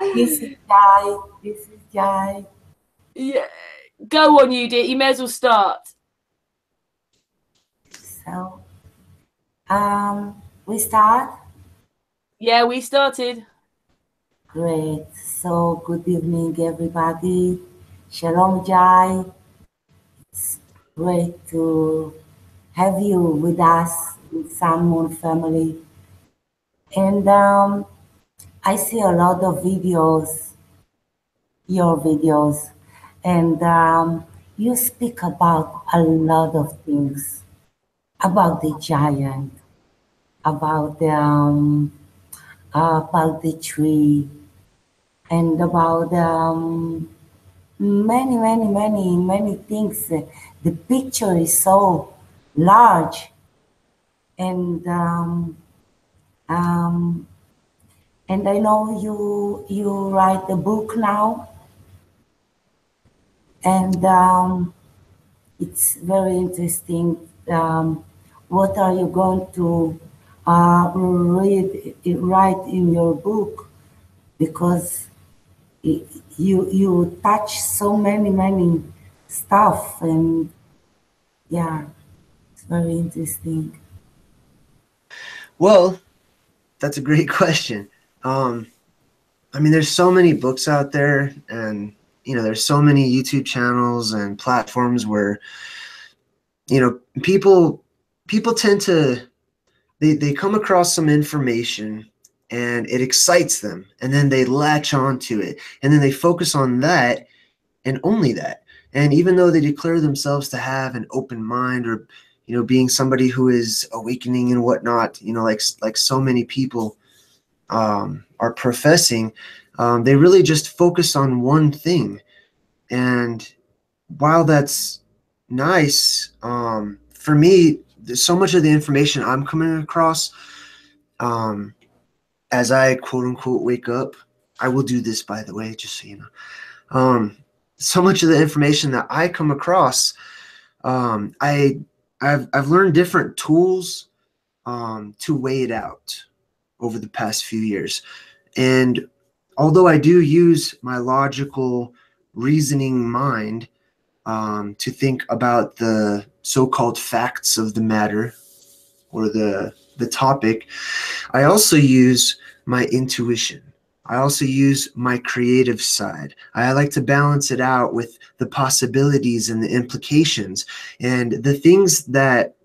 This is Jay. This is Jay. Yeah. Go on, you dear. You may as well start. So, we start? Yeah, we started. Great. So, good evening, everybody. Shalom, Jai. It's great to have you with us, with Sun Moon family. And I see a lot of videos, your videos, and you speak about a lot of things, about the giant, about the tree, and about many things. The picture is so large, and um, and I know you write a book now, and it's very interesting. What are you going to write in your book? Because you touch so many stuff, and yeah, it's very interesting. Well, that's a great question. I mean, there's so many books out there, and there's so many YouTube channels and platforms where people tend to they come across some information and it excites them, and then they latch onto it, and then they focus on that and only that. And even though they declare themselves to have an open mind, or being somebody who is awakening and whatnot, like so many people are professing, they really just focus on one thing. And while that's nice, for me, so much of the information I'm coming across, as I quote unquote wake up, I will do this, by the way, just so you know. So much of the information that I come across, I've learned different tools to weigh it out over the past few years. And although I do use my logical reasoning mind to think about the so-called facts of the matter or the topic, I also use my intuition. I also use my creative side. I like to balance it out with the possibilities and the implications and the things that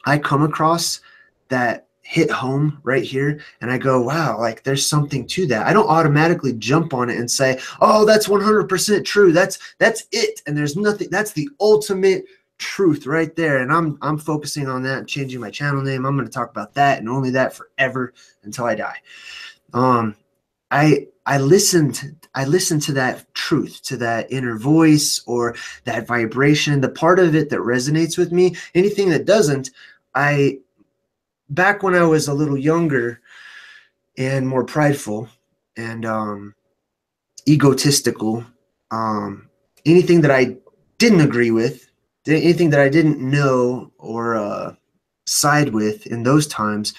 I come across that hit home right here, and I go, wow, like there's something to that. I don't automatically jump on it and say, oh, that's 100% true. That's it. And there's nothing. That's the ultimate truth right there. And I'm focusing on that and changing my channel name. I'm going to talk about that and only that forever until I die. I listened to that truth, to that inner voice or that vibration, the part of it that resonates with me. Anything that doesn't, back when I was a little younger and more prideful and egotistical, anything that I didn't agree with, anything that I didn't know or side with in those times,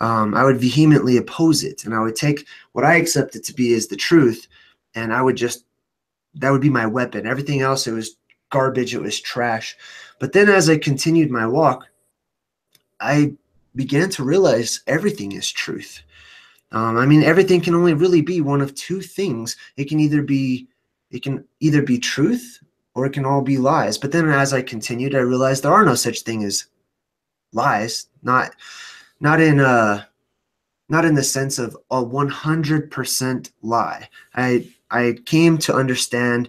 I would vehemently oppose it. And I would take what I accepted to be as the truth, and that would be my weapon. Everything else, it was garbage, it was trash. But then as I continued my walk, I began to realize everything is truth. I mean, everything can only really be one of two things. It can either be truth, or it can all be lies. But then as I continued, I realized there are no such thing as lies. Not in the sense of a 100% lie. I came to understand,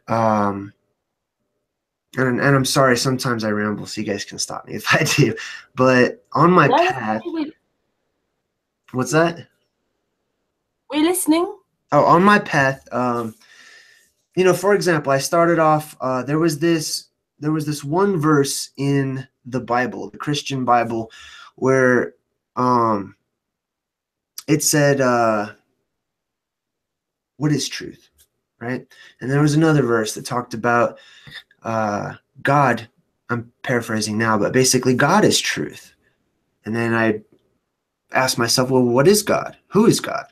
and I'm sorry, sometimes I ramble, so you guys can stop me if I do. But on my path, what's that? We're listening. Oh, on my path, for example, I started off. There was this one verse in the Bible, the Christian Bible, where it said, "What is truth?" Right? And there was another verse that talked about God. I'm paraphrasing now, but basically God is truth. And then I asked myself, well, what is God? Who is God?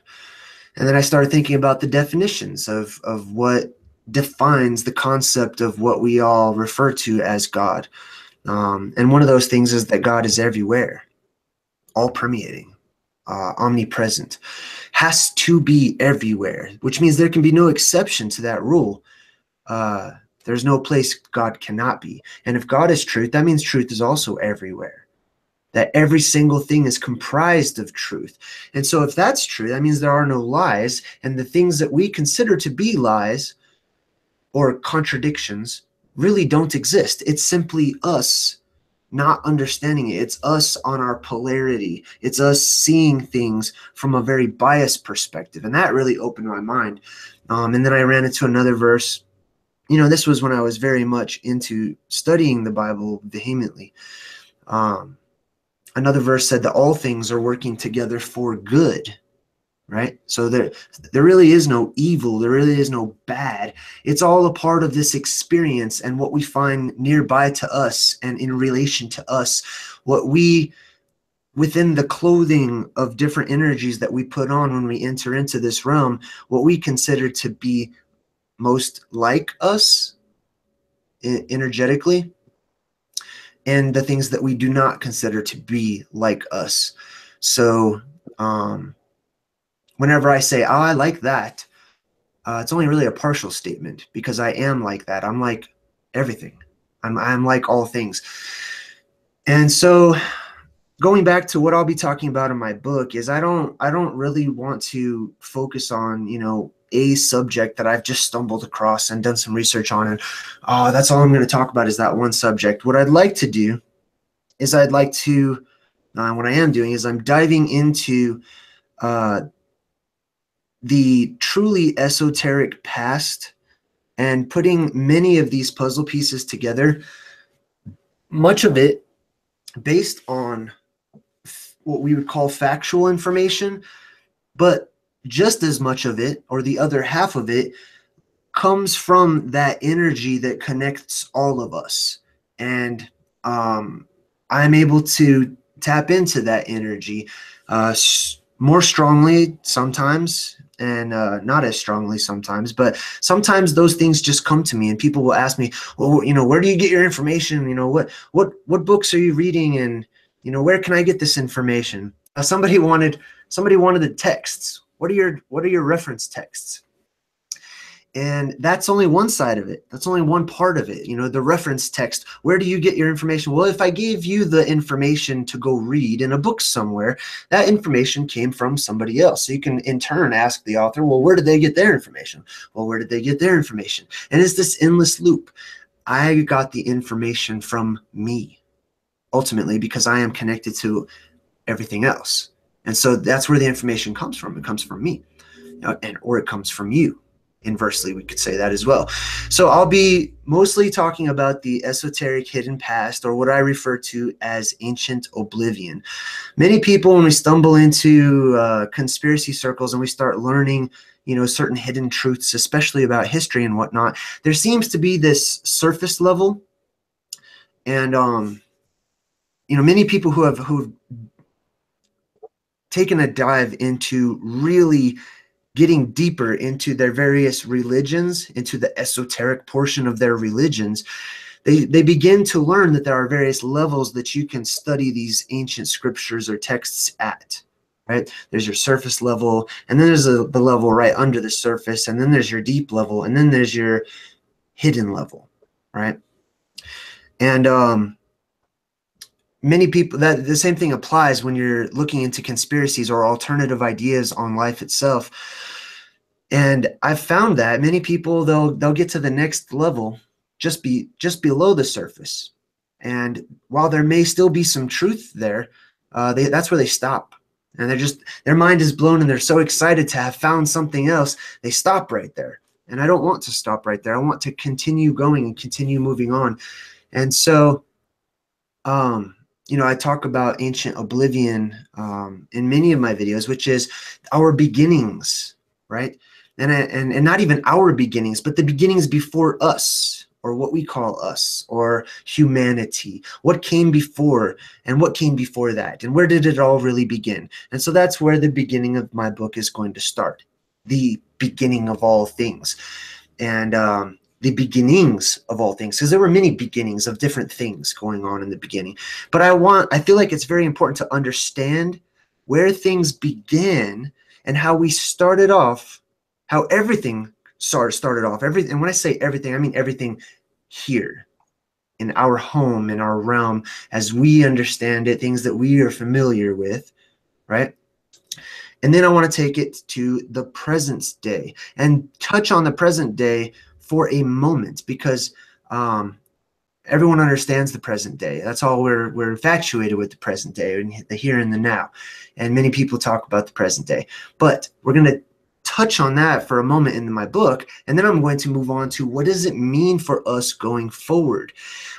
And then I started thinking about the definitions of what defines the concept of what we all refer to as God. And one of those things is that God is everywhere, all permeating, omnipresent, has to be everywhere, which means there can be no exception to that rule. There's no place God cannot be. And if God is truth, that means truth is also everywhere. That every single thing is comprised of truth. And so if that's true, that means there are no lies, and the things that we consider to be lies or contradictions really don't exist. It's simply us not understanding it. It's us on our polarity. It's us seeing things from a very biased perspective. And that really opened my mind. And then I ran into another verse. You know, this was when I was very much into studying the Bible vehemently. Another verse said that all things are working together for good, right? So there really is no evil. There really is no bad. It's all a part of this experience and what we find nearby to us and in relation to us, what we, within the clothing of different energies that we put on when we enter into this realm, what we consider to be most like us energetically, and the things that we do not consider to be like us. So whenever I say, oh, I like that, it's only really a partial statement, because I am like that. I'm like everything. I'm like all things. And so going back to what I'll be talking about in my book is I don't really want to focus on, you know, a subject that I've just stumbled across and done some research on, and that's all I'm going to talk about is that one subject. What I'd like to do is what I am doing is I'm diving into the truly esoteric past and putting many of these puzzle pieces together, much of it based on what we would call factual information, but just as much of it, or the other half of it, comes from that energy that connects all of us. And I'm able to tap into that energy more strongly sometimes, and not as strongly sometimes, but sometimes those things just come to me, and people will ask me, well, you know, where do you get your information? You know, what books are you reading? And, you know, where can I get this information? Somebody wanted the texts. What are your reference texts? And that's only one side of it. That's only one part of it. You know, the reference text. Where do you get your information? Well, if I gave you the information to go read in a book somewhere, that information came from somebody else. So you can in turn ask the author, well, where did they get their information? Well, where did they get their information? And it's this endless loop. I got the information from me, ultimately, because I am connected to everything else. And so that's where the information comes from. It comes from me, or it comes from you. Inversely, we could say that as well. So I'll be mostly talking about the esoteric hidden past, or what I refer to as ancient oblivion. Many people, when we stumble into conspiracy circles and we start learning, you know, certain hidden truths, especially about history and whatnot, there seems to be this surface level, and you know, many people who've taken a dive into really getting deeper into their various religions, into the esoteric portion of their religions, they begin to learn that there are various levels that you can study these ancient scriptures or texts at, right? There's your surface level, and then there's the level right under the surface, and then there's your deep level, and then there's your hidden level, right? And many people, that the same thing applies when you're looking into conspiracies or alternative ideas on life itself. And I've found that many people, they'll get to the next level just below the surface, and while there may still be some truth there, that's where they stop, and their mind is blown, and they're so excited to have found something else, they stop right there. And I don't want to stop right there. I want to continue going and continue moving on. And so you know, I talk about ancient oblivion in many of my videos, which is our beginnings, right? And not even our beginnings, but the beginnings before us, or what we call us, or humanity, what came before and what came before that, and where did it all really begin. And so that's where the beginning of my book is going to start, the beginning of all things, and the beginnings of all things, because there were many beginnings of different things going on in the beginning. But I feel like it's very important to understand where things began and how we started off, how everything started off. Everything, and when I say everything, I mean everything here in our home, in our realm, as we understand it, things that we are familiar with, right? And then I want to take it to the present day and touch on the present day for a moment, because everyone understands the present day. That's all we're infatuated with, the present day and the here and the now. And many people talk about the present day. But we're going to touch on that for a moment in my book, and then I'm going to move on to what does it mean for us going forward.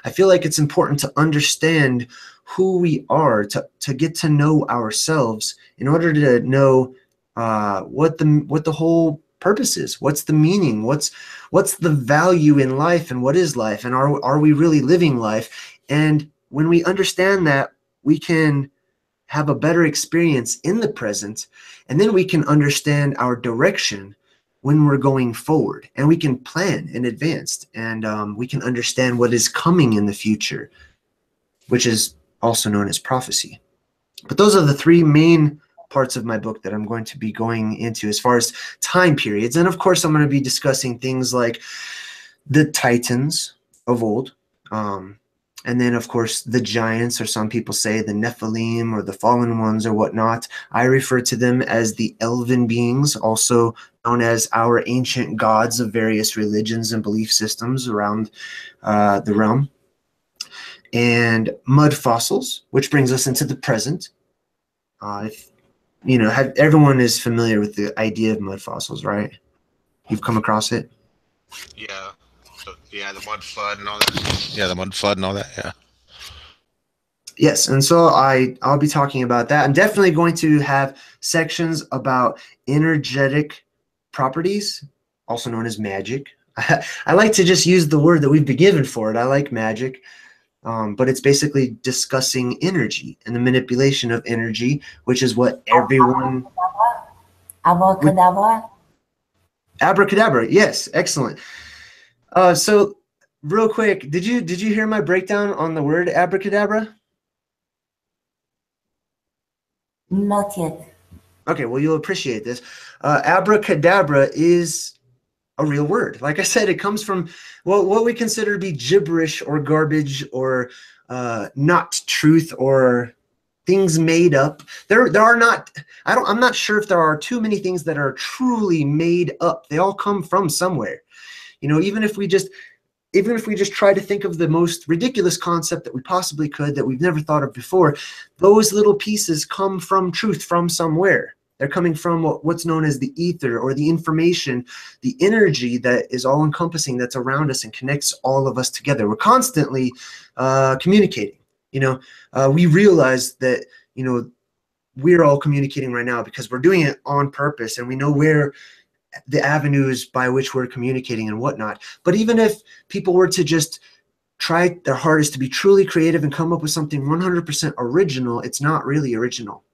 I feel like it's important to understand who we are, to get to know ourselves in order to know what the whole purpose is. What's the meaning? What's the value in life, and what is life, and are we really living life? And when we understand that, we can have a better experience in the present, and then we can understand our direction when we're going forward, and we can plan in advance, and we can understand what is coming in the future, which is also known as prophecy. But those are the three main parts of my book that I'm going to be going into as far as time periods. And of course, I'm going to be discussing things like the Titans of old, and then, of course, the giants, or some people say the Nephilim or the fallen ones or whatnot. I refer to them as the elven beings, also known as our ancient gods of various religions and belief systems around the realm. And mud fossils, which brings us into the present. Everyone is familiar with the idea of mud fossils, right? You've come across it? Yeah. Yeah, the mud flood and all that. Yeah, the mud flood and all that, yeah. Yes, and so I'll be talking about that. I'm definitely going to have sections about energetic properties, also known as magic. I like to just use the word that we've been given for it. I like magic, but it's basically discussing energy and the manipulation of energy, which is what everyone... Abracadabra. Abracadabra, yes, excellent. So real quick, did you hear my breakdown on the word abracadabra? Not yet. Okay, well, you'll appreciate this. Abracadabra is a real word. Like I said, it comes from what we consider to be gibberish or garbage or not truth or things made up. There are not. I'm not sure if there are too many things that are truly made up. They all come from somewhere. Even if we just try to think of the most ridiculous concept that we possibly could, that we've never thought of before, those little pieces come from truth from somewhere. They're coming from what's known as the ether, or the information, the energy that is all-encompassing, that's around us and connects all of us together. We're constantly communicating. We realize that, we're all communicating right now because we're doing it on purpose, and we know where the avenues by which we're communicating and whatnot. But even if people were to just try their hardest to be truly creative and come up with something 100% original, it's not really original.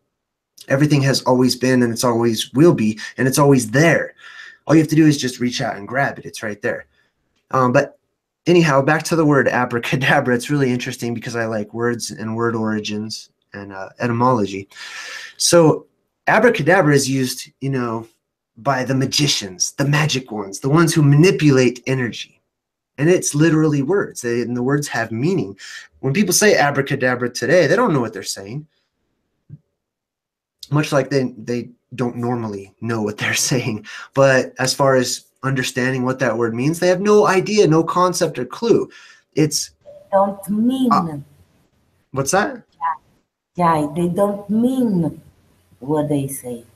Everything has always been, and it's always will be, and it's always there. All you have to do is just reach out and grab it. It's right there. But anyhow, back to the word abracadabra. It's really interesting because I like words and word origins and etymology. So abracadabra is used, by the magicians, the magic ones, the ones who manipulate energy. And it's literally words, and the words have meaning. When people say abracadabra today, they don't know what they're saying. Much like they don't normally know what they're saying. But as far as understanding what that word means, they have no idea, no concept or clue. It's... Don't mean. What's that? Yeah, they don't mean what they say.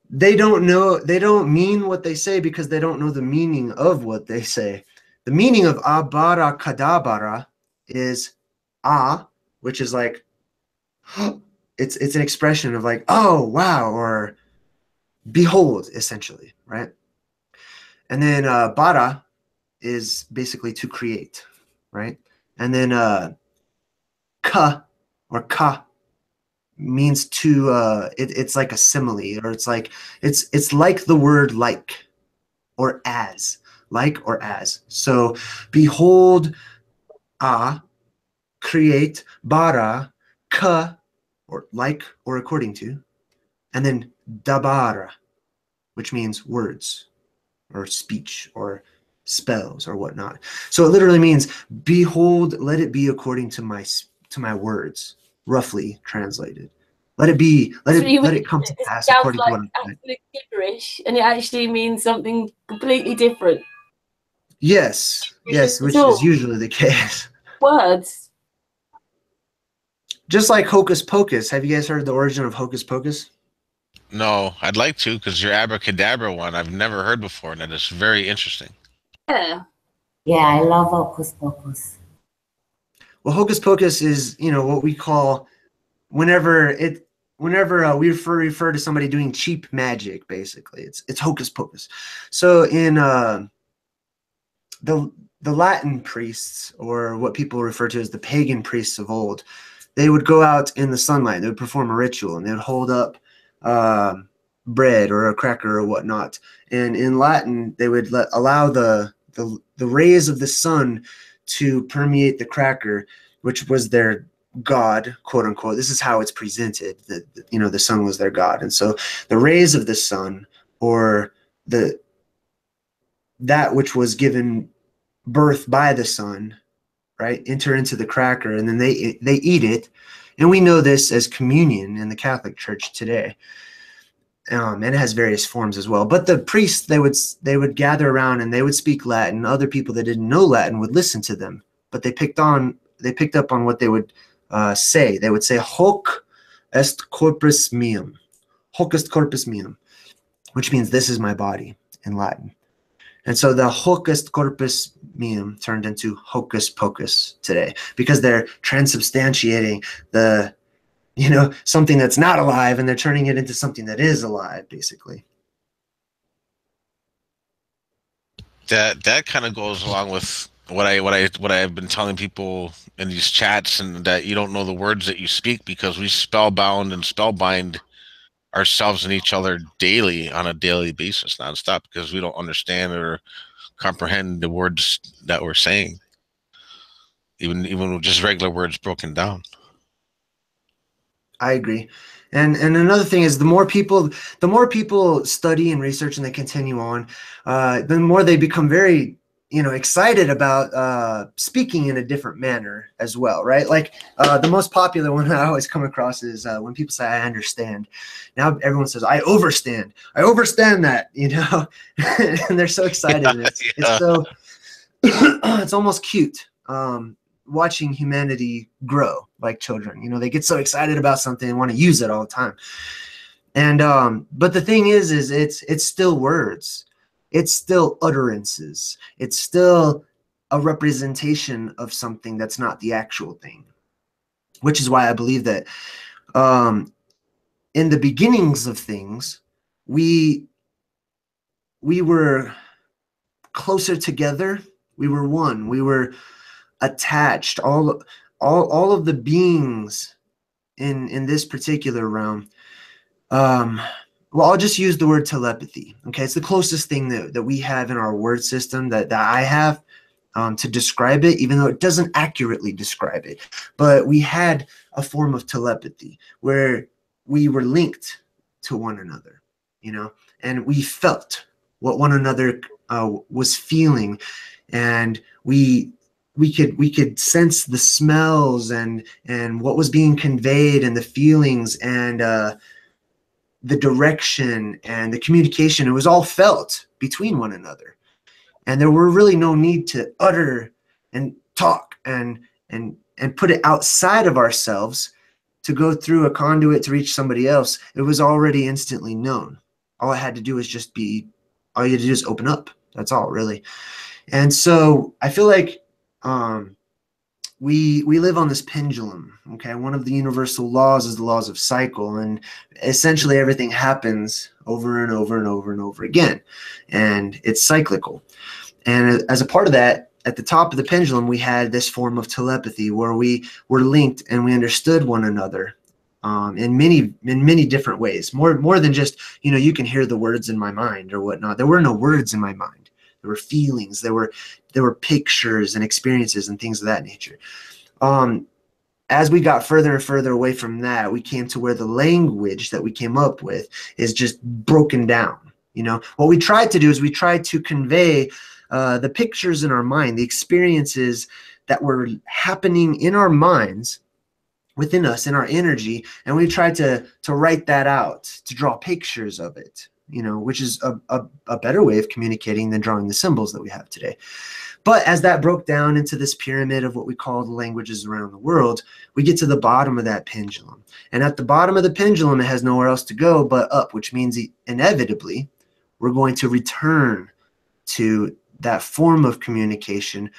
They don't know, they don't mean what they say because they don't know the meaning of what they say. The meaning of abracadabra is which is like, it's an expression of like, oh, wow, or behold, essentially, right? And then bara is basically to create, right? And then ka or ka means to it's like a simile, or it's like the word like or as, like or as. So behold, create, bara, ka, or like or according to, and then dabara, which means words or speech or spells or whatnot. So it literally means behold, let it be according to my words, roughly translated. Let it be, let it come to It pass sounds according to like what I'm saying. absolute gibberish, and it actually means something completely different. Yes, yes, At which is all. usually the case. Words. Just like Hocus Pocus. Have you guys heard the origin of Hocus Pocus? No, I'd like to, because your Abracadabra one I've never heard before, and that is very interesting. Yeah. Yeah, I love Hocus Pocus. Well, Hocus Pocus is, what we call whenever we refer to somebody doing cheap magic. Basically, it's Hocus Pocus. So in the Latin priests, or what people refer to as the pagan priests of old, they would go out in the sunlight. They would perform a ritual, and they would hold up bread or a cracker or whatnot. And in Latin, they would allow the rays of the sun to permeate the cracker, which was their god, quote unquote. This is how it's presented, that the sun was their god. And so the rays of the sun, or that which was given birth by the sun, right, enter into the cracker, and then they eat it. And we know this as communion in the Catholic Church today. And it has various forms as well. But the priests, they would gather around and they would speak Latin. Other people that didn't know Latin would listen to them, but they picked up on what they would say. They would say, "Hoc est corpus meum," "Hoc est corpus meum," which means "this is my body" in Latin. And so the "Hoc est corpus meum" turned into Hocus Pocus today, because they're transubstantiating something that's not alive, and they're turning it into something that is alive, basically. That kind of goes along with what I've been telling people in these chats, and that you don't know the words that you speak, because we spellbound and spellbind ourselves and each other daily, on a daily basis, nonstop, because we don't understand or comprehend the words that we're saying, even with just regular words broken down. I agree. And another thing is, the more people study and research and they continue on, the more they become very, excited about speaking in a different manner as well, right? Like the most popular one I always come across is when people say, "I understand." Now everyone says, "I overstand. I overstand that," and they're so excited. Yeah, And it's yeah. so it's almost cute. Watching humanity grow like children. They get so excited about something and want to use it all the time. And but the thing is it's still words. It's still utterances. It's still a representation of something that's not the actual thing. Which is why I believe that in the beginnings of things, we were closer together. We were one. We were attached. All of the beings in this particular realm. Well, I'll just use the word telepathy. Okay, it's the closest thing that we have in our word system that I have to describe it, even though it doesn't accurately describe it. But we had a form of telepathy where we were linked to one another, and we felt what one another was feeling, and we could sense the smells and what was being conveyed, and the feelings, and the direction and the communication. It was all felt between one another, and there were really no need to utter and talk and put it outside of ourselves to go through a conduit to reach somebody else. It was already instantly known. All I had to do was all you had to do is open up. That's all, really. And so I feel like we live on this pendulum. Okay, one of the universal laws is the laws of cycle, and essentially everything happens over and over and over and over again, and it's cyclical. And as a part of that, at the top of the pendulum, we had this form of telepathy where we were linked and we understood one another in many different ways. More than just, you know, you can hear the words in my mind or whatnot. There were no words in my mind. There were feelings. There were pictures and experiences and things of that nature. As we got further and further away from that, we came to where the language that we came up with is just broken down. You know, what we tried to do is we tried to convey the pictures in our mind, the experiences that were happening in our minds, within us, in our energy, and we tried to write that out, to draw pictures of it, you know, which is a better way of communicating than drawing the symbols that we have today. But as that broke down into this pyramid of what we call the languages around the world, we get to the bottom of that pendulum. And at the bottom of the pendulum, it has nowhere else to go but up, which means inevitably we're going to return to that form of communication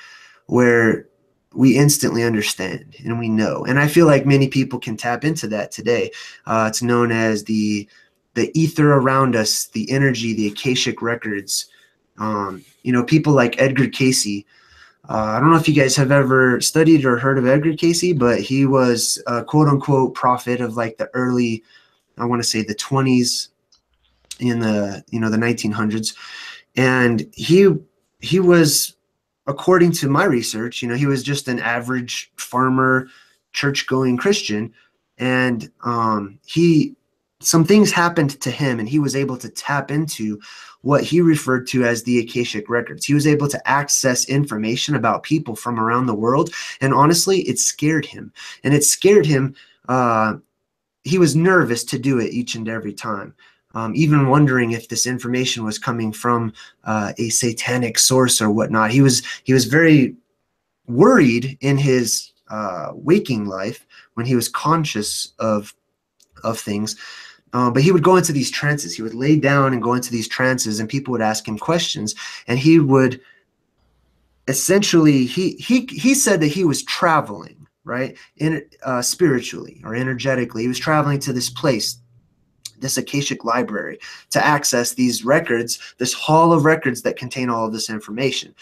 where we instantly understand and we know. And I feel like many people can tap into that today. It's known as the ether around us, the energy, the Akashic records. You know, people like Edgar Cayce. I don't know if you guys have ever studied or heard of Edgar Cayce, but he was a quote unquote prophet of like the early, I want to say the 20s in the, you know, the 1900s. And he was, according to my research, you know, he was just an average farmer, church-going Christian. And some things happened to him, and he was able to tap into what he referred to as the Akashic records. He was able to access information about people from around the world. And honestly, it scared him. And it scared him. He was nervous to do it each and every time. Even wondering if this information was coming from a satanic source or whatnot. He was very worried in his waking life when he was conscious of things. But he would go into these trances. He would lay down and go into these trances, and people would ask him questions, and he would essentially he said that he was traveling, right, spiritually or energetically. He was traveling to this place, this Akashic library, to access these records, this hall of records that contain all of this information.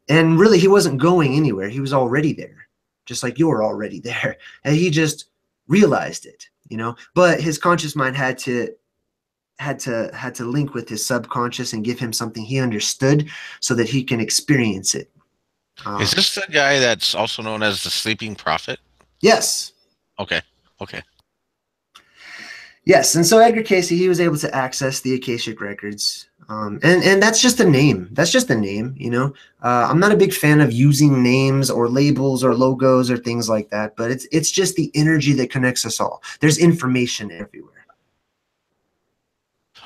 And really, he wasn't going anywhere. He was already there, just like you're already there. And he just realized it, you know. But his conscious mind had to link with his subconscious and give him something he understood so that he can experience it. Is this the guy that's also known as the sleeping prophet? Yes. Okay. Okay. Yes, and so Edgar Cayce, he was able to access the Akashic records, and that's just a name. That's just a name, you know. I'm not a big fan of using names or labels or logos or things like that, but it's just the energy that connects us all. There's information everywhere.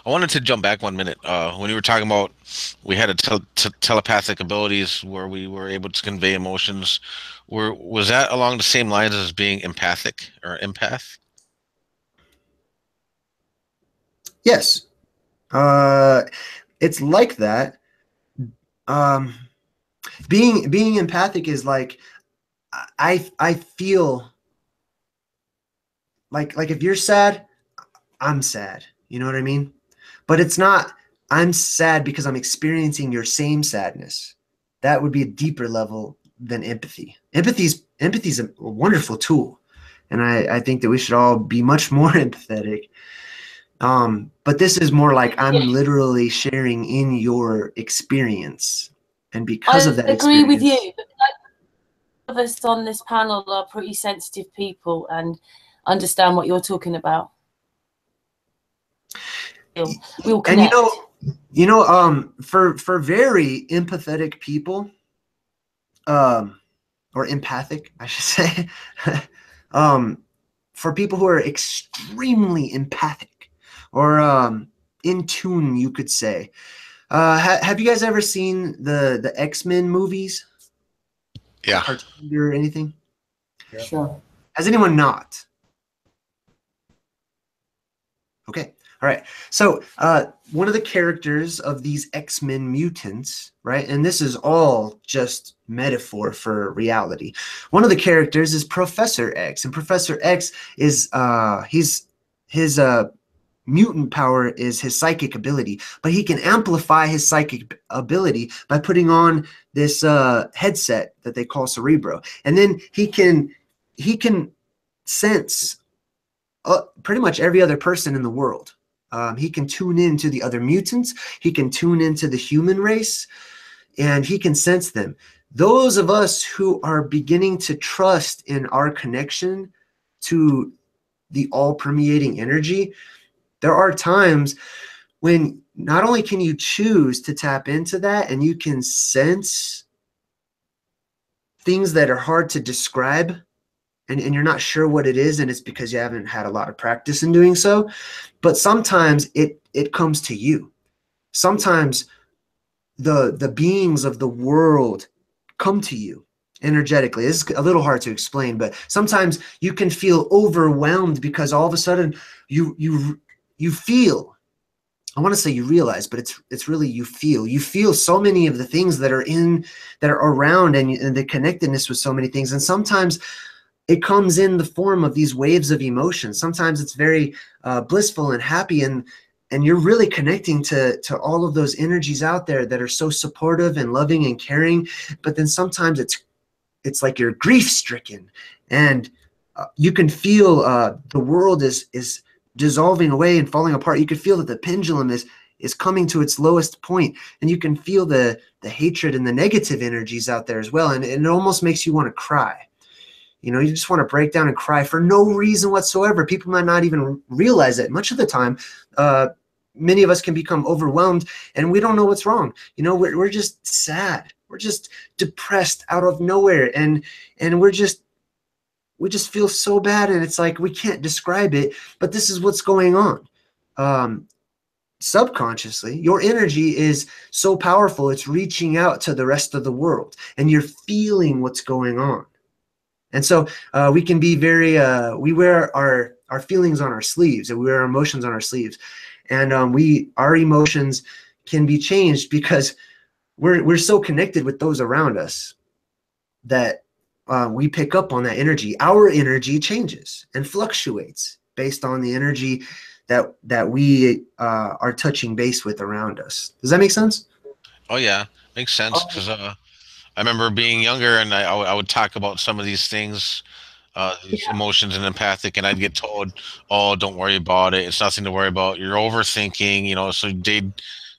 I wanted to jump back 1 minute. When you were talking about we had telepathic abilities where we were able to convey emotions, was that along the same lines as being empathic or empath? Yes, it's like that. Being empathic is like I feel like if you're sad, I'm sad. You know what I mean? But it's not I'm sad because I'm experiencing your same sadness. That would be a deeper level than empathy. Empathy's a wonderful tool, and I think that we should all be much more empathetic. But this is more like I'm literally sharing in your experience. And because of that agree with experience, you. But of us on this panel are pretty sensitive people and understand what you're talking about. We'll connect. And for very empathetic people, or empathic, I should say, for people who are extremely empathic, or in tune, you could say. Have you guys ever seen the X-Men movies? Yeah. Cartoon or anything? Yeah. Sure. Has anyone not? Okay. All right. So one of the characters of these X-Men mutants, right? And this is all just metaphor for reality. One of the characters is Professor X, and Professor X is his mutant power is his psychic ability, but he can amplify his psychic ability by putting on this headset that they call Cerebro, and then he can sense pretty much every other person in the world. He can tune into the other mutants. He can tune into the human race, and he can sense them. Those of us who are beginning to trust in our connection to the all-permeating energy, there are times when not only can you choose to tap into that and you can sense things that are hard to describe, and you're not sure what it is, and it's because you haven't had a lot of practice in doing so, but sometimes it comes to you. Sometimes the beings of the world come to you energetically. It's a little hard to explain, but sometimes you can feel overwhelmed because all of a sudden you feel, I want to say you realize, but it's really you feel so many of the things that are around, and the connectedness with so many things. And sometimes it comes in the form of these waves of emotion. Sometimes it's very blissful and happy, and you're really connecting to all of those energies out there that are so supportive and loving and caring. But then sometimes it's like you're grief stricken, and you can feel the world is dissolving away and falling apart. You can feel that the pendulum is coming to its lowest point, and you can feel the hatred and the negative energies out there as well. And it almost makes you want to cry. You know, you just want to break down and cry for no reason whatsoever. People might not even realize it. Much of the time, many of us can become overwhelmed and we don't know what's wrong. You know, we're just sad. We're just depressed out of nowhere. And we just feel so bad. And it's like, we can't describe it, but this is what's going on. Subconsciously, your energy is so powerful. It's reaching out to the rest of the world, and you're feeling what's going on. And so we can be very, we wear our feelings on our sleeves, and we wear our emotions on our sleeves. And our emotions can be changed because we're so connected with those around us that we pick up on that energy. Our energy changes and fluctuates based on the energy that we are touching base with around us. Does that make sense? Oh yeah, makes sense, because I remember being younger, and I would talk about some of these things, these emotions and empathic, and I'd get told, "Oh, don't worry about it. It's nothing to worry about. You're overthinking." You know, so they,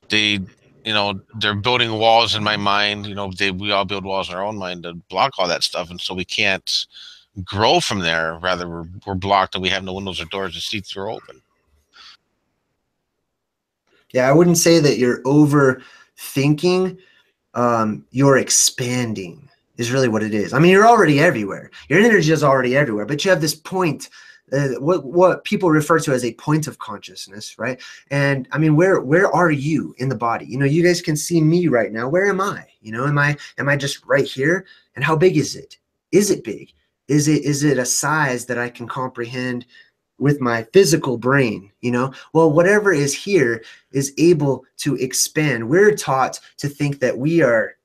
they're building walls in my mind. You know, we all build walls in our own mind to block all that stuff, and so we can't grow from there. Rather, we're blocked, and we have no windows or doors. The seats are open. Yeah, I wouldn't say that you're overthinking. You're expanding is really what it is. I mean, you're already everywhere. Your energy is already everywhere, but you have this point, what people refer to as a point of consciousness, right? And I mean, where are you in the body? You know, you guys can see me right now. Where am I? You know, am I just right here? And how big is it? Is it big? Is it a size that I can comprehend with my physical brain? You know, well, whatever is here is able to expand. We're taught to think that we're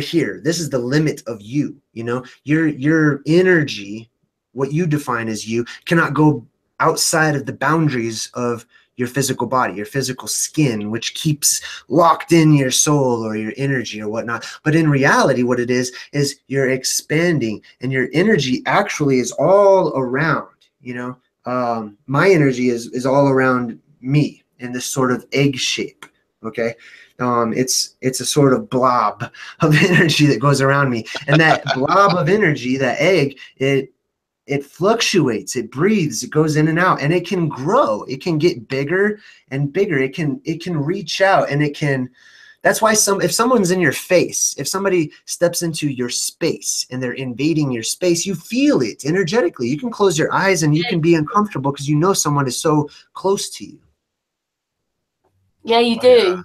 here. This is the limit of you. You know, your energy, what you define as you, cannot go outside of the boundaries of your physical body, your physical skin, which keeps locked in your soul or your energy or whatnot. But in reality, what it is you're expanding, and your energy actually is all around. You know, my energy is all around me in this sort of egg shape. Okay. It's a sort of blob of energy that goes around me, and that blob of energy, that egg, it fluctuates, it breathes, it goes in and out, and it can grow. It can get bigger and bigger. It can reach out, and that's why if someone's in your face, if somebody steps into your space and they're invading your space, you feel it energetically. You can close your eyes and you can be uncomfortable because you know someone is so close to you. Yeah, you do. Yeah.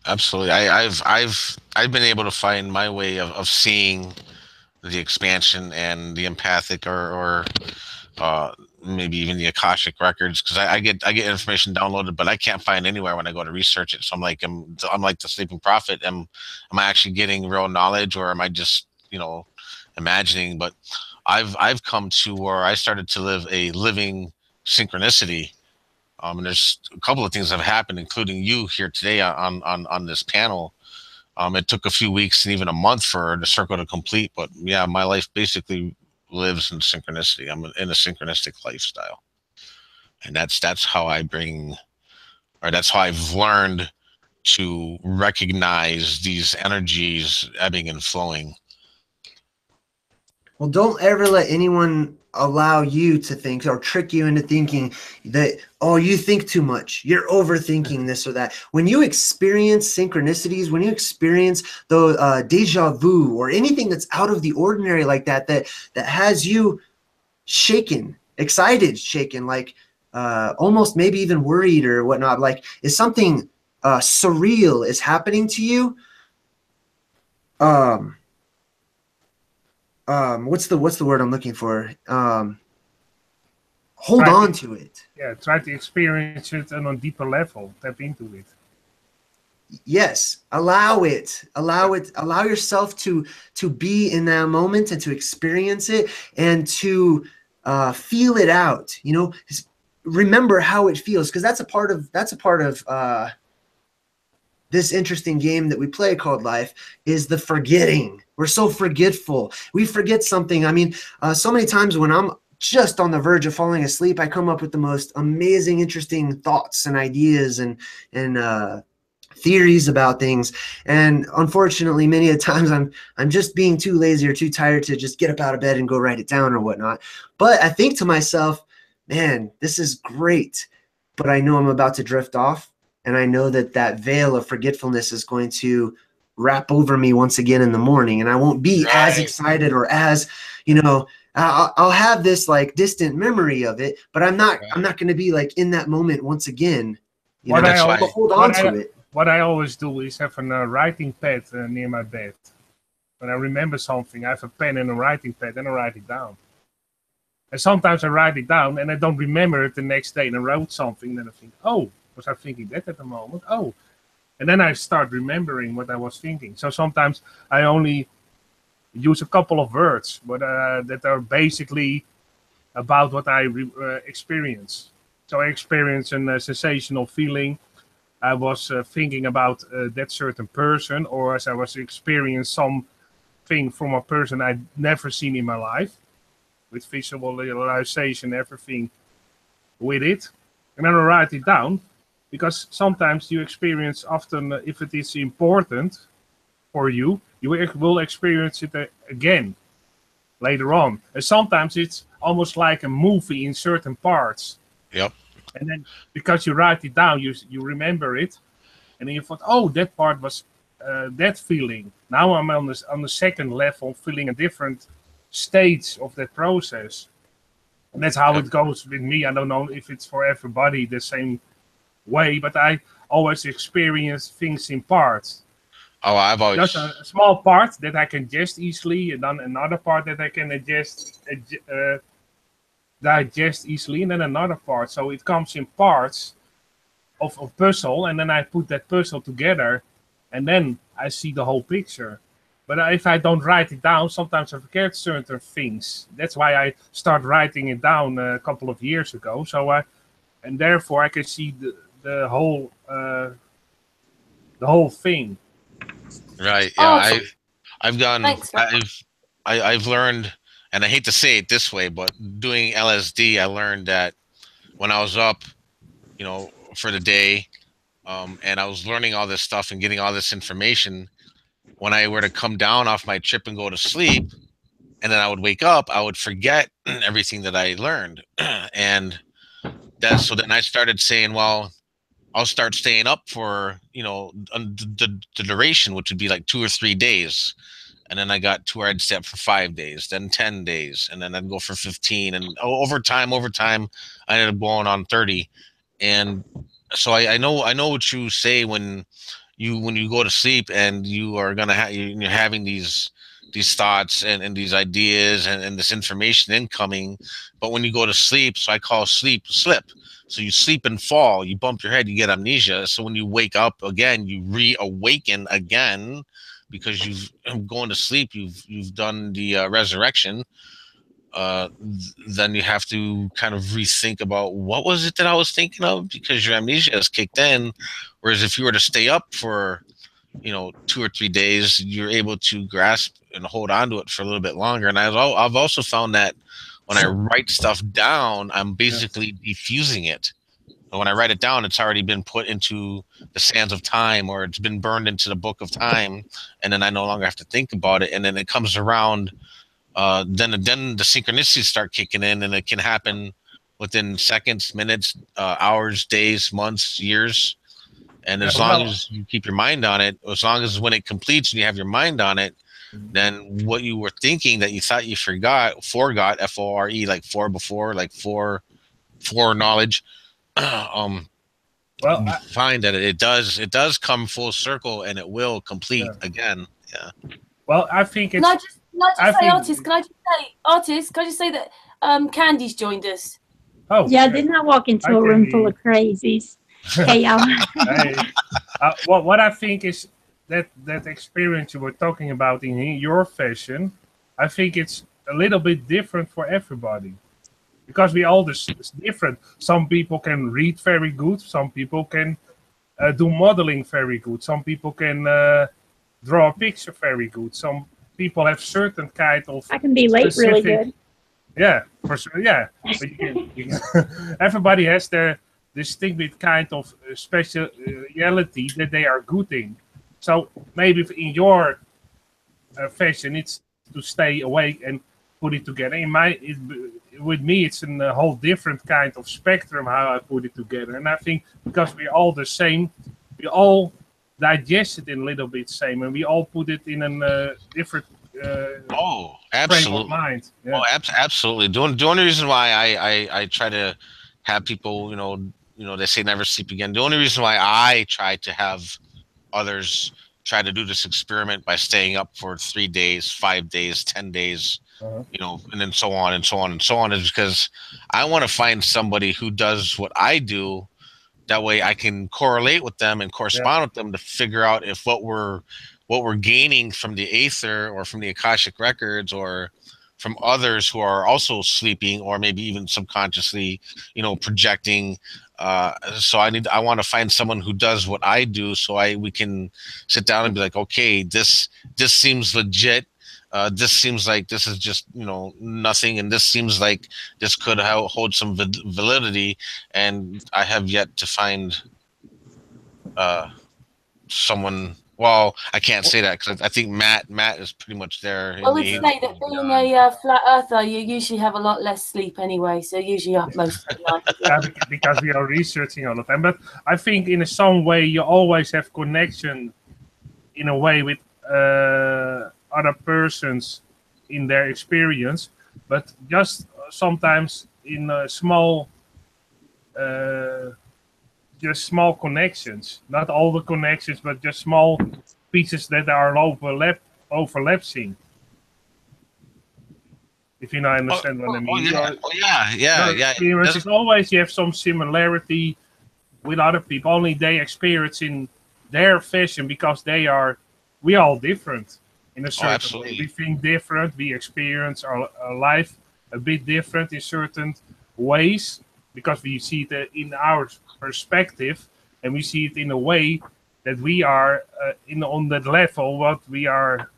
Absolutely. I've been able to find my way of seeing the expansion and the empathic, or maybe even the Akashic records, because I get information downloaded, but I can't find anywhere when I go to research it. So I'm like the sleeping prophet. Am I actually getting real knowledge, or am I just imagining? But I've come to where I started to live a living synchronicity, And there's a couple of things that have happened, including you here today on this panel. It took a few weeks and even a month for the circle to complete, but yeah, my life basically lives in synchronicity. I'm in a synchronistic lifestyle, and that's how I bring, or that's how I've learned to recognize these energies ebbing and flowing. Well, don't ever let anyone allow you to think or trick you into thinking that, oh, you think too much. You're overthinking this or that. When you experience synchronicities, when you experience the deja vu or anything that's out of the ordinary like that, that has you shaken, excited, shaken, like almost maybe even worried or whatnot, like is something surreal is happening to you, what's the word I'm looking for? Hold on to it. Yeah, try to experience it on a deeper level. Tap into it. Yes, allow it. Allow yourself to be in that moment and to experience it and to feel it out. You know, remember how it feels, because that's a part of this interesting game that we play called life, is the forgetting. We're so forgetful. We forget something. I mean, so many times when I'm just on the verge of falling asleep, I come up with the most amazing, interesting thoughts and ideas and theories about things. And unfortunately, many of the times I'm just being too lazy or too tired to just get up out of bed and go write it down or whatnot. But I think to myself, man, this is great, but I know I'm about to drift off. And I know that that veil of forgetfulness is going to wrap over me once again in the morning. And I won't be as excited or as, you know, I'll have this like distant memory of it, but I'm not going to be like in that moment once again. You know, hold on to it. What I always do is have a writing pad near my bed. When I remember something, I have a pen and a writing pad and I write it down. And sometimes I write it down and I don't remember it the next day and I wrote something. Then I think, oh, was I thinking that at the moment? Oh, and then I start remembering what I was thinking. So sometimes I only use a couple of words, but that are basically about what I experience. So I experience a sensational feeling. I was thinking about that certain person, or as I was experiencing something from a person I'd never seen in my life, with visualization, everything with it. And then I write it down. Because sometimes you experience often, if it is important for you, you will experience it again later on. And sometimes it's almost like a movie in certain parts. Yep. And then because you write it down, you remember it. And then you thought, oh, that part was that feeling. Now I'm on the second level, feeling a different stage of that process. And that's how it goes with me. I don't know if it's for everybody the same way, but I always experience things in parts. Oh, I've always just a small part that I can digest easily, and then another part that I can digest easily, and then another part. So it comes in parts of a puzzle, and then I put that puzzle together, and then I see the whole picture. But if I don't write it down, sometimes I forget certain things. That's why I start writing it down a couple of years ago. And therefore I can see the whole thing. Right. Yeah. I've learned, and I hate to say it this way, but doing LSD, I learned that when I was up, you know, for the day, and I was learning all this stuff and getting all this information, when I were to come down off my trip and go to sleep, and then I would wake up, I would forget everything that I learned. And so then I started saying, well, I'll start staying up for, you know, the duration, which would be like 2 or 3 days. And then I got to where I'd stay up for 5 days, then 10 days, and then I'd go for 15. And over time, I ended up going on 30. And so I know what you say when you go to sleep and you are gonna you're having these thoughts and these ideas and this information incoming. But when you go to sleep, so I call sleep slip. So you sleep and fall, you bump your head, you get amnesia. So when you wake up again, you reawaken again because you've going to sleep, you've done the resurrection. then you have to kind of rethink about what was it that I was thinking of, because your amnesia has kicked in. Whereas if you were to stay up for 2 or 3 days, you're able to grasp and hold on to it for a little bit longer. And I've also found that when I write stuff down, I'm basically diffusing it. But when I write it down, it's already been put into the sands of time, or it's been burned into the book of time, and then I no longer have to think about it. And then it comes around. Then the synchronicities start kicking in, and it can happen within seconds, minutes, hours, days, months, years. And as long as you keep your mind on it, as long as when it completes and you have your mind on it, then what you were thinking that you thought you forgot, FORE, like for before, like for knowledge. Well, you find that it does come full circle, and it will complete again. Yeah. Well, I think it's. Can I just say, artist? Can I just say that Candi's joined us? Oh yeah, didn't I walk into a room full of crazies? Hey, y'all. What I think is that experience you were talking about in your fashion, I think it's a little bit different for everybody, because we all just different. Some people can read very good. Some people can do modeling very good. Some people can draw a picture very good. Some people have certain kind of. I can be late really good. Yeah, for sure. Yeah, but everybody has their distinct kind of speciality that they are good in. So maybe in your fashion, it's to stay awake and put it together. With me, it's a whole different kind of spectrum how I put it together. And I think because we're all the same, we all digest it in a little bit same, and we all put it in a different absolutely. frame of mind. Yeah. Absolutely. The only reason why I try to have people, they say never sleep again. The only reason why I try to have others try to do this experiment by staying up for 3 days, 5 days, 10 days, and then so on and so on and so on, is because I want to find somebody who does what I do. That way I can correlate with them and correspond with them to figure out if what we're gaining from the Aether or from the Akashic records or from others who are also sleeping or maybe even subconsciously, projecting. So I want to find someone who does what I do, so we can sit down and be like, okay, this seems legit. This seems like this is just nothing, and this seems like this could hold some validity. And I have yet to find someone. Well, I can't say that because I think Matt is pretty much there. I would say that being a flat earther, you usually have a lot less sleep anyway, so usually up most of the night. Yeah, because we are researching all the time. But I think in some way you always have connection in a way with other persons in their experience, but just sometimes in small connections, not all the connections, but just small pieces that are overlapping. If you understand what I mean. Yeah. It's always you have some similarity with other people, only they experience in their fashion because we are all different in a certain way. We think different, we experience our life a bit different in certain ways because we see it in our perspective, and we see it in a way that we are on that level, what we are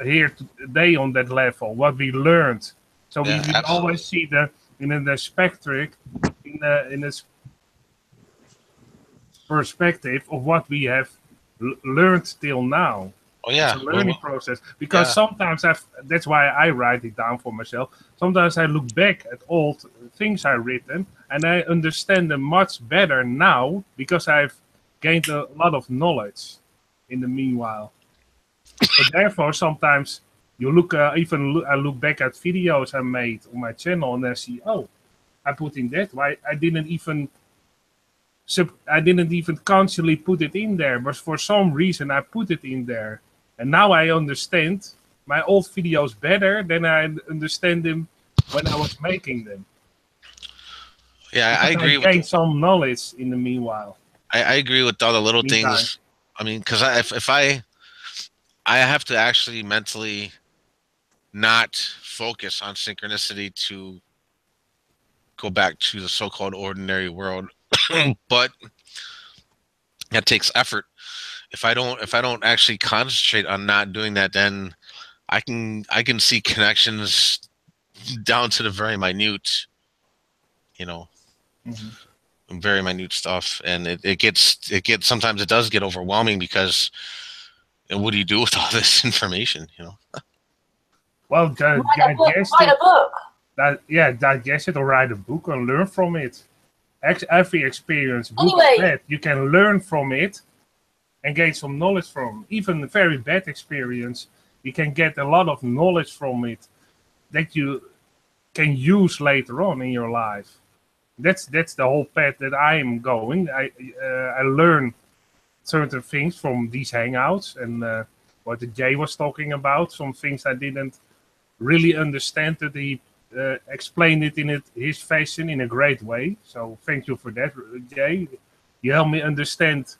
here today on that level, what we learned. So we always see in the spectrum, in this perspective of what we have learned till now. Oh yeah, it's a learning process. Because sometimes that's why I write it down for myself. Sometimes I look back at old things I've written and I understand them much better now because I've gained a lot of knowledge in the meanwhile. So therefore, sometimes you look, I look back at videos I made on my channel and I see, oh, I put in that. Why I didn't even consciously put it in there, but for some reason I put it in there. And now I understand my old videos better than I understand them when I was making them. Yeah, I agree. I gained some knowledge in the meanwhile. I agree with all the little things. I mean, because if I have to actually mentally not focus on synchronicity to go back to the so-called ordinary world. But that takes effort. If I don't actually concentrate on not doing that, then I can see connections down to the very minute, you know, very minute stuff, and it gets sometimes it does get overwhelming because what do you do with all this information, you know? Well, digest Write a book. digest it or write a book and learn from it. Every experience, good, Anyway. bad, you can learn from it and gain some knowledge from. Even a very bad experience, you can get a lot of knowledge from it that you can use later on in your life. That's the whole path that I am going. I learn certain things from these hangouts and what Jay was talking about. Some things I didn't really understand that he explained it in his fashion in a great way. So thank you for that, Jay. You helped me understand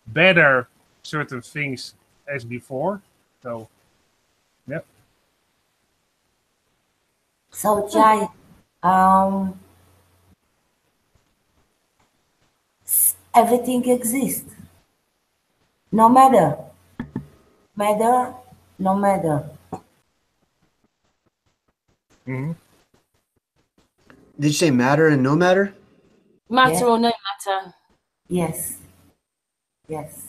better certain things as before. So, yeah. So, Jay, everything exists. No matter. No matter. Mm-hmm. Did you say matter and no matter? Matter Yeah. or no matter. Yes. Yes.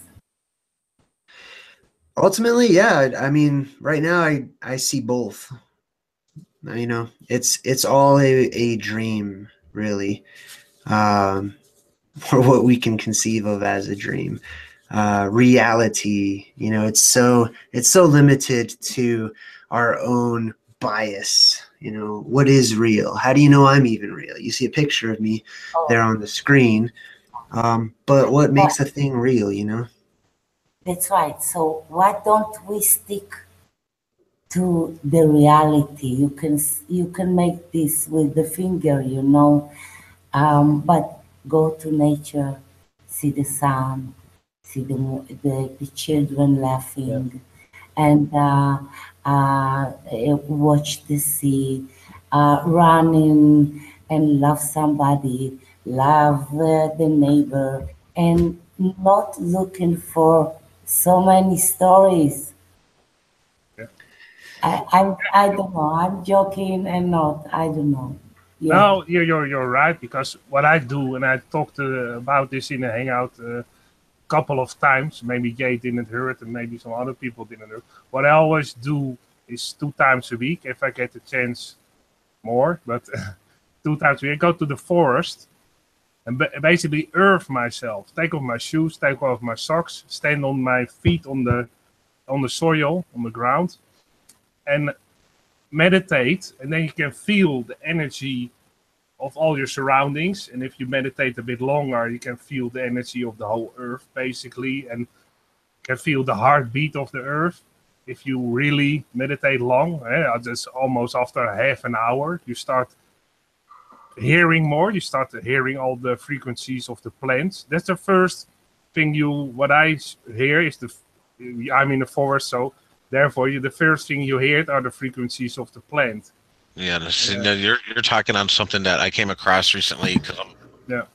Ultimately, yeah. I mean, right now I see both. You know, it's all a dream, really, or what we can conceive of as a dream. Reality, you know, it's so limited to our own bias. You know, what is real? How do you know I'm even real? You see a picture of me there on the screen, but what makes a thing real, you know? That's right. So why don't we stick to the reality? You can make this with the finger, you know, but go to nature, see the sun, see the children laughing, and watch the sea, running and love somebody, love the neighbor, and not looking for so many stories. I don't know. I'm joking and not. I don't know. Yeah. No, you're right, because what I do, and I talked about this in a hangout couple of times. Maybe Jay didn't hear it, and maybe some other people didn't hear it. What I always do is 2 times a week, if I get the chance more, but 2 times a week, I go to the forest and basically earth myself. Take off my shoes, take off my socks, stand on my feet on the soil, on the ground, and meditate. And then you can feel the energy of all your surroundings, and if you meditate a bit longer, you can feel the energy of the whole earth, basically, and can feel the heartbeat of the earth. If you really meditate long, just almost after half an hour, you start hearing more. You start hearing all the frequencies of the plants. That's the first thing what I hear is I'm in the forest, so therefore the first thing you hear are the frequencies of the plant. Yeah, you're talking on something that I came across recently because I'm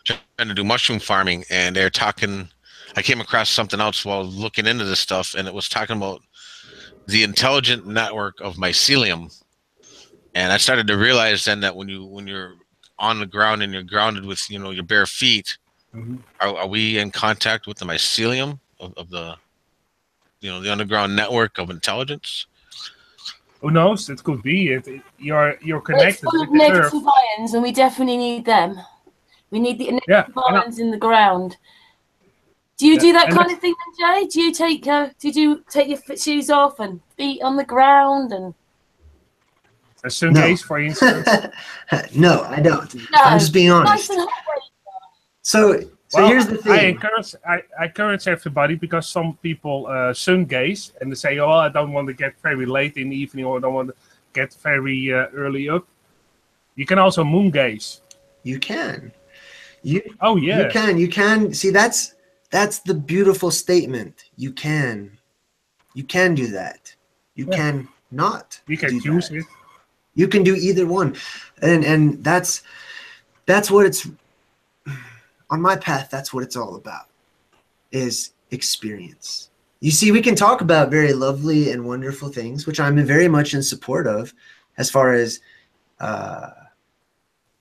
trying to do mushroom farming, and they're talking. I came across something else while looking into this stuff, and it was talking about the intelligent network of mycelium. And I started to realize then that when you're on the ground and you're grounded with your bare feet, are we in contact with the mycelium of the the underground network of intelligence? Who knows? It could be. You're connected. It's full of with the negative earth. ions, and we definitely need them. We need the negative ions in the ground. Do you do that kind of thing, then, Jay? Do you take your shoes off and feet on the ground and? A sun gaze, for instance. No, I don't. No, I'm just being honest. Nice and So here's the thing. I encourage everybody, because some people sun gaze and they say, "Oh, I don't want to get very late in the evening, or I don't want to get very early up." You can also moon gaze. You can. You can. See, that's the beautiful statement. You can do that. You can not You can do choose that. it. You can do either one. And that's what it's, on my path, that's what it's all about, is experience. You see, we can talk about very lovely and wonderful things, which I'm very much in support of, as far as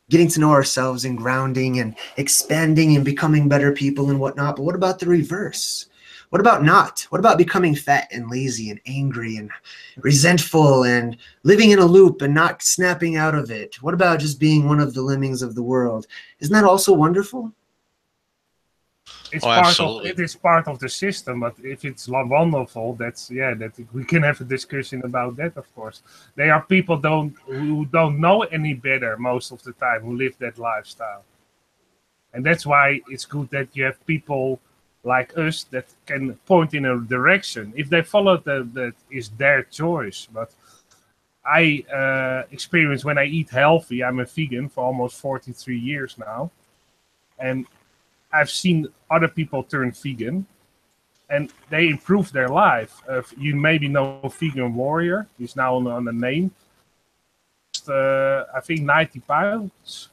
getting to know ourselves and grounding and expanding and becoming better people and whatnot. But what about the reverse? What about not? What about becoming fat and lazy and angry and resentful and living in a loop and not snapping out of it? What about just being one of the lemmings of the world? Isn't that also wonderful? It's absolutely. It is part of the system, but if it's wonderful, that's that we can have a discussion about that. Of course, there are people who don't know any better most of the time, who live that lifestyle, and that's why it's good that you have people like us that can point in a direction. If they follow that is their choice. But I experience, when I eat healthy, I'm a vegan for almost 43 years now, and I've seen other people turn vegan, and they improve their life. You maybe know Vegan Warrior. He's now on the name. I think 90 pounds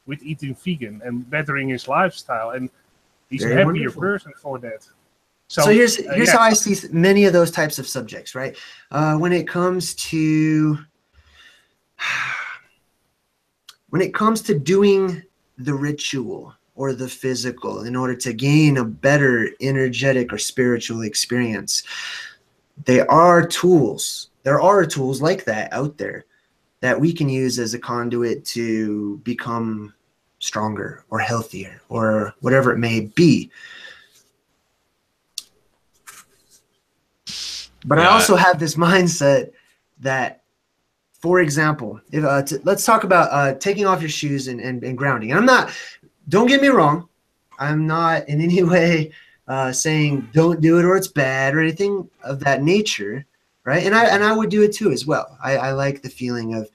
with eating vegan and bettering his lifestyle, and he's Very a happier wonderful. person for that. So here's how I see many of those types of subjects, right? When it comes to doing the ritual or the physical in order to gain a better energetic or spiritual experience, there are tools like that out there that we can use as a conduit to become stronger or healthier or whatever it may be. But I also have this mindset that, for example, if let's talk about taking off your shoes and grounding. And don't get me wrong, I'm not in any way saying don't do it or it's bad or anything of that nature, right? And I would do it too as well. I like the feeling of,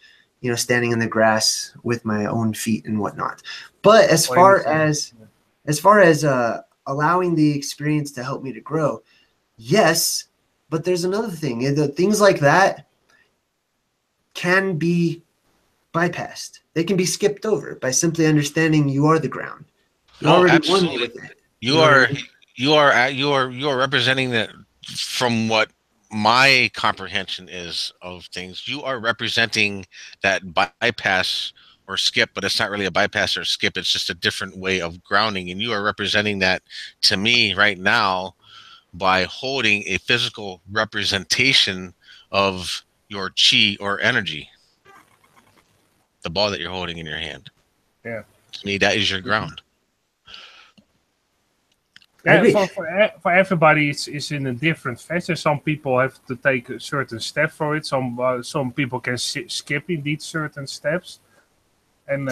standing in the grass with my own feet and whatnot. But as far as allowing the experience to help me to grow, yes. But there's another thing. Things like that can be bypassed. They can be skipped over by simply understanding you are the ground. You already won me with it. You are representing that. From what my comprehension is of things, you are representing that bypass or skip, but it's not really a bypass or skip. It's just a different way of grounding, and you are representing that to me right now by holding a physical representation of your chi or energy, the ball that you're holding in your hand. Yeah. To me, that is your ground. Yeah, for everybody, it's in a different fashion. Some people have to take a certain step for it. Some people can skip indeed certain steps. And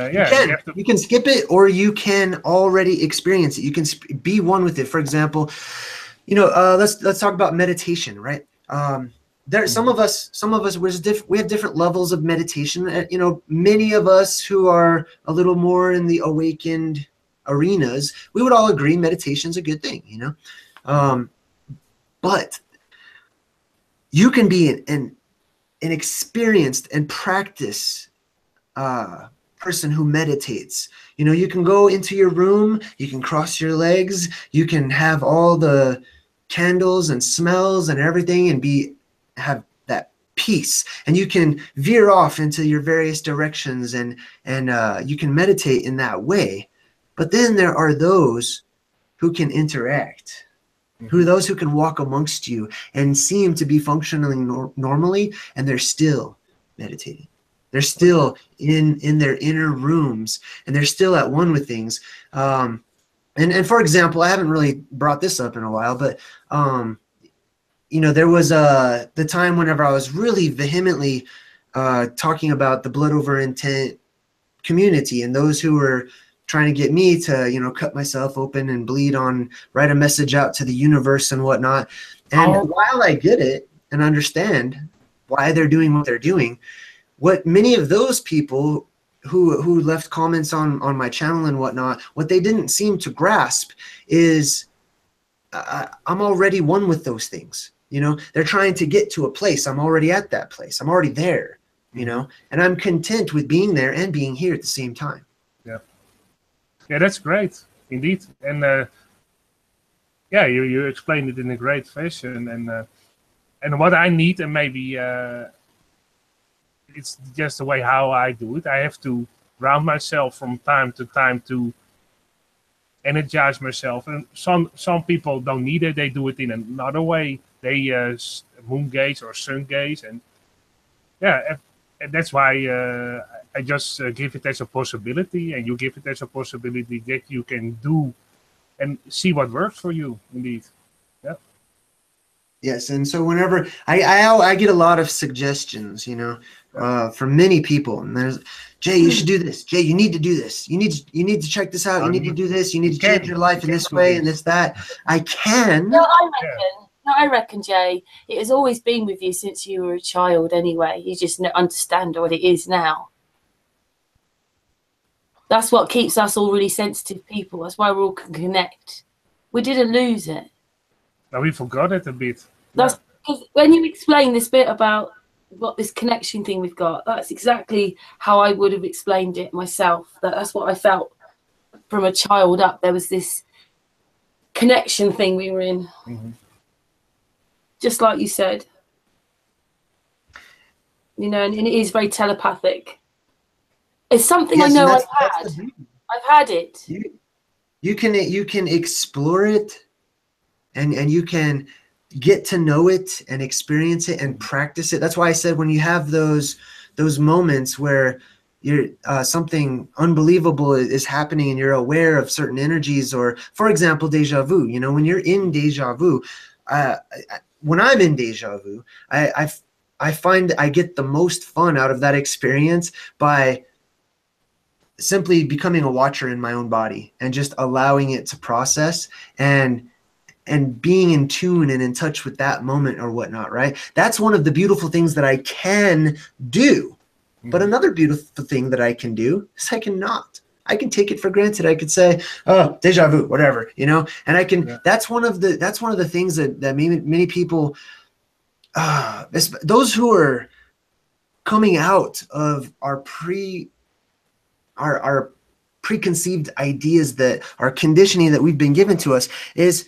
you can skip it, or you can already experience it. You can be one with it. For example, let's talk about meditation, right? There, some of us, we have different levels of meditation. Many of us who are a little more in the awakened arenas, we would all agree meditation's a good thing, but you can be an experienced and practiced person who meditates. You can go into your room, you can cross your legs, you can have all the candles and smells and everything and have that peace, and you can veer off into your various directions and you can meditate in that way. But then there are those who can interact, those who can walk amongst you and seem to be functioning normally, and they're still meditating. They're still in their inner rooms, and they're still at one with things. And for example, I haven't really brought this up in a while, but there was the time whenever I was really vehemently talking about the blood over intent community and those who were trying to get me to, cut myself open and bleed write a message out to the universe and whatnot. And while I get it and understand why they're doing what they're doing, what many of those people who left comments on my channel and whatnot, what they didn't seem to grasp is I'm already one with those things. You know, they're trying to get to a place. I'm already at that place. I'm already there, you know, and I'm content with being there and being here at the same time. Yeah. Yeah, that's great. Indeed. And yeah, you explained it in a great fashion. And what I need, and maybe it's just the way how I do it. I have to ground myself from time to time to energize myself. And some people don't need it. They do it in another way. They moon gaze or sun gaze, and yeah, and that's why I just give it as a possibility, and you give it as a possibility that you can do and see what works for you. Indeed, yeah. Yes, and so whenever I get a lot of suggestions, you know, from many people, and there's, Jay, you should do this. Jay, you need to do this. You need to check this out. You need to do this. You need to change your life in this way and this that. I can. No, I reckon, Jay, it has always been with you since you were a child. Anyway, you just understand what it is now. That's what keeps us all really sensitive people. That's why we all can connect. We didn't lose it. Now we forgot it a bit. That's because when you explain this bit about what this connection thing we've got, that's exactly how I would have explained it myself. That's what I felt from a child up. There was this connection thing we were in. Just like you said. You know, and it is very telepathic. It's something I know I've had. I've had it. You can explore it, and you can get to know it and experience it and practice it. That's why I said when you have those moments where you're something unbelievable is happening and you're aware of certain energies, or for example, deja vu. You know, when you're in deja vu, when I'm in deja vu, I find I get the most fun out of that experience by simply becoming a watcher in my own body and just allowing it to process and being in tune and in touch with that moment or whatnot, right? That's one of the beautiful things that I can do. But another beautiful thing that I can do is I cannot. I can take it for granted. I could say, oh, deja vu, whatever, you know, and I can, that's one of the things that many people, those who are coming out of our preconceived ideas, that our conditioning that we've been given to us, is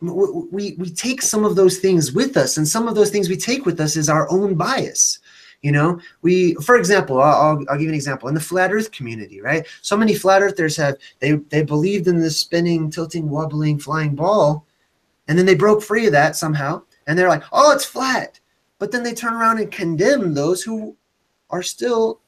we take some of those things with us, and some of those things we take with us is our own bias. You know, for example, I'll give you an example. In the flat earth community, right? So many flat earthers they believed in this spinning, tilting, wobbling, flying ball, and then they broke free of that somehow, and they're like, oh, it's flat. But then they turn around and condemn those who are still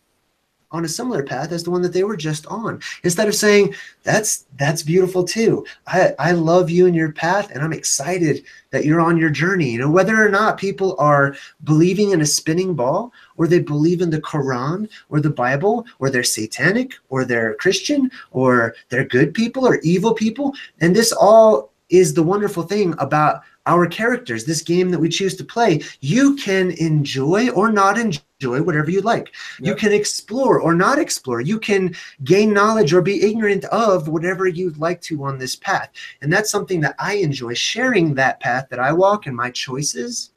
on a similar path as the one that they were just on, instead of saying that's beautiful too. I love you and your path, and I'm excited that you're on your journey. You know, whether or not people are believing in a spinning ball, or they believe in the Quran or the Bible, or they're satanic, or they're Christian, or they're good people or evil people, and this all is the wonderful thing about our characters, this game that we choose to play. You can enjoy or not enjoy whatever you like. Yep. You can explore or not explore. You can gain knowledge or be ignorant of whatever you'd like to on this path. And that's something that I enjoy, sharing that path that I walk and my choices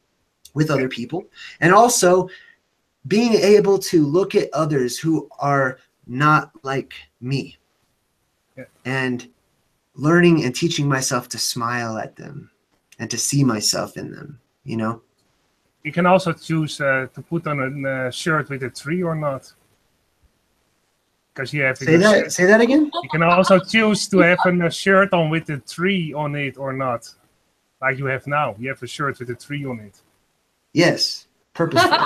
with other people. And also being able to look at others who are not like me. Yep. And learning and teaching myself to smile at them and to see myself in them, you know? You can also choose to put on a shirt with a tree or not. Because you have to say that again? You can also choose to have a shirt on with a tree on it or not. Like you have now. You have a shirt with a tree on it. Yes, purposeful.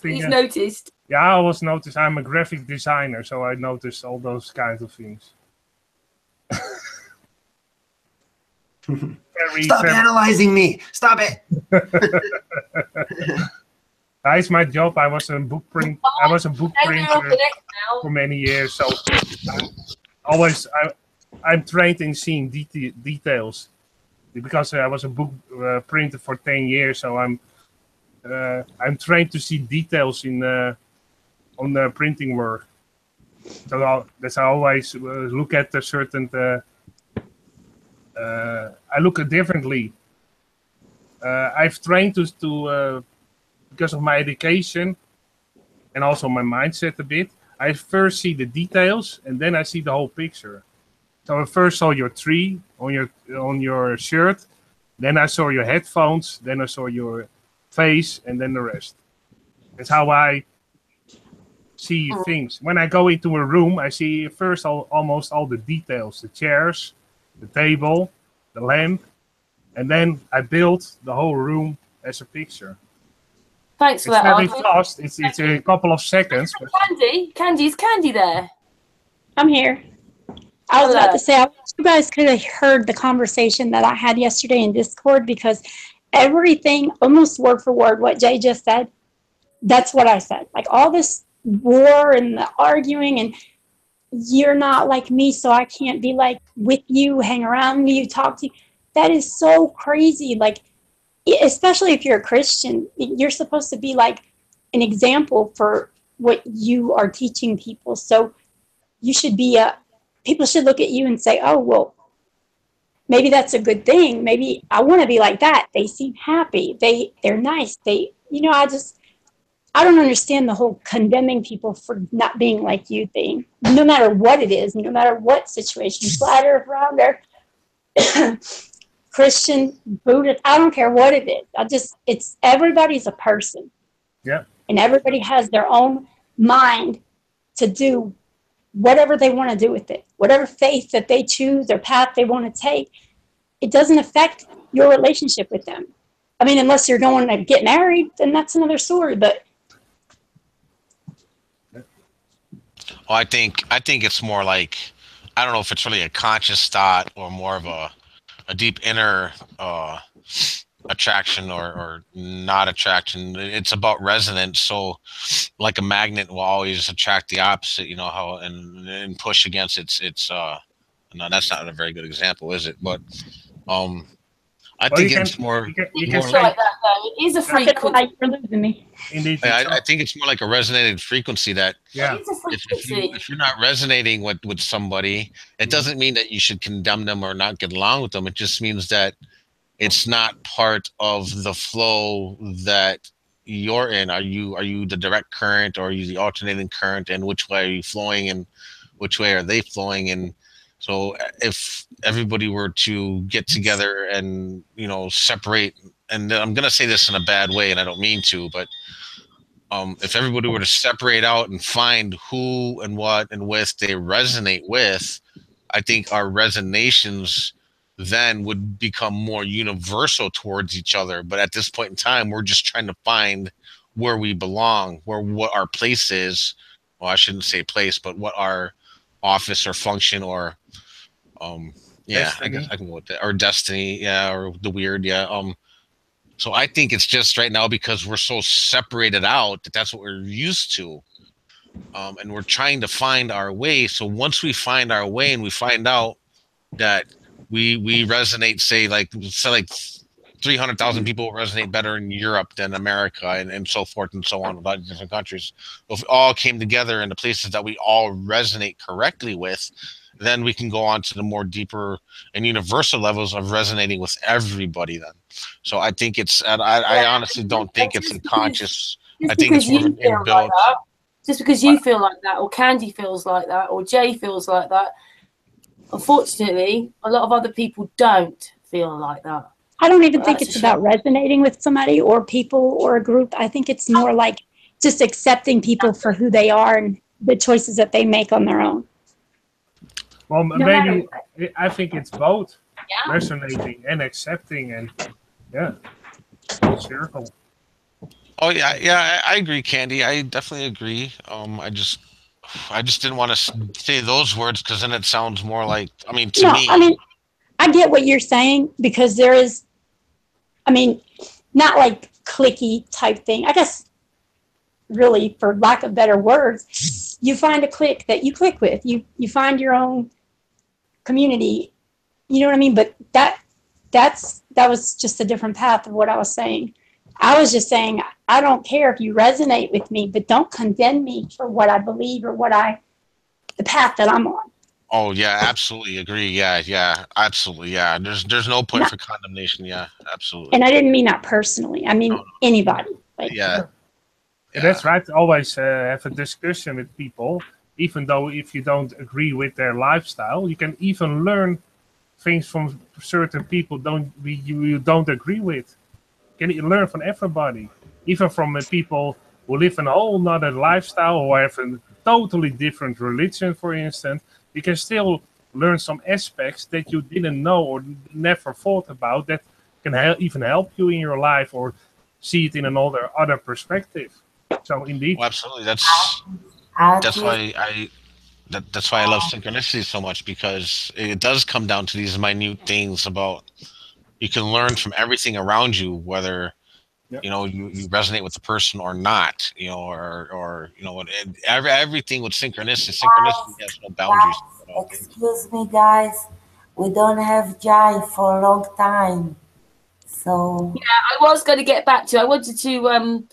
He's noticed. Yeah, I always noticed. I'm a graphic designer, so I noticed all those kinds of things. Stop analyzing me. Stop it. That's my job. I was a book printer for many years. So I'm trained in seeing details, because I was a book printer for 10 years. So I'm trained to see details on the printing work. So that's I always look at a certain. I look at differently I've trained to because of my education and also my mindset a bit. I first see the details and then I see the whole picture. So I first saw your tree on your shirt, then I saw your headphones, then I saw your face, and then the rest. That's how I see things. When I go into a room, I see first almost all the details, the chairs, the table, the lamp, and then I build the whole room as a picture. Thanks for it's that. Very fast. It's a couple of seconds. But... Candy, is Candy there? I'm here. I was about to say, I wish you guys could have heard the conversation that I had yesterday in Discord, because everything, almost word for word, what Jay just said, that's what I said. Like all this war and the arguing, and you're not like me, so I can't be like with you, hang around with you, talk to you. That is so crazy. Like, especially if you're a Christian, you're supposed to be like an example for what you are teaching people. So you should be people should look at you and say, oh, well, maybe that's a good thing. Maybe I want to be like that. They seem happy. They're nice. I don't understand the whole condemning people for not being like you thing. No matter what it is, no matter what situation, flat earth, round earth, Christian, Buddhist, I don't care what it is. It's everybody's a person. Yeah. And everybody has their own mind to do whatever they want to do with it, whatever faith that they choose or path they want to take. It doesn't affect your relationship with them. I mean, unless you're going to get married, then that's another story. But I think it's more like, I don't know if it's really a conscious thought or more of a deep inner attraction or not attraction. It's about resonance. So like a magnet will always attract the opposite, you know, how and push against its no, that's not a very good example, is it? But I think it's more. You can say like that though. It is a frequency. You're losing me. Indeed. I think it's more like a resonating frequency that if you're not resonating with somebody, it doesn't mean that you should condemn them or not get along with them. It just means that it's not part of the flow that you're in. Are you the direct current, or are you the alternating current, and which way are you flowing and which way are they flowing? And so if everybody were to get together and, you know, separate, and I'm going to say this in a bad way and I don't mean to, but if everybody were to separate out and find who and what and with they resonate with, I think our resonations then would become more universal towards each other. But at this point in time, we're just trying to find where we belong, what our place is. Well, I shouldn't say place, but what our office or function or yeah, destiny. I guess I can go with that, or destiny, yeah, or the weird, yeah. So I think it's just right now because we're so separated out that's what we're used to, and we're trying to find our way. So once we find our way and we find out that we resonate, say like 300,000 people resonate better in Europe than America, and so forth and so on, a lot of different countries. If we all came together in the places that we all resonate correctly with, then we can go on to the more deeper and universal levels of resonating with everybody then. So I think it's, I honestly don't think it's unconscious. I think it's more of an inbuilt. Just because you feel like that, or Candy feels like that, or Jay feels like that, unfortunately, a lot of other people don't feel like that. I don't even think it's about resonating with somebody or people or a group. I think it's more like just accepting people for who they are and the choices that they make on their own. Well, maybe I think it's both, resonating and accepting, and circle. Oh yeah, I agree, Candy. I definitely agree. I just didn't want to say those words because then it sounds more like, I mean, to me. I mean, I get what you're saying, because there is, I mean, not like cliquey type thing. I guess, really, for lack of better words, you find a clique that you click with. You find your own community. You know what I mean? But that was just a different path of what I was saying. I was just saying, I don't care if you resonate with me, but don't condemn me for what I believe or the path that I'm on. I Oh yeah, absolutely agree. Yeah, yeah, absolutely. Yeah, there's no point No. for condemnation. Yeah, absolutely. And I didn't mean that personally. I mean anybody. Like, Yeah, Yeah, yeah. that's right. Always have a discussion with people, even though if you don't agree with their lifestyle, you can even learn things from certain people you don't agree with. You can learn from everybody, even from people who live in a whole nother lifestyle or have a totally different religion, for instance. You can still learn some aspects that you didn't know or never thought about that can even help you in your life or see it in another other perspective. So indeed, Well, absolutely. That's that's Artist, why that's why I love synchronicity so much, because it does come down to these minute things about you can learn from everything around you, whether yeah. you resonate with the person or not, or everything with synchronicity has no boundaries, excuse me, guys. We don't have Jai for a long time. So, I was going to get back to. I wanted to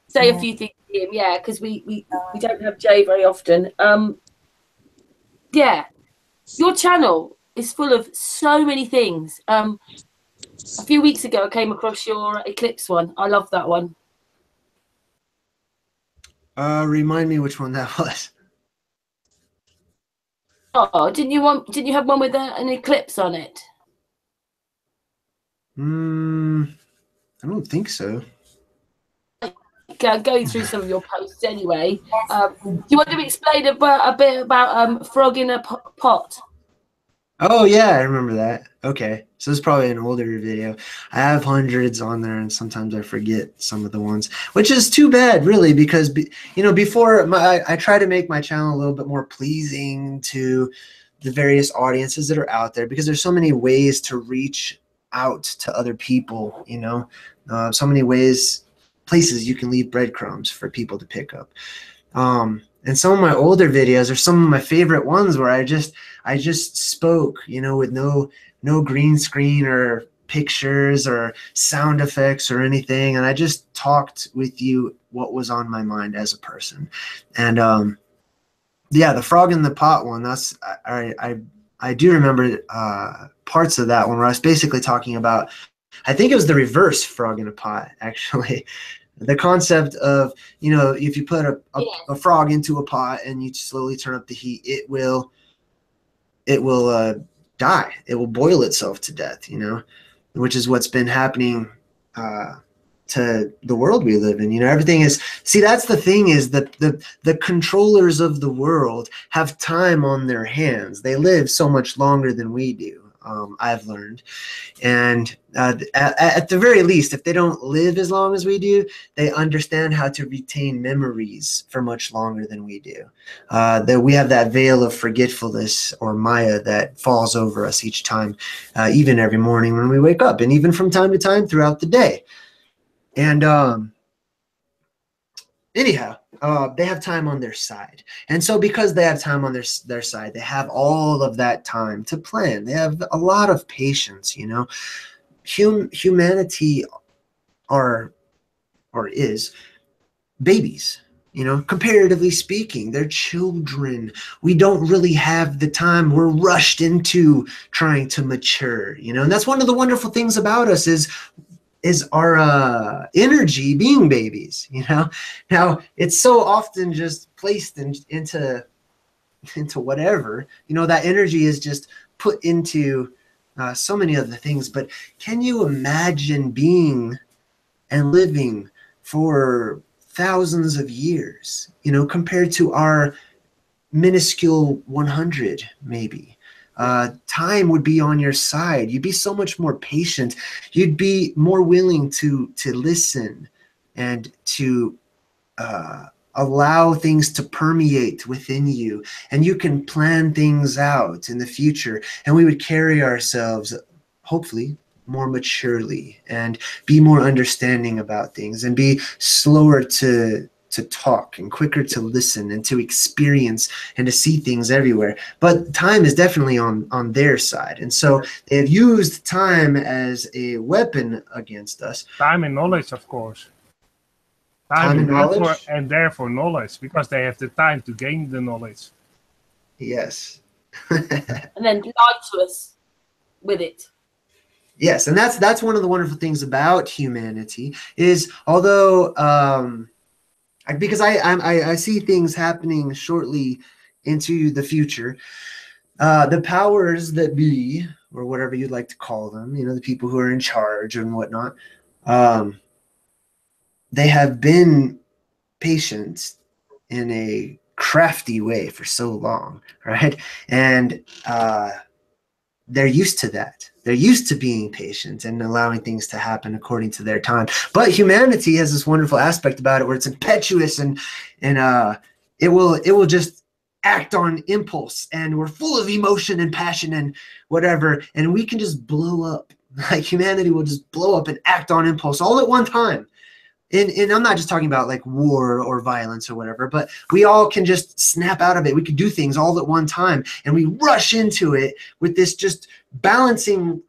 say a yeah. few things to him. Yeah, because we don't have Jay very often. Yeah, your channel is full of so many things. A few weeks ago, I came across your Eclipse one. I love that one. Remind me which one that was. Oh, didn't you have one with an eclipse on it? I don't think so. Going through some of your posts anyway. Do you want to explain a bit about frog in a pot? Oh yeah, I remember that. Okay, so it's probably an older video. I have hundreds on there, and sometimes I forget some of the ones, which is too bad, really, because before I try to make my channel a little bit more pleasing to the various audiences that are out there, because there's so many ways to reach out to other people. So many places you can leave breadcrumbs for people to pick up. And some of my older videos are some of my favorite ones where I just spoke, with no green screen or pictures or sound effects or anything, and I just talked with you what was on my mind as a person. And yeah, the frog in the pot one, that's I do remember parts of that one where I was basically talking about, I think it was the reverse frog in a pot, actually. The concept of, if you put a frog into a pot and you slowly turn up the heat, it will die. It will boil itself to death, which is what's been happening to the world we live in. Everything is, see, that's the thing, is that the controllers of the world have time on their hands. They live so much longer than we do. I've learned. And at the very least, if they don't live as long as we do, they understand how to retain memories for much longer than we do. That we have that veil of forgetfulness, or Maya, that falls over us each time, even every morning when we wake up, and even from time to time throughout the day. And anyhow, they have time on their side. And so because they have time on their side, they have all of that time to plan. They have a lot of patience, Humanity is babies, comparatively speaking. They're children. We don't really have the time. We're rushed into trying to mature, and that's one of the wonderful things about us is our energy being babies. Now it's so often just placed into whatever, that energy is just put into so many other things. But can you imagine being and living for thousands of years, compared to our minuscule 100, maybe? Time would be on your side. You'd be so much more patient. You'd be more willing to listen and to allow things to permeate within you, and you can plan things out in the future, and we would carry ourselves, hopefully, more maturely, and be more understanding about things, and be slower to talk and quicker to listen and to experience and to see things everywhere. But time is definitely on their side, and so they have used time as a weapon against us. Time and knowledge, of course. Time and knowledge? And therefore knowledge, because they have the time to gain the knowledge. Yes. and then lie to us with it. Yes, and that's one of the wonderful things about humanity is, although because I see things happening shortly into the future, the powers that be, or whatever you'd like to call them, the people who are in charge and whatnot, they have been patient in a crafty way for so long, right? And they're used to that. They're used to being patient and allowing things to happen according to their time. But humanity has this wonderful aspect about it where it's impetuous and it will just act on impulse, and we're full of emotion and passion and whatever, and we can just blow up. Like humanity will just blow up and act on impulse all at one time. And I'm not just talking about like war or violence or whatever, but we all can just snap out of it. We could do things all at one time, and we rush into it with this just balancing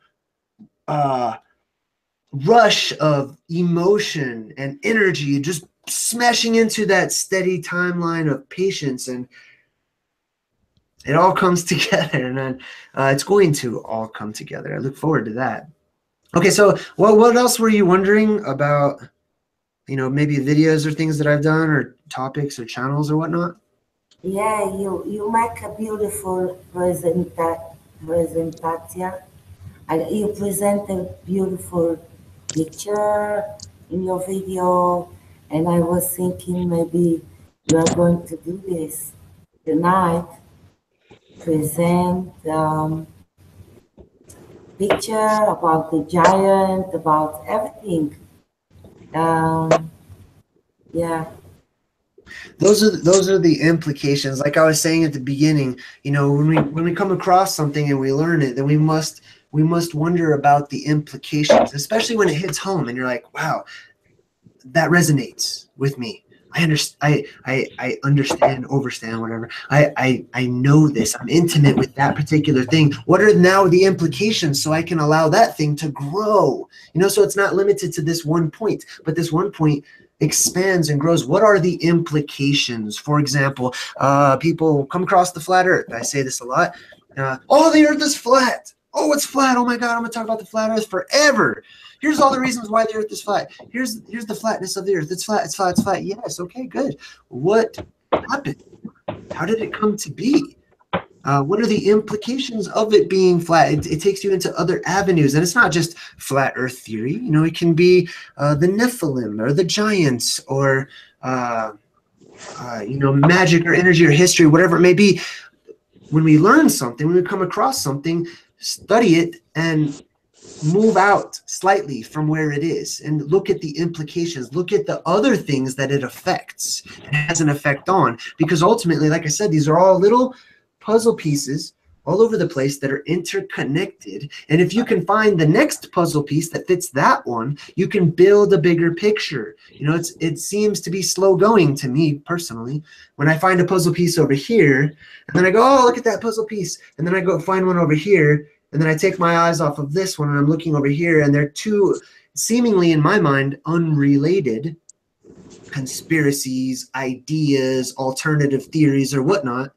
rush of emotion and energy, just smashing into that steady timeline of patience, and it all comes together, and then it's going to all come together. I look forward to that. Okay, so what else were you wondering about? Maybe videos or things that I've done, or topics or channels or whatnot? Yeah, you make a beautiful presentation. You present a beautiful picture in your video, and I was thinking maybe you are going to do this tonight. Present picture about the giant, about everything. Yeah. Those are the implications. Like I was saying at the beginning, when we come across something and we learn it, then we must wonder about the implications, especially when it hits home and you're like, wow, that resonates with me. I understand. I understand, overstand, whatever. I know this. I'm intimate with that particular thing. What are now the implications so I can allow that thing to grow? So it's not limited to this one point, but this one point expands and grows. What are the implications? For example, people come across the flat Earth. I say this a lot. Oh, the Earth is flat. Oh, it's flat. Oh my God, I'm gonna talk about the flat Earth forever. Here's all the reasons why the Earth is flat. Here's the flatness of the Earth. It's flat. It's flat. It's flat. Yes. Okay. Good. What happened? How did it come to be? What are the implications of it being flat? It takes you into other avenues, and it's not just flat Earth theory. It can be the Nephilim or the giants, or magic or energy or history, whatever it may be. When we learn something, when we come across something, study it and move out slightly from where it is and look at the implications, look at the other things that it affects and has an effect on, because ultimately, like I said, these are all little puzzle pieces all over the place that are interconnected, and if you can find the next puzzle piece that fits that one, you can build a bigger picture. It seems to be slow going to me personally when I find a puzzle piece over here, and then I go, oh, look at that puzzle piece, and then I go find one over here, and then I take my eyes off of this one and I'm looking over here, and they're two seemingly, in my mind, unrelated conspiracies, ideas, alternative theories, or whatnot.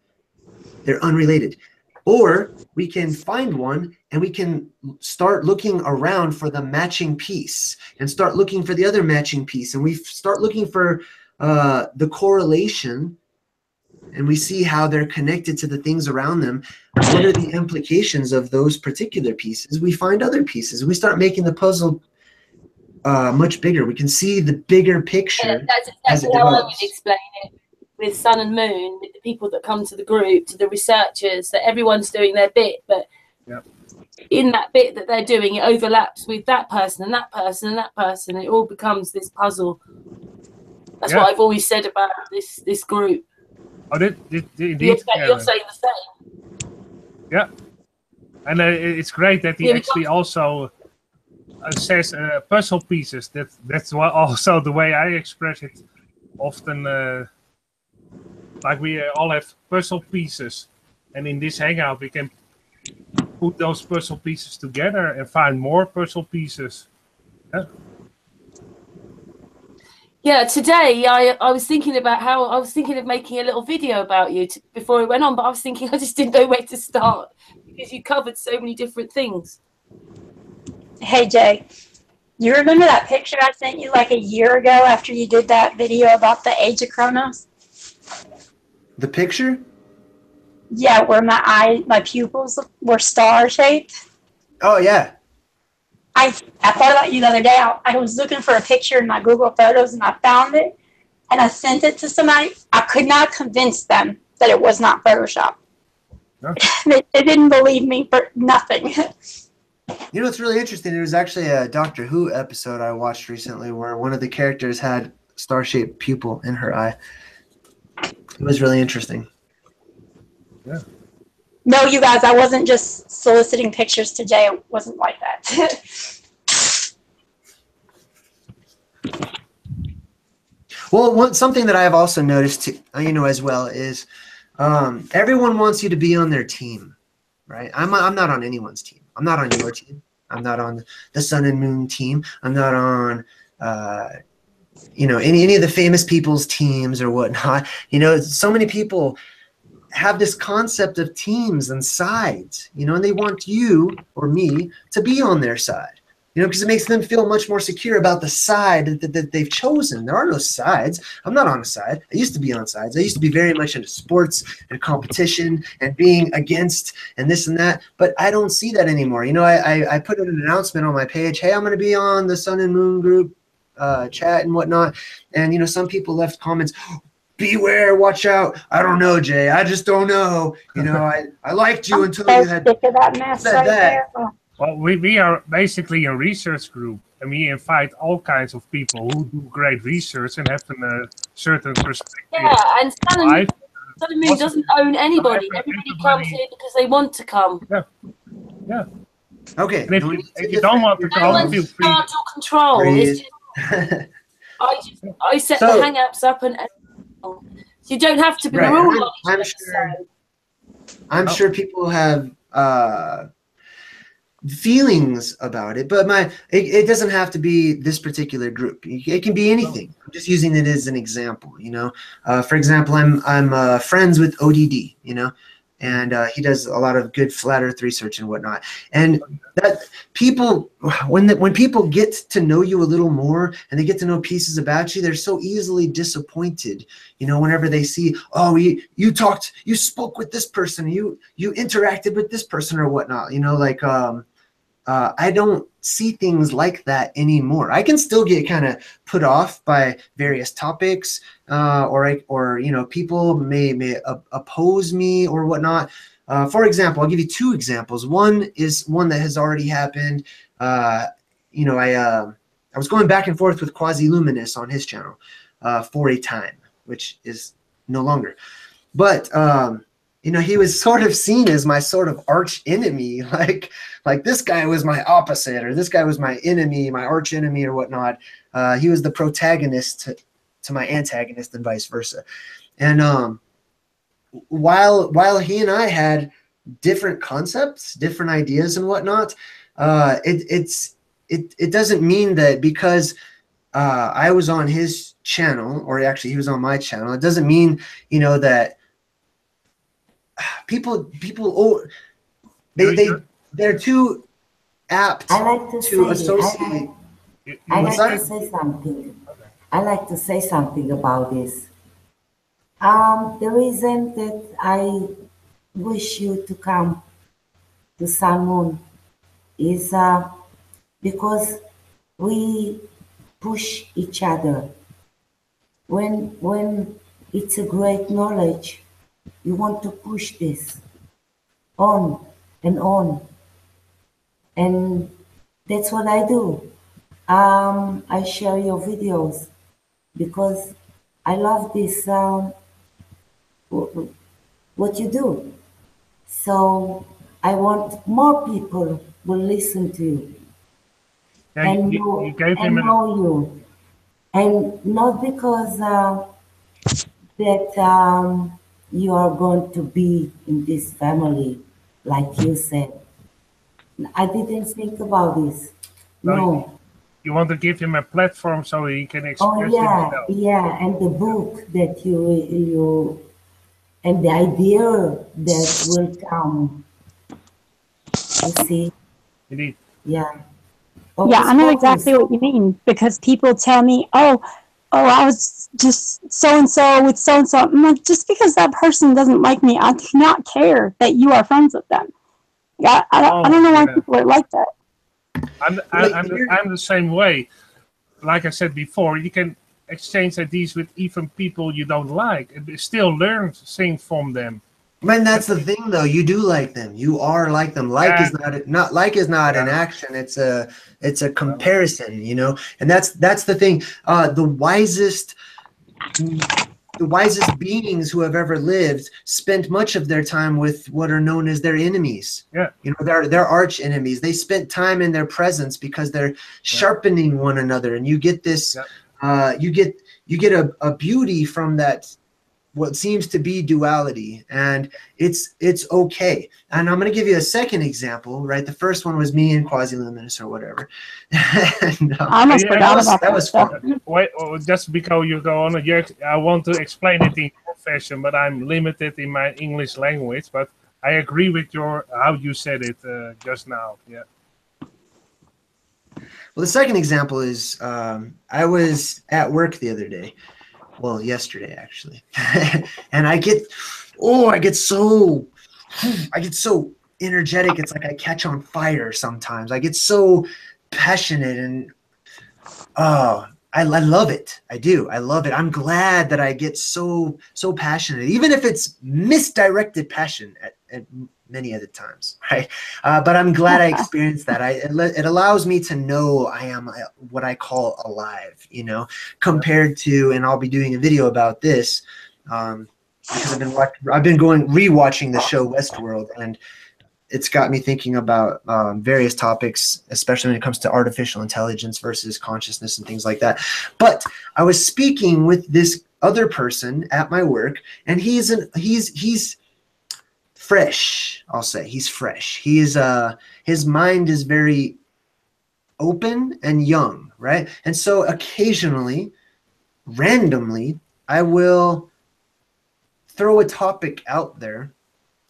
They're unrelated. Or we can find one and we can start looking around for the matching piece and start looking for the other matching piece. And we start looking for the correlation, and we see how they're connected to the things around them. What are the implications of those particular pieces? We find other pieces. We start making the puzzle much bigger. We can see the bigger picture. Yeah, that's exactly how I would explain it with Sun and Moon, with the people that come to the group, to the researchers, that everyone's doing their bit, but in that bit that they're doing, it overlaps with that person and that person and that person. It all becomes this puzzle. That's what I've always said about this group. Oh, indeed. You're saying the same. Yeah, and it's great that he actually also says puzzle pieces. That's also the way I express it often. Like we all have puzzle pieces, and in this hangout we can put those puzzle pieces together and find more puzzle pieces. Yeah, today I was thinking about how I was thinking of making a little video about you before it went on, but I was thinking I just didn't know where to start because you covered so many different things. Hey, Jay, you remember that picture I sent you like a year ago after you did that video about the age of Kronos? The picture? Yeah, where my pupils were star-shaped. Oh, yeah. I thought about you the other day. I was looking for a picture in my Google Photos, and I found it, and I sent it to somebody. I could not convince them that it was not Photoshop. No. They didn't believe me for nothing. You know, it's really interesting. There was actually a Doctor Who episode I watched recently where one of the characters had star-shaped pupil in her eye. It was really interesting. Yeah. No, you guys, I wasn't just soliciting pictures to Jay. It wasn't like that. Well, something that I have also noticed, as well, is everyone wants you to be on their team, right? I'm not on anyone's team. I'm not on your team. I'm not on the Sun and Moon team. I'm not on, any of the famous people's teams or whatnot. So many people have this concept of teams and sides, and they want you or me to be on their side, because it makes them feel much more secure about the side that they've chosen. There are no sides. I'm not on a side. I used to be on sides. I used to be very much into sports and competition and being against and this and that, but I don't see that anymore. I put an announcement on my page, hey, I'm going to be on the Sun and Moon group chat and whatnot, and some people left comments, beware, watch out. I don't know, Jay. I just don't know. I liked you until you had said that. Well, we are basically a research group, and we invite all kinds of people who do great research and have a certain perspective. Yeah, and Sun and Moon doesn't own anybody. Everybody comes here because they want to come. Yeah. Yeah. Okay. And if you don't want to come, feel free. Start or control. It's just, I set the hang-ups up and you don't have to be rule. I'm sure people have feelings about it, but it doesn't have to be this particular group. It can be anything. I'm just using it as an example. For example, I'm friends with ODD. And he does a lot of good flat Earth research and whatnot. And that people, when people get to know you a little more and they get to know pieces about you, they're so easily disappointed. Whenever they see, oh, you spoke with this person, you interacted with this person or whatnot. I don't see things like that anymore. I can still get kind of put off by various topics, or people may oppose me or whatnot. For example, I'll give you two examples. One is one that has already happened. I was going back and forth with Quasi-Luminous on his channel for a time, which is no longer. But he was sort of seen as my sort of arch enemy, like this guy was my opposite, or this guy was my enemy, my arch enemy or whatnot. He was the protagonist to my antagonist and vice versa. And while he and I had different concepts, different ideas and whatnot, it doesn't mean that because I was on his channel, or actually he was on my channel, it doesn't mean that people they're too apt to associate. I like to say something about this. The reason that I wish you to come to Sun Moon is because we push each other. When it's a great knowledge, you want to push this on and on. And that's what I do. I share your videos because I love this, what you do. So I want more people will listen to you, yeah, and you gave him know you. And not because that you are going to be in this family, like you said. I didn't think about this. No. You want to give him a platform so he can express yeah, himself. yeah, and the book that you and the idea that will come. You see, Indeed. yeah. Yeah, Hocus I know Pocus. exactly what you mean because people tell me, "Oh, I was just so and so with so and so." I'm like, just because that person doesn't like me, I do not care that you are friends with them. Yeah, I don't know why people are like that. I'm the same way. Like I said before, you can exchange ideas with even people you don't like and still learn things from them. Man, that's the thing, though. You do like them. You are like them. Like is not an action. It's a comparison, you know. And that's the thing. The wisest beings who have ever lived spent much of their time with what are known as their enemies. Yeah. You know, their arch enemies. They spent time in their presence because they're sharpening one another, and you get this. You get a beauty from that. What seems to be duality, and it's okay. And I'm going to give you a second example, right? The first one was me and Quasi-Luminous or whatever. And, I almost forgot about that was fun. Wait, just because you go on, I want to explain it in your fashion, but I'm limited in my English language. But I agree with how you said it just now. Yeah. Well, the second example is I was at work the other day. Well, yesterday actually, and I get so energetic. It's like I catch on fire sometimes. I get so passionate, and I love it. I do. I love it. I'm glad that I get so passionate, even if it's misdirected passion at many of the times, right? But I'm glad I experienced that. It allows me to know I am what I call alive, you know, compared to, and I'll be doing a video about this because I've been rewatching the show Westworld, and it's got me thinking about various topics, especially when it comes to artificial intelligence versus consciousness and things like that. But I was speaking with this other person at my work, and he's fresh. I'll say he's fresh. His mind is very open and young, right? And so occasionally, randomly, I will throw a topic out there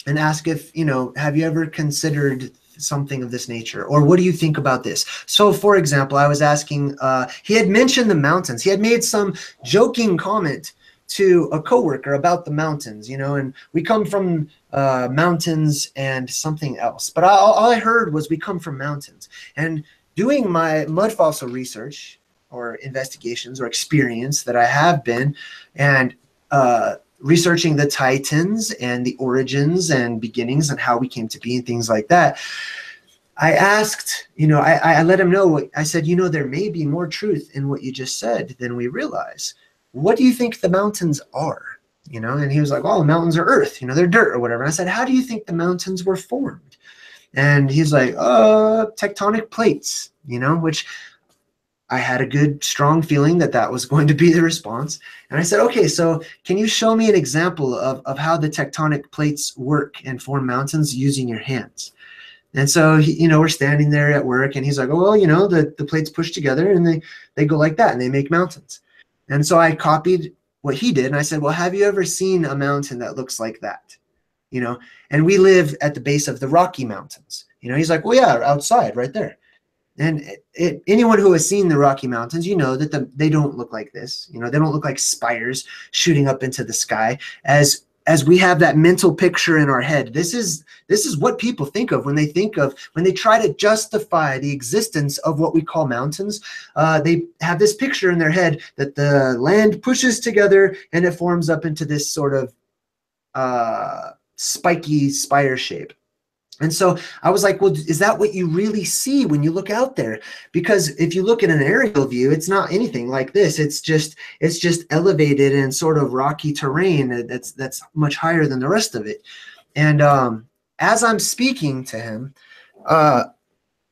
and ask if, you know, have you ever considered something of this nature, or what do you think about this? So for example, I was asking, he had mentioned the mountains. He had made some joking comment to a coworker about the mountains, you know, and we come from mountains and something else. But all I heard was we come from mountains. And doing my mud fossil research or investigations or experience that I have been, and researching the Titans and the origins and beginnings and how we came to be and things like that, I asked, you know, I let him know, I said, you know, there may be more truth in what you just said than we realize. What do you think the mountains are? You know, and he was like, well, the mountains are earth, you know, they're dirt or whatever. And I said, how do you think the mountains were formed? And he's like, tectonic plates, you know, which I had a good, strong feeling that was going to be the response. And I said, okay, so can you show me an example of how the tectonic plates work and form mountains using your hands? And so, you know, we're standing there at work, and he's like, oh, well, you know, the plates push together and they go like that and they make mountains. And so I copied what he did, and I said, well, have you ever seen a mountain that looks like that? You know, and we live at the base of the Rocky Mountains. You know, he's like, well, yeah, outside right there. And anyone who has seen the Rocky Mountains, you know that they don't look like this. You know, they don't look like spires shooting up into the sky as we have that mental picture in our head. This is what people think of when they try to justify the existence of what we call mountains. They have this picture in their head that the land pushes together and it forms up into this sort of spiky spire shape. And so I was like, well, is that what you really see when you look out there? Because if you look at an aerial view, it's not anything like this. It's just elevated and sort of rocky terrain that's much higher than the rest of it. And as I'm speaking to him,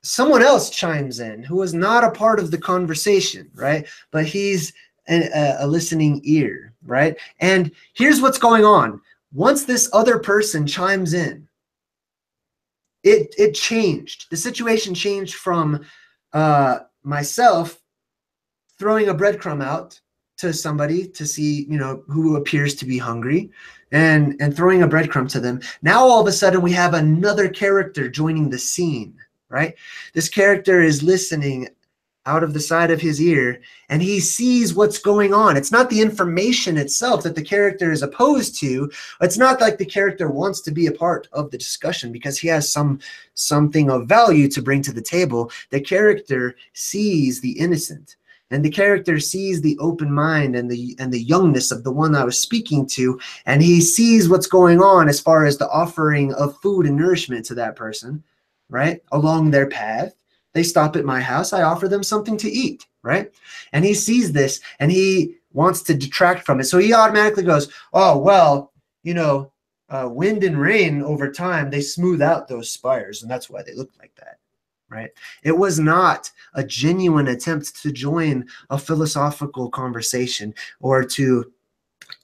someone else chimes in who was not a part of the conversation, right? But he's a listening ear, right? And here's what's going on. Once this other person chimes in, it changed. The situation changed from myself throwing a breadcrumb out to somebody to see, you know, who appears to be hungry, and throwing a breadcrumb to them. Now all of a sudden we have another character joining the scene, right? This character is listening out of the side of his ear, and he sees what's going on. It's not the information itself that the character is opposed to. It's not like the character wants to be a part of the discussion because he has something of value to bring to the table. The character sees the innocent, and the character sees the open mind and the youngness of the one I was speaking to, and he sees what's going on as far as the offering of food and nourishment to that person, right, along their path. They stop at my house, I offer them something to eat, right? And he sees this and he wants to detract from it. So he automatically goes, oh, well, you know, wind and rain over time, they smooth out those spires, and that's why they look like that, right? It was not a genuine attempt to join a philosophical conversation or to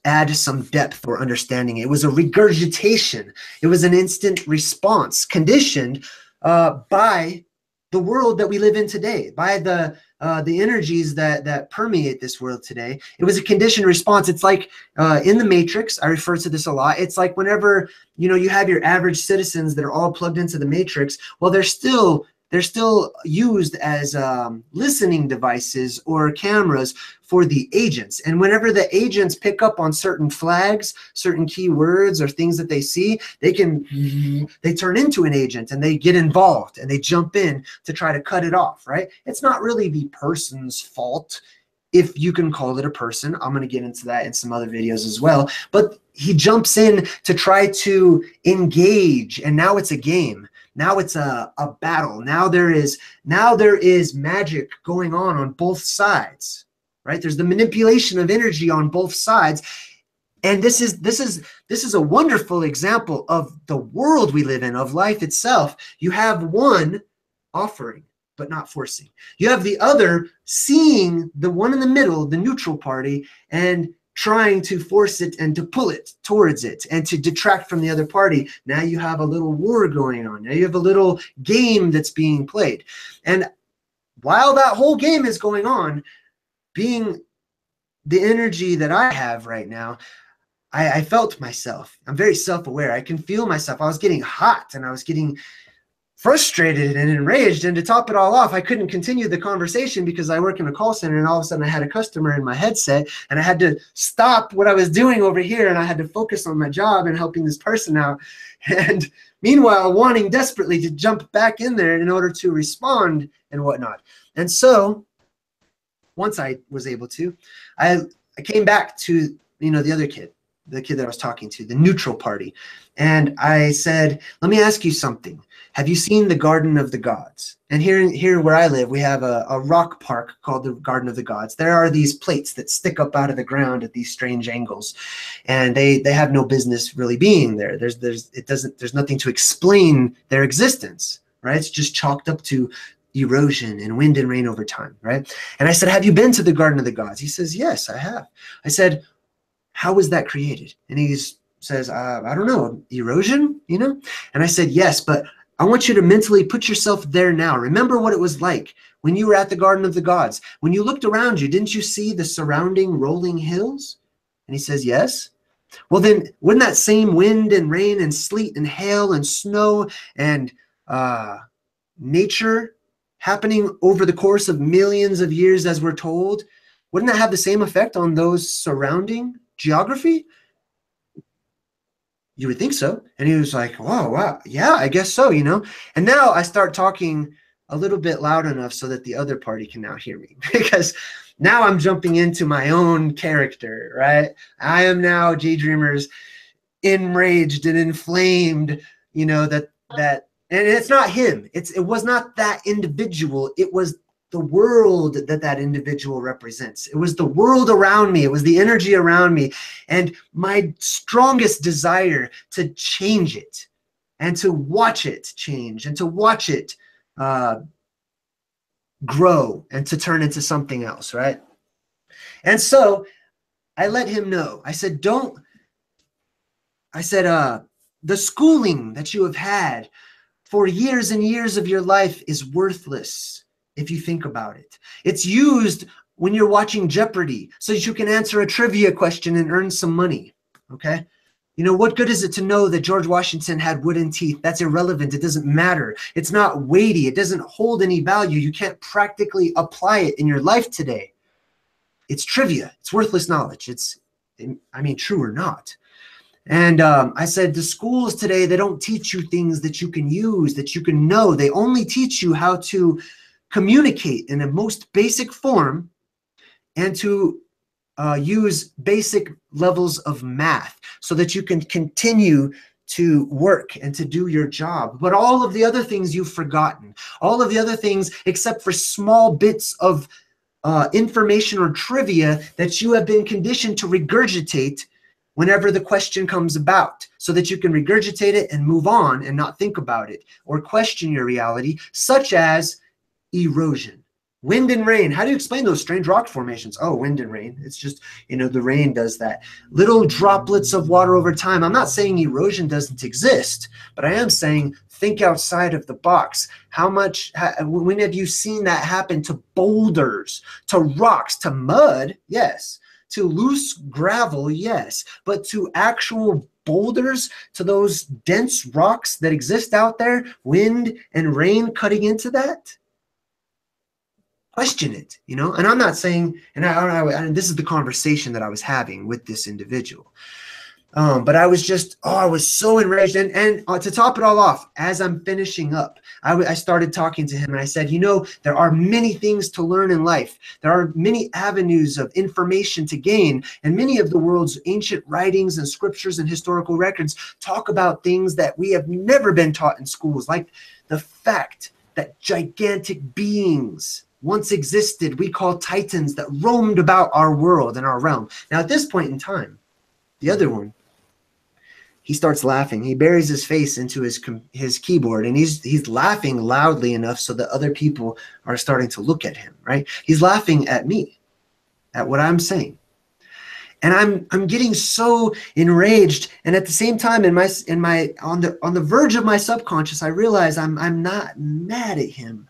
add some depth or understanding. It was a regurgitation. It was an instant response conditioned by the world that we live in today, by the energies that permeate this world today. It was a conditioned response. It's like in the Matrix, I refer to this a lot. It's like whenever, you know, you have your average citizens that are all plugged into the Matrix, well, they're still used as listening devices or cameras for the agents. And whenever the agents pick up on certain flags, certain keywords or things that they see, they turn into an agent and they get involved and they jump in to try to cut it off, right? It's not really the person's fault, if you can call it a person. I'm going to get into that in some other videos as well. But he jumps in to try to engage, and now it's a game. Now it's a battle. Now there is magic going on both sides, right? There's the manipulation of energy on both sides. And this is a wonderful example of the world we live in, of life itself. You have one offering, but not forcing. You have the other seeing the one in the middle, the neutral party, and trying to force it and to pull it towards it and to detract from the other party. Now you have a little war going on. Now you have a little game that's being played. And while that whole game is going on, being the energy that I have right now, I felt myself. I'm very self-aware. I can feel myself. I was getting hot and I was getting frustrated and enraged, and to top it all off, I couldn't continue the conversation because I work in a call center, and all of a sudden I had a customer in my headset, and I had to stop what I was doing over here, and I had to focus on my job and helping this person out, and meanwhile wanting desperately to jump back in there in order to respond and whatnot. And so once I was able to, I came back to, you know, the other kid, the kid that I was talking to, the neutral party, and I said, let me ask you something. Have you seen the Garden of the Gods? And here where I live, we have a rock park called the Garden of the Gods. There are these plates that stick up out of the ground at these strange angles, and they have no business really being there. There's nothing to explain their existence, right? It's just chalked up to erosion and wind and rain over time, right? And I said, have you been to the Garden of the Gods? He says, yes, I have. I said, how was that created? And he says, I don't know, erosion, you know? And I said, yes, but I want you to mentally put yourself there now. Remember what it was like when you were at the Garden of the Gods. When you looked around you, didn't you see the surrounding rolling hills? And he says, yes. Well, then wouldn't that same wind and rain and sleet and hail and snow and nature happening over the course of millions of years, as we're told, wouldn't that have the same effect on those surrounding geography? You would think so. And he was like, whoa, wow, yeah, I guess so, you know. And now I start talking a little bit loud enough so that the other party can now hear me, because now I'm jumping into my own character, right? I am now JayDreamerZ, enraged and inflamed, you know, that and it's not him. It was not that individual. It was the world that individual represents. It was the world around me. It was the energy around me, and my strongest desire to change it and to watch it change and to watch it grow and to turn into something else, right? And so I let him know. I said, the schooling that you have had for years and years of your life is worthless. if you think about it. It's used when you're watching Jeopardy so that you can answer a trivia question and earn some money, okay? You know, what good is it to know that George Washington had wooden teeth? That's irrelevant. It doesn't matter. It's not weighty. It doesn't hold any value. You can't practically apply it in your life today. It's trivia. It's worthless knowledge. It's, I mean, true or not. And I said, the schools today, they don't teach you things that you can use, that you can know. They only teach you how to communicate in a most basic form and to use basic levels of math so that you can continue to work and to do your job. But all of the other things you've forgotten, all of the other things except for small bits of information or trivia that you have been conditioned to regurgitate whenever the question comes about, so that you can regurgitate it and move on and not think about it or question your reality, such as erosion. Wind and rain. How do you explain those strange rock formations? Oh, wind and rain. It's just, you know, the rain does that. Little droplets of water over time. I'm not saying erosion doesn't exist, but I am saying think outside of the box. When have you seen that happen to boulders, to rocks, to mud? Yes. To loose gravel? Yes. But to actual boulders, to those dense rocks that exist out there, wind and rain cutting into that? Question it, you know? And I'm not saying, and this is the conversation that I was having with this individual. But I was just, I was so enraged. And to top it all off, as I'm finishing up, I started talking to him and I said, you know, there are many things to learn in life. There are many avenues of information to gain. And many of the world's ancient writings and scriptures and historical records talk about things that we have never been taught in schools, like the fact that gigantic beings once existed, we call titans, that roamed about our world and our realm. Now, at this point in time, the other one, he starts laughing. He buries his face into his keyboard, and he's laughing loudly enough so that other people are starting to look at him, right? He's laughing at me, at what I'm saying. And I'm getting so enraged, and at the same time, on the verge of my subconscious, I realize I'm not mad at him.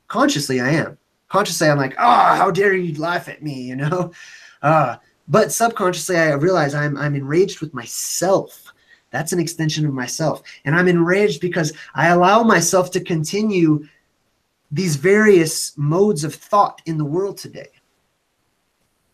Consciously, I am. Consciously, I'm like, how dare you laugh at me, you know? But subconsciously, I realize I'm enraged with myself. That's an extension of myself. And I'm enraged because I allow myself to continue these various modes of thought in the world today.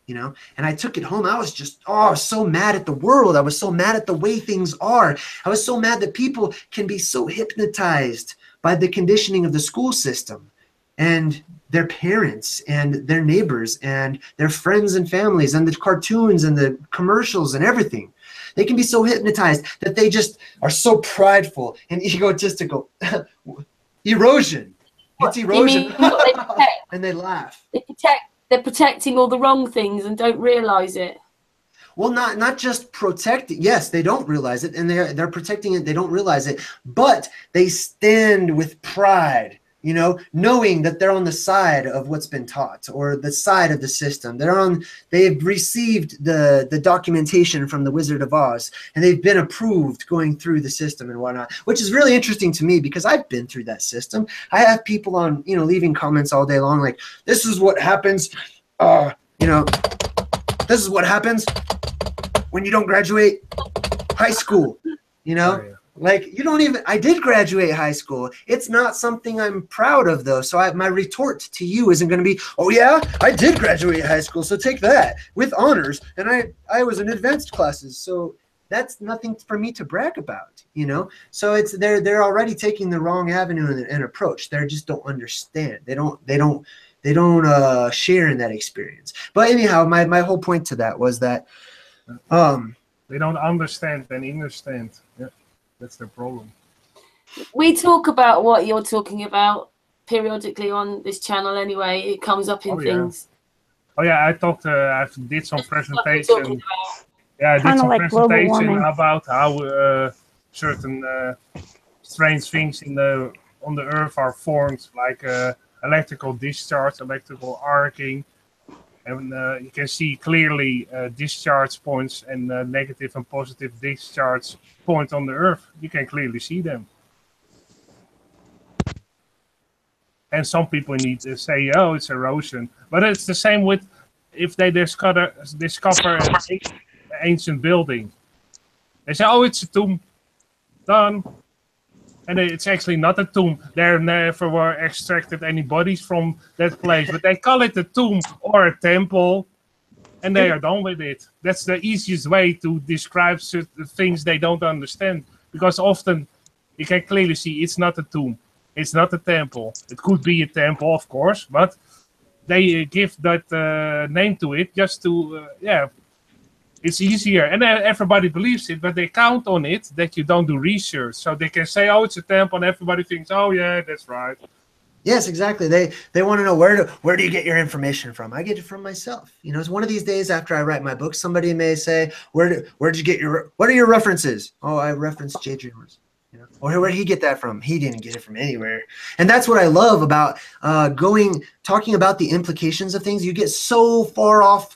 You know, and I took it home. I was just, I was so mad at the world. I was so mad at the way things are. I was so mad that people can be so hypnotized by the conditioning of the school system and their parents and their neighbors and their friends and families and the cartoons and the commercials and everything. They can be so hypnotized that they just are so prideful and egotistical. Erosion. It's erosion. And they laugh. They're protecting all the wrong things and don't realize it. Well, not just protecting. Yes, they don't realize it, and they're protecting it. They don't realize it, but they stand with pride, you know, knowing that they're on the side of what's been taught or the side of the system. They've received the documentation from the Wizard of Oz, and they've been approved going through the system and whatnot, which is really interesting to me because I've been through that system. I have people on, you know, leaving comments all day long like, this is what happens, you know, this is what happens when you don't graduate high school, you know? Oh, yeah. Like, you don't even, I did graduate high school. It's not something I'm proud of, though. So my retort to you isn't going to be, oh, yeah, I did graduate high school, so take that with honors. And I was in advanced classes. So that's nothing for me to brag about, you know? So they're already taking the wrong avenue and approach. They just don't understand. They don't share in that experience. But anyhow, my whole point to that was that they don't understand and understand. Yeah. That's the problem. We talk about what you're talking about periodically on this channel anyway. It comes up in things. Oh yeah, I did some presentation. Yeah, I did some like presentation about how certain strange things on the Earth are formed, like electrical discharge, electrical arcing. And you can see clearly discharge points and negative and positive discharge points on the Earth. You can clearly see them. And some people need to say, oh, it's erosion. But it's the same with if they discover an ancient building. They say, oh, it's a tomb. Done. And it's actually not a tomb. There never were extracted any bodies from that place. But they call it a tomb or a temple. And they are done with it. That's the easiest way to describe certain things they don't understand. Because often you can clearly see it's not a tomb. It's not a temple. It could be a temple, of course, but they give that name to it just to, it's easier. And everybody believes it, but they count on it that you don't do research. So they can say, oh, it's a temple, and everybody thinks, oh, yeah, that's right. Yes, exactly. They want to know where do you get your information from? I get it from myself. You know, it's one of these days after I write my book, somebody may say, where'd you get what are your references? Oh, I referenced JayDreamerZ. You know, or where'd he get that from? He didn't get it from anywhere. And that's what I love about talking about the implications of things. You get so far off,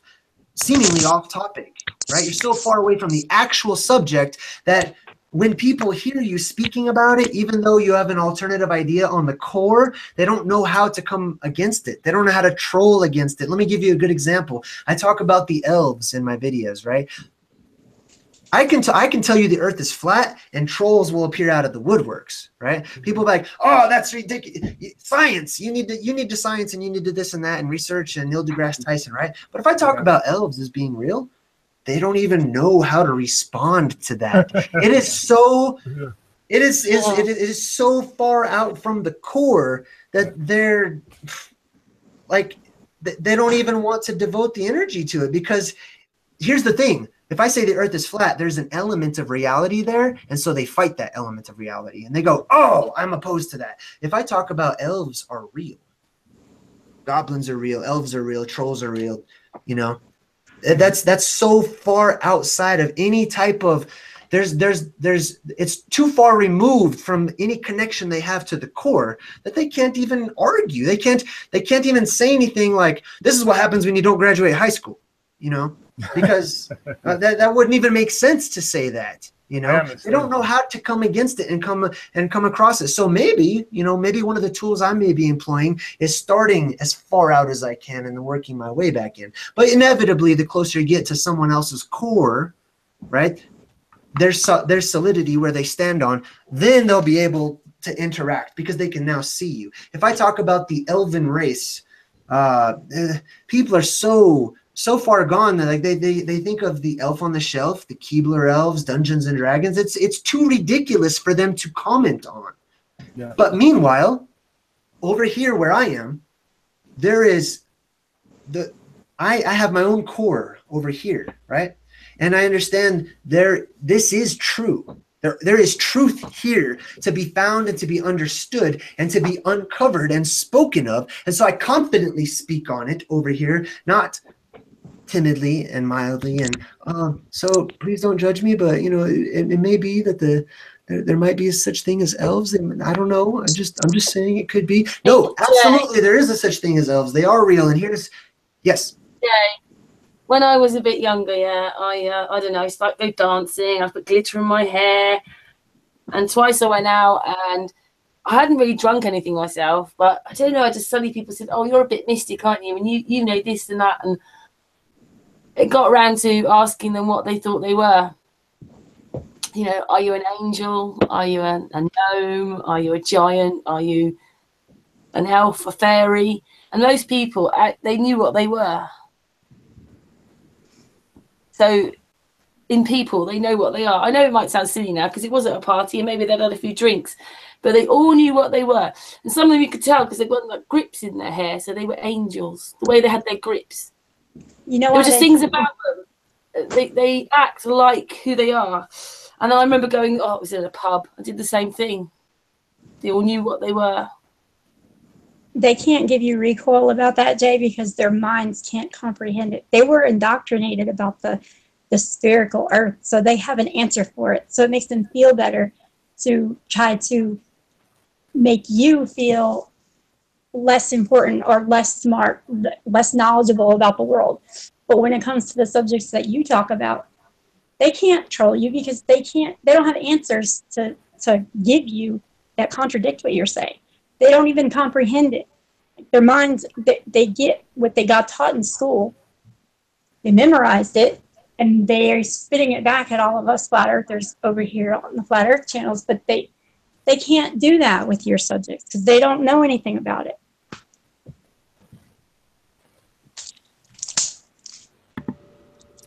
seemingly off topic, right? You're so far away from the actual subject that when people hear you speaking about it, even though you have an alternative idea on the core, they don't know how to come against it. They don't know how to troll against it. Let me give you a good example. I talk about the elves in my videos, right? I can tell you the earth is flat and trolls will appear out of the woodworks, right? People are like, oh, that's ridiculous. Science, you need to science and you need to this and that and research and Neil deGrasse Tyson, right? But if I talk about elves as being real, they don't even know how to respond to that. It is so it is so far out from the core that they're like they don't even want to devote the energy to it, because here's the thing. If I say the earth is flat, there's an element of reality there, and so they fight that element of reality. And they go, oh, I'm opposed to that. If I talk about elves are real, goblins are real, elves are real, trolls are real, you know, that's so far outside of any type of, it's too far removed from any connection they have to the core that they can't even argue. They can't even say anything like, this is what happens when you don't graduate high school, you know? Because that wouldn't even make sense to say that, you know. They don't know how to come against it and come across it. So maybe, you know, maybe one of the tools I may be employing is starting as far out as I can and then working my way back in. But inevitably, the closer you get to someone else's core, right, there's solidity where they stand on, then they'll be able to interact because they can now see you. If I talk about the elven race, people are so far gone that like they think of the elf on the shelf, the Keebler elves, Dungeons and Dragons. It's too ridiculous for them to comment on. Yeah. But meanwhile, over here where I am, there is I have my own core over here, right? And I understand this is true. There is truth here to be found and to be understood and to be uncovered and spoken of. And so I confidently speak on it over here, not timidly and mildly, and so please don't judge me, but you know, it may be that there might be a such thing as elves, and I don't know. I'm just saying it could be. No, absolutely, there is a such thing as elves. They are real, and here's yes. Yeah, when I was a bit younger, yeah, I don't know, I started go dancing. I put glitter in my hair, and twice I went out, and I hadn't really drunk anything myself, but I don't know. I just suddenly people said, "Oh, you're a bit mystic, aren't you? And you know this and that," and it got around to asking them what they thought they were. You know, are you an angel? Are you a gnome? Are you a giant? Are you an elf, a fairy? And those people, they knew what they were. So in people, they know what they are. I know it might sound silly now because it was at a party and maybe they'd had a few drinks, but they all knew what they were. And some of them you could tell because they've got like grips in their hair. So they were angels, the way they had their grips. You know, there were just things about them. They act like who they are. And I remember going, oh, it was in a pub. I did the same thing. They all knew what they were. They can't give you recoil about that, Jay, because their minds can't comprehend it. They were indoctrinated about the spherical earth, so they have an answer for it. So it makes them feel better to try to make you feel less important or less smart, less knowledgeable about the world. But when it comes to the subjects that you talk about, they can't troll you because they don't have answers to give you that contradict what you're saying. They don't even comprehend it. Their minds, they get what they got taught in school. They memorized it, and they're spitting it back at all of us flat earthers over here on the Flat Earth channels, but they can't do that with your subjects because they don't know anything about it.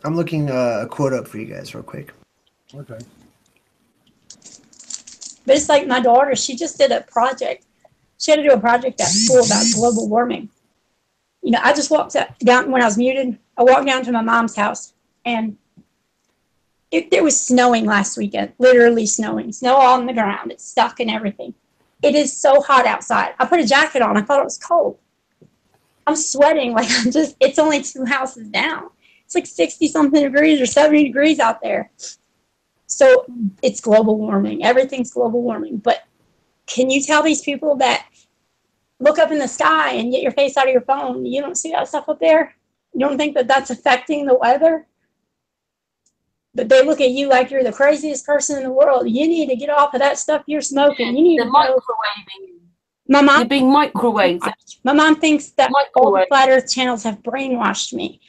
I'm looking a quote up for you guys real quick. Okay. But it's like my daughter, she just did a project. She had to do a project at school about global warming. You know, I just walked down when I was muted. I walked down to my mom's house, and it was snowing last weekend, literally snowing. Snow on the ground. It's stuck and everything. It is so hot outside. I put a jacket on. I thought it was cold. I'm sweating like it's only 2 houses down. It's like 60-something degrees or 70 degrees out there. So it's global warming. Everything's global warming. But can you tell these people that look up in the sky and get your face out of your phone, you don't see that stuff up there? You don't think that that's affecting the weather? But they look at you like you're the craziest person in the world. You need to get off of that stuff you're smoking. You need to microwaving. My mom, you're being microwaved. My mom thinks that all the Flat Earth channels have brainwashed me.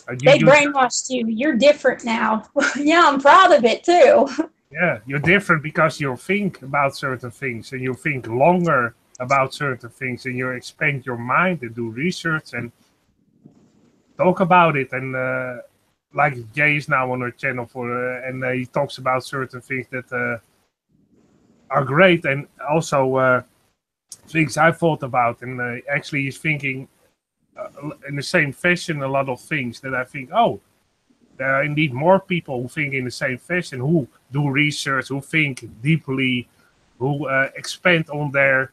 They brainwashed you. You're different now. Yeah, I'm proud of it too. Yeah, you're different because you think about certain things and you think longer about certain things and you expand your mind and do research and talk about it. And like Jay is now on our channel and he talks about certain things that are great and also things I thought about. And actually he's thinking in the same fashion a lot of things that I think, oh, there are indeed more people who think in the same fashion, who do research, who think deeply, who expand on their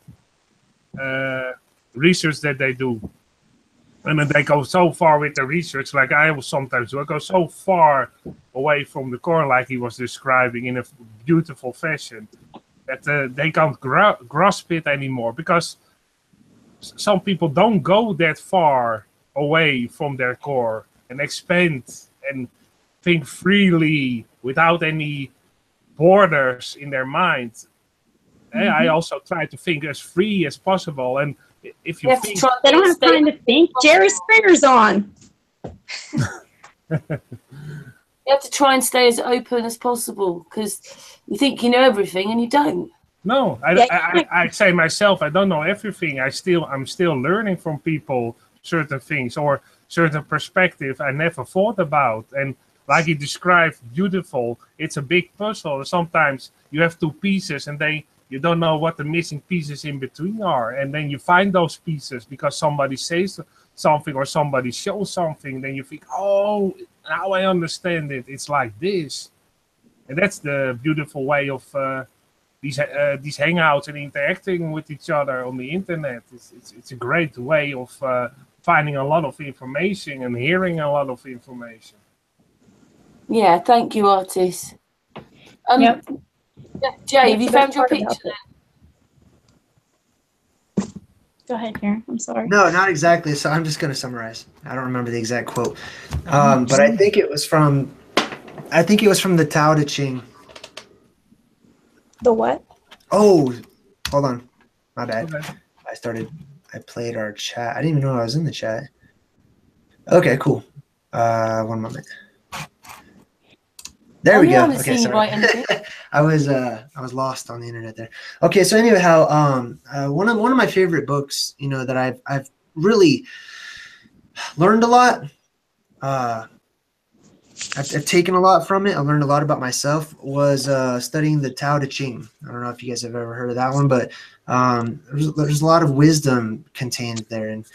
research that they do. And then they go so far with the research, like I will sometimes do. I go so far away from the core, like he was describing, in a beautiful fashion, that they can't grasp it anymore. Because some people don't go that far away from their core and expand and think freely without any borders in their mind. Mm-hmm. I also try to think as free as possible. And if you think... They don't have time to think. Jerry Springer's on. You have to try and stay as open as possible because you think you know everything and you don't. No, I say myself, I don't know everything. I'm still learning from people certain things or certain perspective I never thought about. And like he described, beautiful, it's a big puzzle. Sometimes you have 2 pieces and you don't know what the missing pieces in between are. And then you find those pieces because somebody says something or somebody shows something. Then you think, oh, now I understand it. It's like this. And that's the beautiful way of these hangouts and interacting with each other on the internet. It's a great way of finding a lot of information and hearing a lot of information. Yeah, thank you, Artis. Yep. Jay, have you found your picture? Go ahead, Karen. I'm sorry. No, not exactly. So I'm just going to summarize. I don't remember the exact quote, but I think it was from the Tao Te Ching. The what? Oh, hold on. My bad. Okay. I played our chat. I didn't even know I was in the chat. Okay, cool. 1 moment. There we go. Okay, sorry. I was lost on the internet there. Okay, so anyhow, one of my favorite books, that I've really learned a lot. I've taken a lot from it. I learned a lot about myself. Was studying the Tao Te Ching. I don't know if you guys have ever heard of that one, but there's a lot of wisdom contained there, and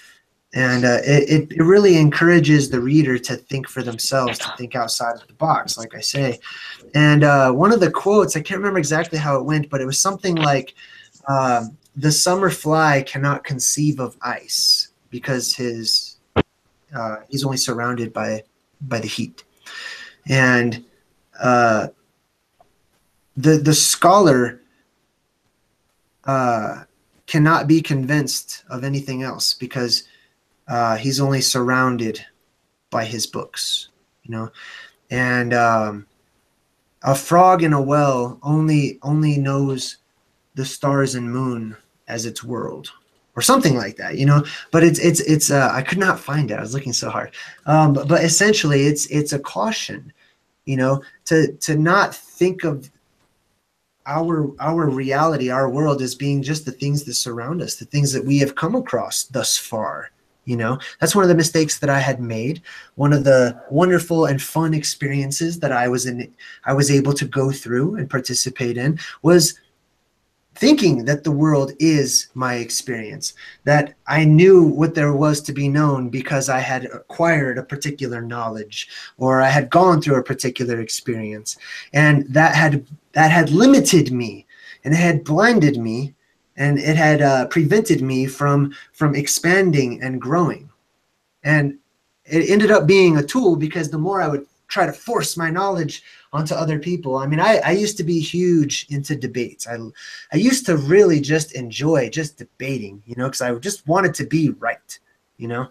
it really encourages the reader to think for themselves, to think outside of the box, like I say. And one of the quotes, I can't remember exactly how it went, but it was something like, "The summer fly cannot conceive of ice because he's only surrounded by the heat." And the scholar cannot be convinced of anything else because he's only surrounded by his books, And a frog in a well only knows the stars and moon as its world, or something like that, you know. But it's I could not find it. I was looking so hard. But essentially, it's a caution, you know, to not think of our reality, our world, as being just the things that surround us, the things that we have come across thus far. You know, that's one of the mistakes that I had made. One of the wonderful and fun experiences that I was able to go through and participate in was thinking that the world is my experience, that I knew what there was to be known because I had acquired a particular knowledge, or I had gone through a particular experience, and that had limited me, and it had blinded me, and it had prevented me from expanding and growing. And it ended up being a tool, because the more I would try to force my knowledge onto other people. I mean, I used to be huge into debates. I used to really just enjoy just debating, you know, because I just wanted to be right, you know,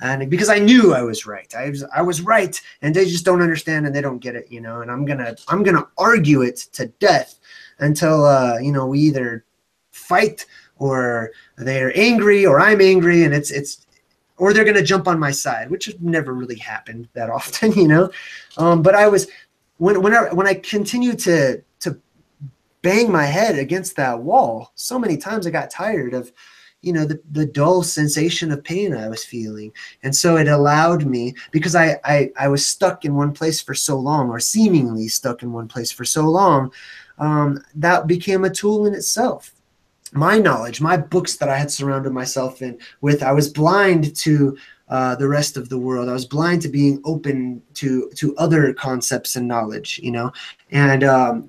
and because I knew I was right. I was right, and they just don't understand, and they don't get it, you know. And I'm gonna argue it to death until you know, we either fight, or they're angry, or I'm angry, and it's or they're gonna jump on my side, which never really happened that often, you know. But I was when I continued to bang my head against that wall so many times, I got tired of, you know, the dull sensation of pain I was feeling. And so it allowed me, because I was stuck in one place for so long, or seemingly stuck in one place for so long, that became a tool in itself. My knowledge, my books that I had surrounded myself with, I was blind to the rest of the world. I was blind to being open to other concepts and knowledge, you know, and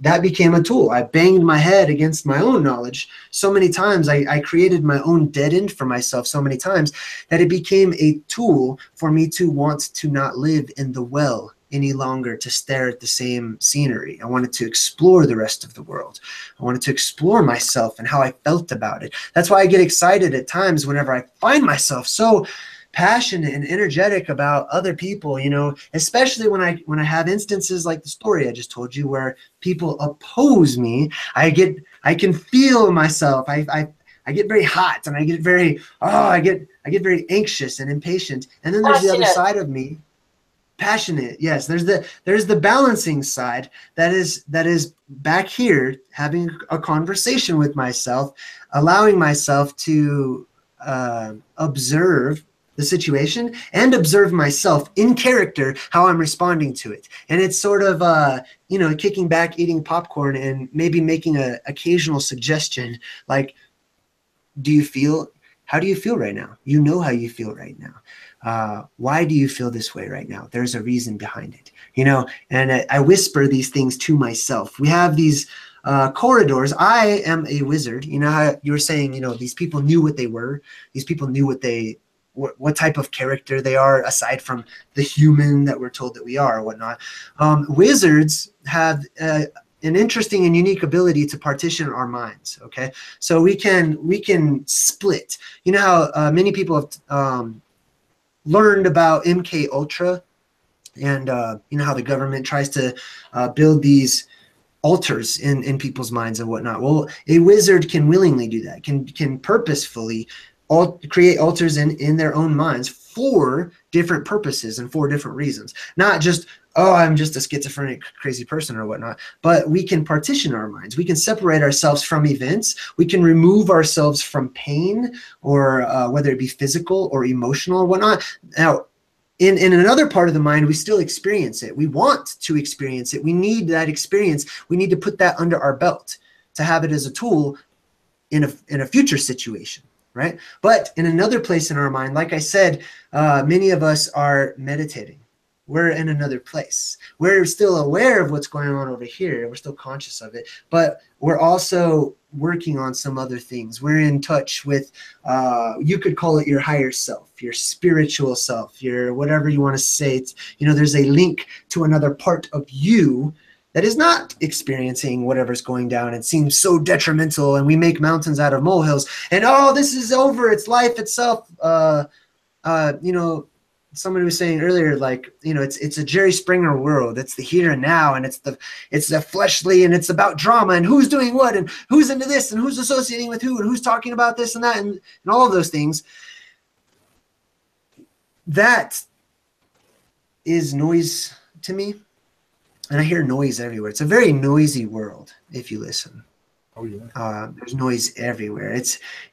that became a tool. I banged my head against my own knowledge so many times. I created my own dead end for myself so many times that it became a tool for me to want to not live in the well any longer, to stare at the same scenery. I wanted to explore the rest of the world. I wanted to explore myself and how I felt about it. That's why I get excited at times whenever I find myself so passionate and energetic about other people, you know, especially when I have instances like the story I just told you, where people oppose me. I can feel myself. I get very hot, and I get very very anxious and impatient. And then there's the other side of me. Passionate, yes. There's the balancing side that is back here, having a conversation with myself, allowing myself to observe the situation and observe myself in character, how I'm responding to it. And it's sort of you know, kicking back, eating popcorn, and maybe making an occasional suggestion like, how do you feel right now? You know how you feel right now. Why do you feel this way right now? There's a reason behind it, you know. And I whisper these things to myself. We have these corridors. I am a wizard. You know how you were saying, you know, these people knew what they were. These people knew what type of character they are, aside from the human that we're told that we are or whatnot. Wizards have an interesting and unique ability to partition our minds. Okay, so we can split. You know how many people have learned about MK Ultra, and you know how the government tries to build these altars in people's minds and whatnot. Well, a wizard can willingly do that, can purposefully create altars in their own minds for different purposes and for different reasons. Not just, oh, I'm just a schizophrenic, crazy person or whatnot, but we can partition our minds. We can separate ourselves from events. We can remove ourselves from pain, or whether it be physical or emotional or whatnot. Now, in another part of the mind, we still experience it. We want to experience it. We need that experience. We need to put that under our belt to have it as a tool in a future situation. Right? But in another place in our mind, like I said, many of us are meditating. We're in another place. We're still aware of what's going on over here. We're still conscious of it, but we're also working on some other things. We're in touch with, you could call it your higher self, your spiritual self, your whatever you want to say. It's, you know, there's a link to another part of you that is not experiencing whatever's going down. It seems so detrimental, and we make mountains out of molehills, and oh, this is over. It's life itself. You know, somebody was saying earlier, like, you know, it's a Jerry Springer world. It's the here and now, and it's the fleshly, and it's about drama and who's doing what and who's into this and who's associating with who and who's talking about this and that and all of those things. That is noise to me, and I hear noise everywhere. It's a very noisy world if you listen. Oh yeah. There's noise everywhere.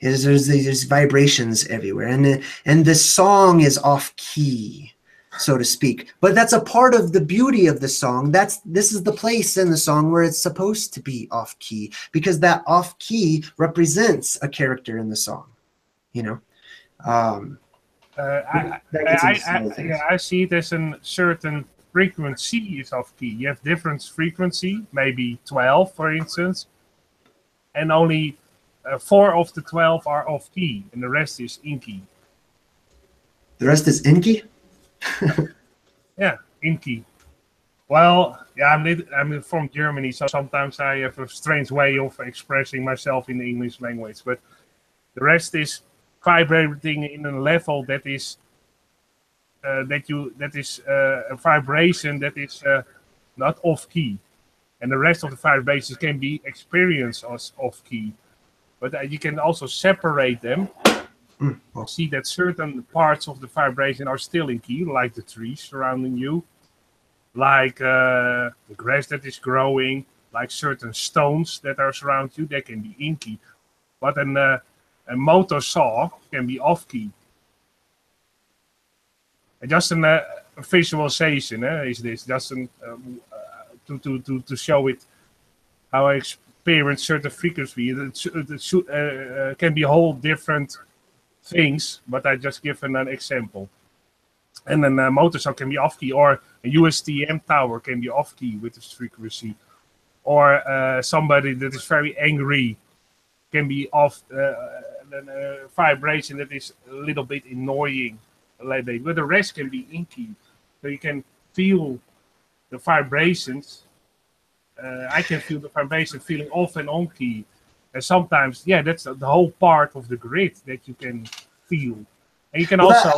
There's vibrations everywhere, and the song is off key, so to speak. But that's a part of the beauty of the song. This is the place in the song where it's supposed to be off key, because that off key represents a character in the song. You know. I see it as a certain frequency is off key. You have different frequency, maybe 12, for instance. And only 4 of the 12 are off key, and the rest is in key. The rest is in key? Yeah, in key. Well, yeah, I'm from Germany, so sometimes I have a strange way of expressing myself in the English language. But the rest is vibrating in a level that is a vibration that is not off key. And the rest of the vibrations can be experienced as off-key. But you can also separate them. See that certain parts of the vibration are still in key, like the trees surrounding you, like the grass that is growing, like certain stones that are surrounding you, they can be in key. But a motor saw can be off-key. Just a visualization is this, just to show it how I experience certain frequency. It can be whole different things, but I just give an example. And then a motor saw can be off key, or a USTM tower can be off key with this frequency, or somebody that is very angry can be off a vibration that is a little bit annoying, but the rest can be in key, so you can feel the vibrations. I can feel the vibration feeling off and on key. And sometimes, yeah, that's the whole part of the grid that you can feel. And you can also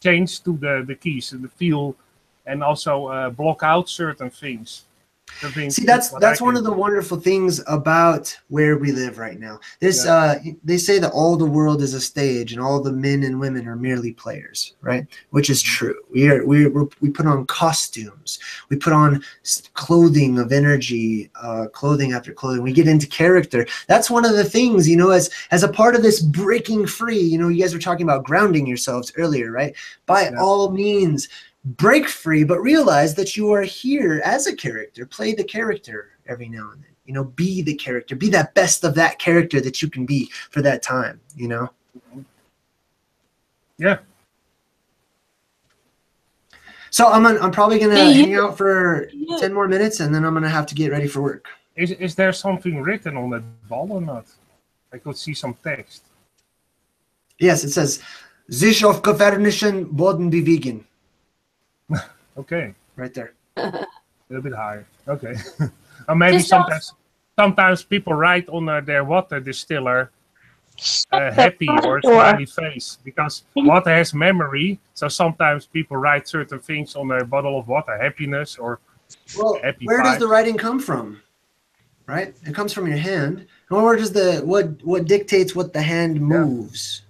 change to the keys and the feel, and also block out certain things. See, that's one of the wonderful things about where we live right now. This they say that all the world is a stage and all the men and women are merely players, right? Which is true. We put on costumes, we put on clothing of energy, clothing after clothing. We get into character. That's one of the things, you know, as a part of this breaking free. You know, you guys were talking about grounding yourselves earlier, right? By all means, break free, but realize that you are here as a character. Play the character every now and then. You know, be the character. Be that best of that character that you can be for that time, you know? Yeah. So I'm probably going to hang out for 10 more minutes, and then I'm going to have to get ready for work. Is there something written on that ball or not? I could see some text. Yes, it says, sich auf gewöhnlichen Boden bewegen. Okay. Right there. A little bit higher. Okay. Or maybe sometimes people write on their water distiller happy or smiley face, because water has memory. So sometimes people write certain things on their bottle of water, happiness or happy. Where does the writing come from? Right? It comes from your hand. And where does what dictates what the hand moves?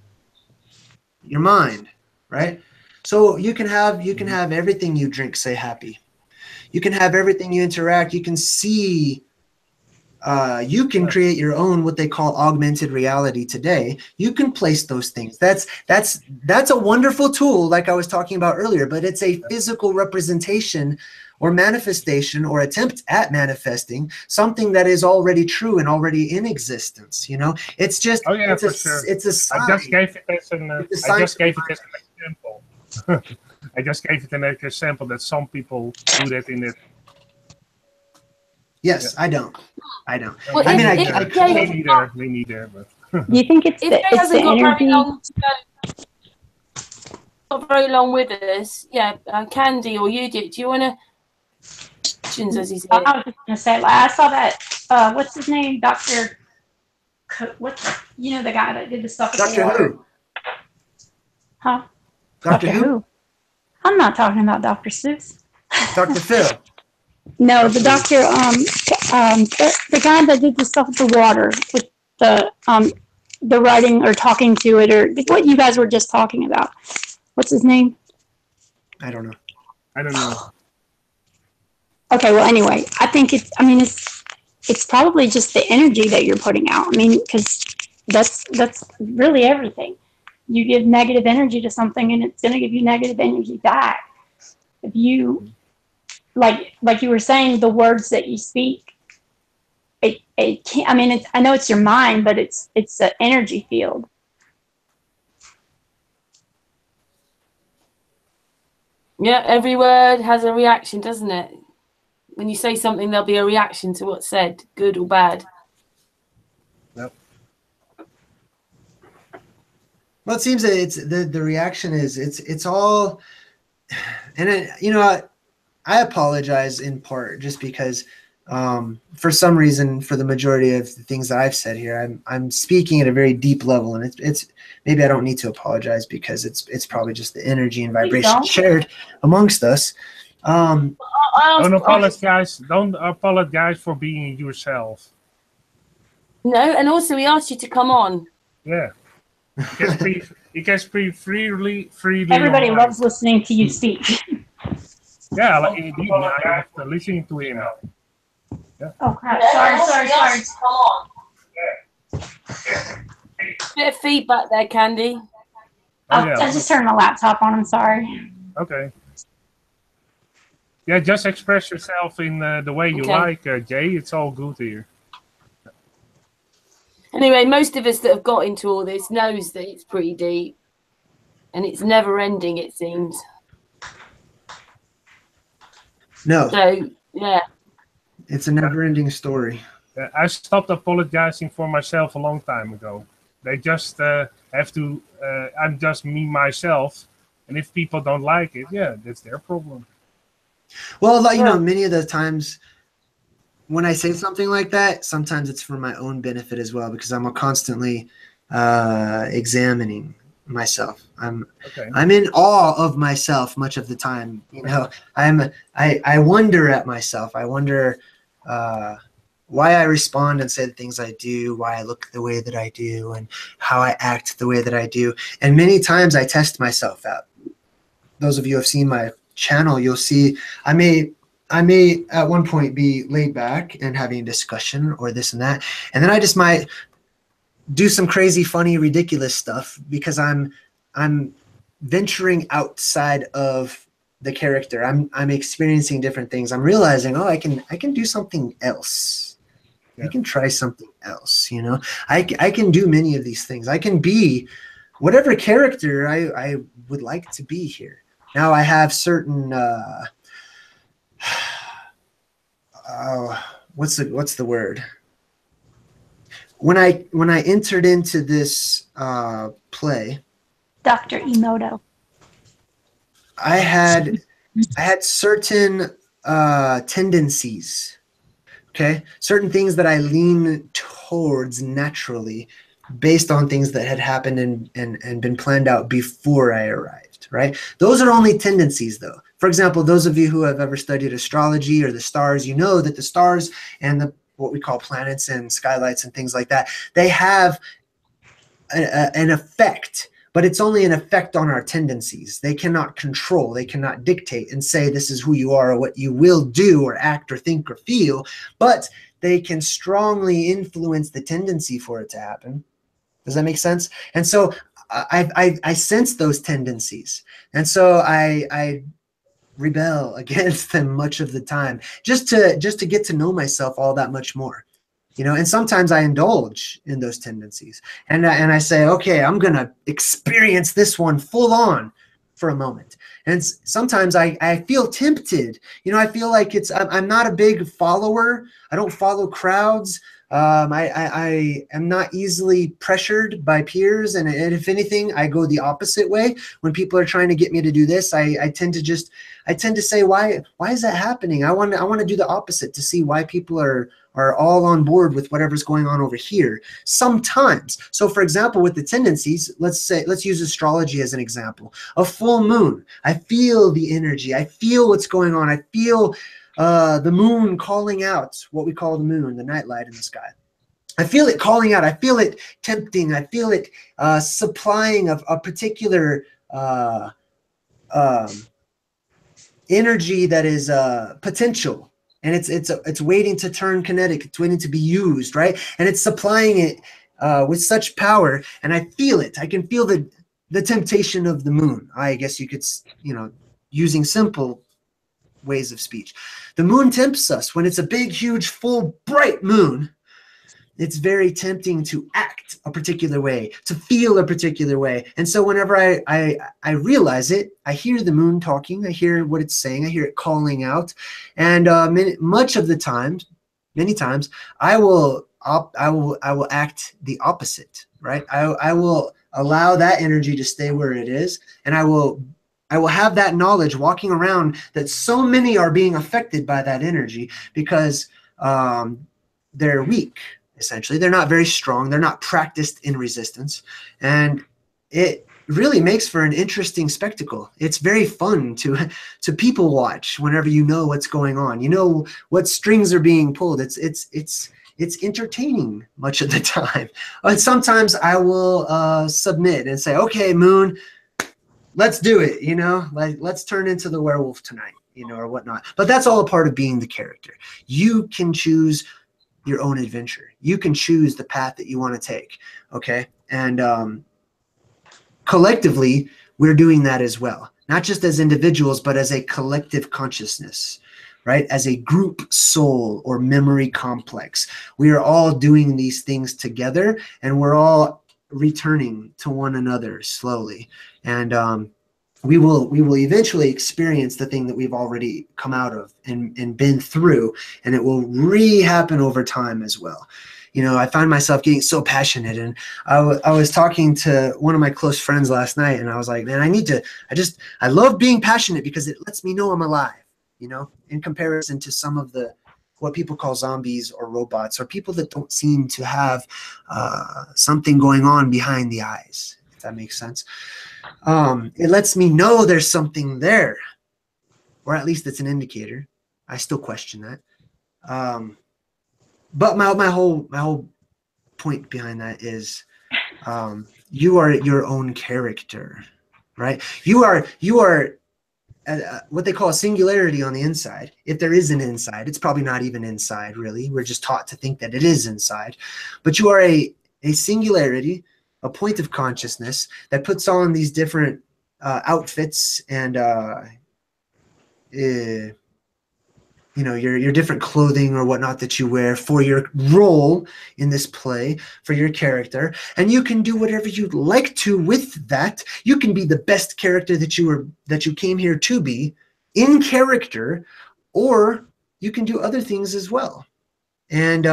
Your mind, right? So you can have everything you drink say happy. You can have everything you interact. You can see. You can create your own what they call augmented reality today. You can place those things. That's a wonderful tool, like I was talking about earlier. But it's a physical representation or manifestation or attempt at manifesting something that is already true and already in existence. You know, it's just it's a sign. I just gave it as an example. I just gave it an example that some people do that in it. Yes, I don't. Well, I mean, me neither. But Do you think it's if the, it it's hasn't the got energy? very long to go, not very long with us, Candy or you do you want to questions, as he said? I was just gonna say, I saw that. What's his name, Doctor? The guy that did the stuff with the Doctor water? Who? Huh? Doctor Who? I'm not talking about Dr. Seuss. Dr. Phil. No, the doctor, the guy that did the stuff with the water, with the writing or talking to it, or what you guys were just talking about. What's his name? I don't know. I don't know. Okay, well, anyway, I think it's probably just the energy that you're putting out. I mean, because that's really everything. You give negative energy to something, and it's going to give you negative energy back. If you, like you were saying, the words that you speak, it can't. I mean, I know it's your mind, but it's an energy field. Yeah, every word has a reaction, doesn't it? When you say something, there'll be a reaction to what's said, good or bad. Yep. Well, it seems that it's the reaction is it's all, and I apologize in part just because for some reason, for the majority of the things that I've said here, I'm speaking at a very deep level, and it's maybe I don't need to apologize because it's probably just the energy and vibration shared amongst us. Don't apologize. Don't apologize for being yourself. No, and also we asked you to come on. Yeah. You can speak freely. Everybody loves listening to you speak. Yeah, like indeed, I was listening to him. Yeah. Oh crap! Sorry. Come on. Bit of feedback there, Candy. Oh, yeah. I just turned my laptop on. I'm sorry. Okay. Yeah, just express yourself in the way you like, Jay. It's all good here. Anyway, most of us that have got into all this knows that it's pretty deep, and it's never ending. It seems. No. So yeah. It's a never-ending story. I stopped apologizing for myself a long time ago. They just have to. I'm just me myself, and if people don't like it, yeah, that's their problem. Well, many of the times when I say something like that, sometimes it's for my own benefit as well, because I'm constantly examining myself. I'm in awe of myself much of the time. I wonder at myself. I wonder why I respond and say the things I do, why I look the way that I do, and how I act the way that I do. And many times I test myself out. Those of you who have seen my channel, you'll see I may at one point be laid back and having a discussion or this and that, and then I just might do some crazy, funny, ridiculous stuff because I'm venturing outside of the character. I'm experiencing different things. I'm realizing, I can do something else. Yeah. I can try something else. I can do many of these things. I can be whatever character I would like to be here. Now I have certain what's the word? When I entered into this play, Dr. Emoto, I had certain tendencies, certain things that I lean towards naturally based on things that had happened and been planned out before I arrived, right? Those are only tendencies, though. For example, those of you who have ever studied astrology or the stars, you know that the stars and what we call planets and skylights and things like that, they have an effect, but it's only an effect on our tendencies. They cannot control, they cannot dictate and say this is who you are or what you will do or act or think or feel, but they can strongly influence the tendency for it to happen. Does that make sense? And so I sense those tendencies. And so I rebel against them much of the time, just to get to know myself all that much more. And sometimes I indulge in those tendencies, and I say, okay, I'm gonna experience this one full on for a moment. And sometimes I feel tempted. I feel like I'm not a big follower. I don't follow crowds. I am not easily pressured by peers, and if anything, I go the opposite way. When people are trying to get me to do this, I tend to say, why is that happening? I want to do the opposite, to see why people are all on board with whatever's going on over here sometimes. So for example, with the tendencies, let's use astrology as an example. A full moon, I feel the energy, I feel what's going on, I feel the moon calling out, what we call the moon, the nightlight in the sky. I feel it calling out. I feel it tempting. I feel it supplying of a particular energy that is potential, and it's waiting to turn kinetic. It's waiting to be used, right? And it's supplying it with such power, and I feel it. I can feel the temptation of the moon. I guess you could, using simple ways of speech. The moon tempts us. When it's a big, huge, full, bright moon, it's very tempting to act a particular way, to feel a particular way. And so whenever I realize it, I hear the moon talking, I hear what it's saying, I hear it calling out. And many times, I will act the opposite, right? I will allow that energy to stay where it is, and I will have that knowledge walking around that so many are being affected by that energy because they're weak, essentially. They're not very strong. They're not practiced in resistance. And it really makes for an interesting spectacle. It's very fun to people watch whenever you know what's going on. You know what strings are being pulled. It's entertaining much of the time. But sometimes I will submit and say, okay, moon, let's do it, like let's turn into the werewolf tonight, or whatnot. But that's all a part of being the character. You can choose your own adventure. You can choose the path that you want to take. Okay. And collectively, we're doing that as well, not just as individuals, but as a collective consciousness, right? As a group soul or memory complex. We are all doing these things together, and we're all returning to one another slowly. And we will eventually experience the thing that we've already come out of and been through, and it will re-happen over time as well. I find myself getting so passionate, and I was talking to one of my close friends last night, and I was like, man, I love being passionate because it lets me know I'm alive, in comparison to some of what people call zombies or robots, or people that don't seem to have something going on behind the eyes, if that makes sense. It lets me know there's something there, or at least it's an indicator. I still question that. But my whole point behind that is, you are your own character, right? You are what they call a singularity on the inside. If there is an inside, it's probably not even inside, really. We're just taught to think that it is inside. But you are a singularity, a point of consciousness that puts on these different outfits and your different clothing or whatnot that you wear for your role in this play, for your character. And you can do whatever you'd like to with that. You can be the best character that you came here to be in character, or you can do other things as well. And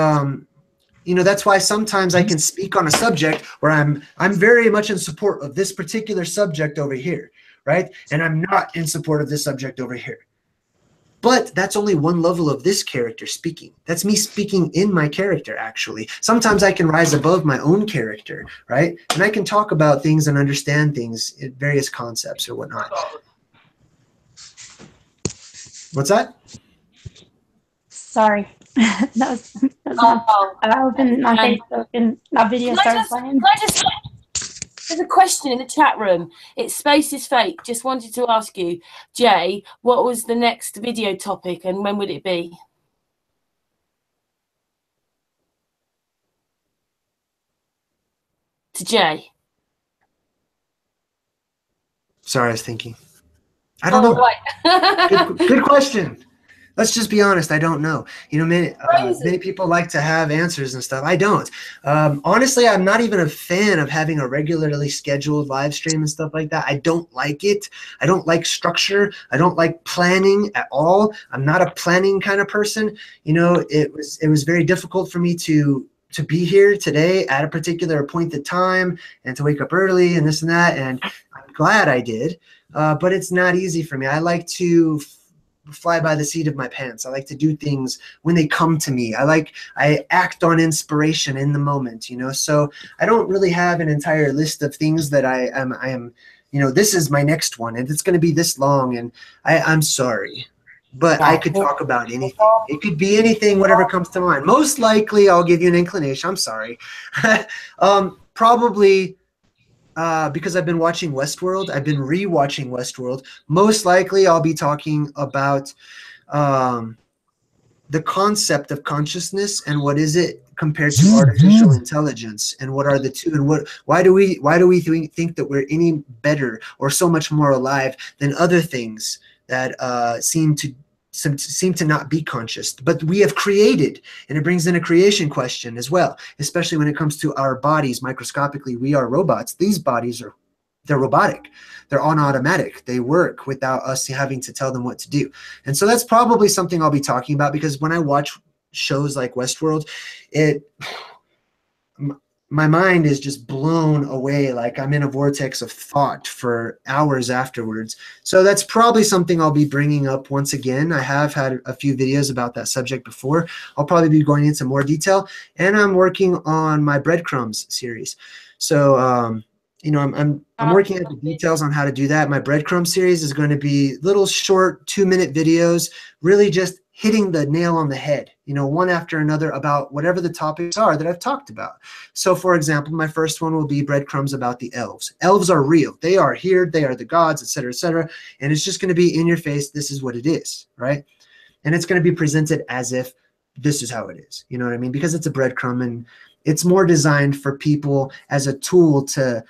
that's why sometimes I can speak on a subject where I'm very much in support of this particular subject over here, right? And I'm not in support of this subject over here. But that's only one level of this character speaking. That's me speaking in my character, actually. Sometimes I can rise above my own character, right? And I can talk about things and understand things, various concepts or whatnot. What's that? Sorry. that was I opened my Facebook and my video started playing. There's a question in the chat room. It's Space is Fake. Just wanted to ask you, Jay, what was the next video topic and when would it be? To Jay. Sorry, I was thinking. I don't know. Right. Good question. Let's just be honest. I don't know. You know, many people like to have answers and stuff. I don't. Honestly, I'm not even a fan of having a regularly scheduled live stream and stuff like that. I don't like it. I don't like structure. I don't like planning at all. I'm not a planning kind of person. You know, it was very difficult for me to be here today at a particular appointed time and to wake up early and this and that. And I'm glad I did. But it's not easy for me. I like to fly by the seat of my pants. I like to do things when they come to me. I act on inspiration in the moment, you know. So I don't really have an entire list of things that I am, you know, this is my next one and it's going to be this long, and I'm sorry. But I could talk about anything. It could be anything, whatever comes to mind. Most likely, I'll give you an inclination. I'm sorry. Probably because I've been watching Westworld. I've been rewatching Westworld. Most likely, I'll be talking about the concept of consciousness and what is it compared to artificial intelligence, and what are the two, and why do we think that we're any better or so much more alive than other things that seem to not be conscious, but we have created. And it brings in a creation question as well, especially when it comes to our bodies. Microscopically, we are robots. These bodies they're robotic. They're on automatic. They work without us having to tell them what to do. And so that's probably something I'll be talking about, because when I watch shows like Westworld, my mind is just blown away. Like I'm in a vortex of thought for hours afterwards. So that's probably something I'll be bringing up once again. I have had a few videos about that subject before. I'll probably be going into more detail, and I'm working on my breadcrumbs series. So, you know, I'm working at the details on how to do that. My breadcrumb series is going to be little short 2-minute videos, really just hitting the nail on the head, you know, one after another about whatever the topics are that I've talked about. So, for example, my first one will be breadcrumbs about the elves. Elves are real. They are here. They are the gods, etc., etc. And it's just going to be in your face. This is what it is, right? And it's going to be presented as if this is how it is. You know what I mean? Because it's a breadcrumb, and it's more designed for people as a tool to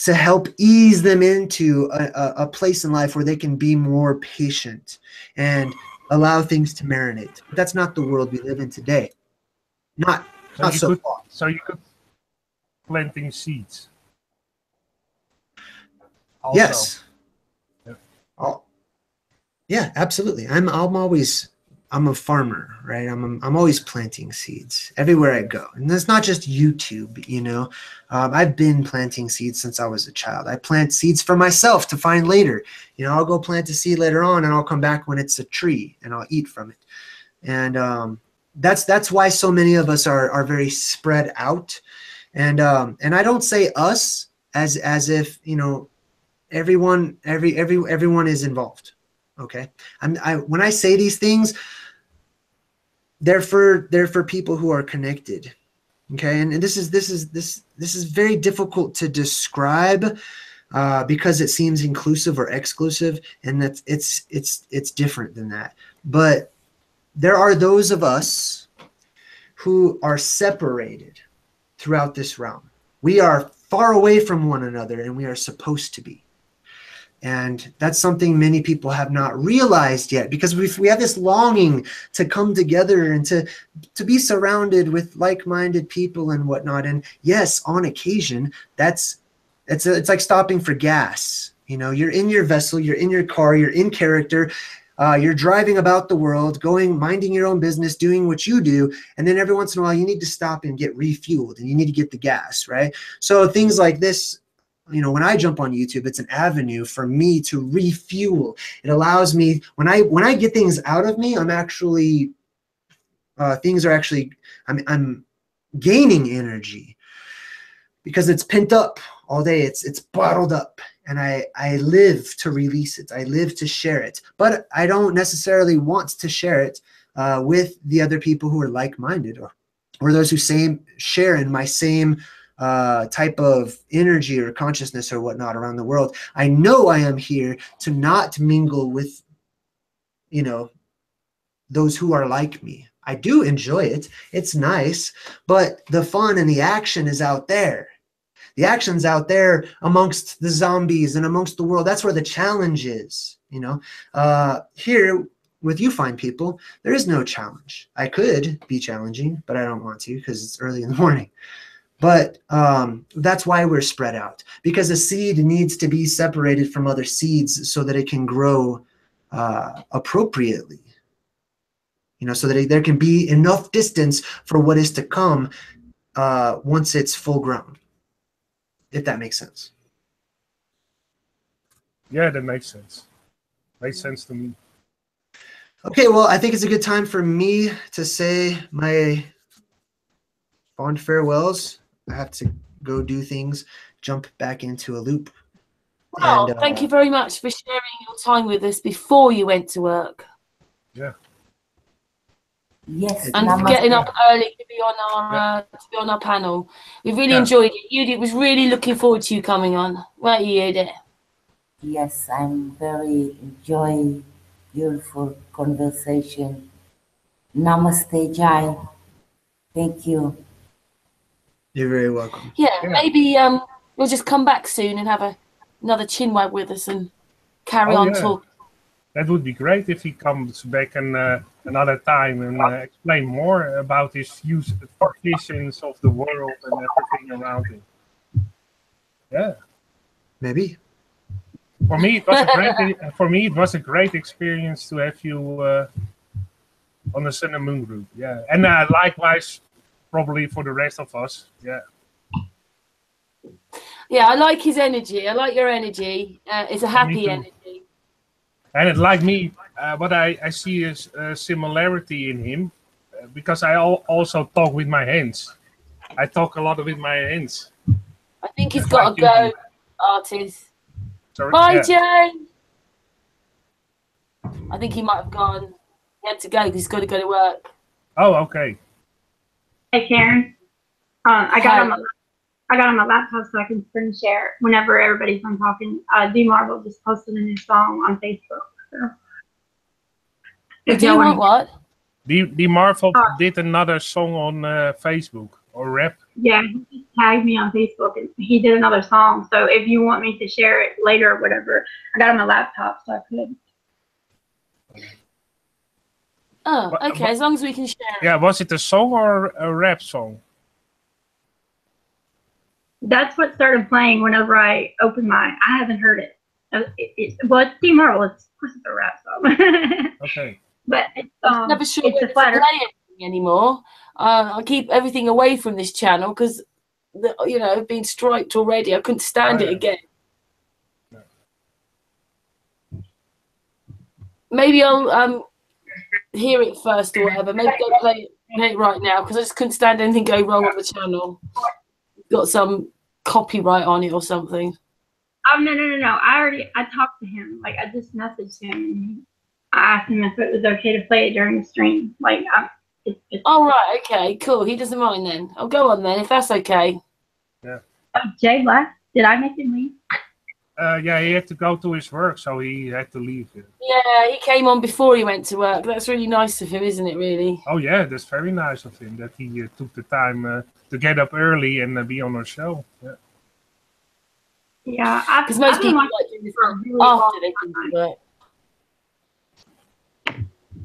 help ease them into a place in life where they can be more patient and allow things to marinate. But that's not the world we live in today. Not so far. So you could planting seeds. Also. Yes. Yeah. Yeah, absolutely. I'm a farmer, right? I'm always planting seeds everywhere I go. And that's not just YouTube, you know. I've been planting seeds since I was a child. I plant seeds for myself to find later. You know, I'll go plant a seed later on, and I'll come back when it's a tree, and I'll eat from it. And that's why so many of us are very spread out. And I don't say us as if, you know, everyone is involved. Okay. When I say these things, they're for people who are connected. Okay. And this is very difficult to describe because it seems inclusive or exclusive, and that it's different than that. But there are those of us who are separated throughout this realm. We are far away from one another, and we are supposed to be. And that's something many people have not realized yet, because we have this longing to come together and to be surrounded with like-minded people and whatnot. And yes, on occasion, it's like stopping for gas. You know, you're in your vessel, you're in your car, you're in character, you're driving about the world, minding your own business, doing what you do. And then every once in a while, you need to stop and get refueled, and you need to get the gas, right? So things like this, you know, when I jump on YouTube, it's an avenue for me to refuel. It allows me, when I get things out of me, I'm actually, I'm gaining energy, because it's pent up all day. It's bottled up, and I live to release it. I live to share it, but I don't necessarily want to share it with the other people who are like-minded, or those who share in my same type of energy or consciousness or whatnot around the world. I know I am here to not mingle with, you know, those who are like me. I do enjoy it. It's nice, but the fun and the action is out there. The action's out there amongst the zombies and amongst the world. That's where the challenge is, you know. Here, with you fine people, there is no challenge. I could be challenging, but I don't want to because it's early in the morning. But that's why we're spread out, because a seed needs to be separated from other seeds so that it can grow appropriately. You know, so that there can be enough distance for what is to come once it's full grown, if that makes sense. Yeah, that makes sense. Makes sense to me. Okay, well, I think it's a good time for me to say my fond farewells. I have to go do things, jump back into a loop. Well, thank you very much for sharing your time with us before you went to work. Yeah. Yes, and for getting up early to be on our panel. We really enjoyed it. Youre was really looking forward to you coming on. Weren't you, Youre? Yes, I'm very enjoying beautiful conversation. Namaste, Jai. Thank you. You're very welcome. Yeah, maybe we'll just come back soon and have another chinwag with us and carry on talking. That would be great if he comes back another time and explain more about his views, visions of the world and everything around him. Yeah, maybe. For me, it was a great experience to have you on the Sun and Moon group. Yeah, and likewise, probably for the rest of us. Yeah. Yeah, I like his energy. I like your energy. It's a happy energy. And it, like me, what I see is a similarity in him, because I also talk with my hands. I talk a lot with my hands. I think he's got to go, artist. Sorry? Bye, Jay. I think he might have gone. He had to go because he's got to go to work. Oh, okay. Hey, Karen. I got on my laptop so I can screen share whenever everybody's done talking. D-Marvel just posted a new song on Facebook. So. You want what? D-Marvel did another song on Facebook or rap. Yeah, he just tagged me on Facebook and he did another song. So if you want me to share it later or whatever, I got on my laptop so I could. Oh, okay. As long as we can share it. Yeah, was it a song or a rap song? That's what started playing whenever I opened I haven't heard it. Well, it's D-Marvel. Of course, it's a rap song. Okay. But it's never sure it's whether to play anything anymore. I keep everything away from this channel because, I've been striked already. I couldn't stand it again. No. Maybe I'll hear it first or whatever. Maybe don't play it right now because I just couldn't stand anything go wrong on the channel. Got some copyright on it or something. Oh, no. I talked to him. Like, I just messaged him and I asked him if it was okay to play it during the stream. Like, oh, right. Okay, cool. He doesn't mind then. I'll go on then if that's okay. Yeah. Oh, Jay left. Did I make him leave? Yeah, he had to go to his work, so he had to leave. Yeah, he came on before he went to work. That's really nice of him, isn't it, really? Oh, yeah, that's very nice of him that he took the time to get up early and be on our show. Yeah. Yeah, because most people like doing this after they can do work.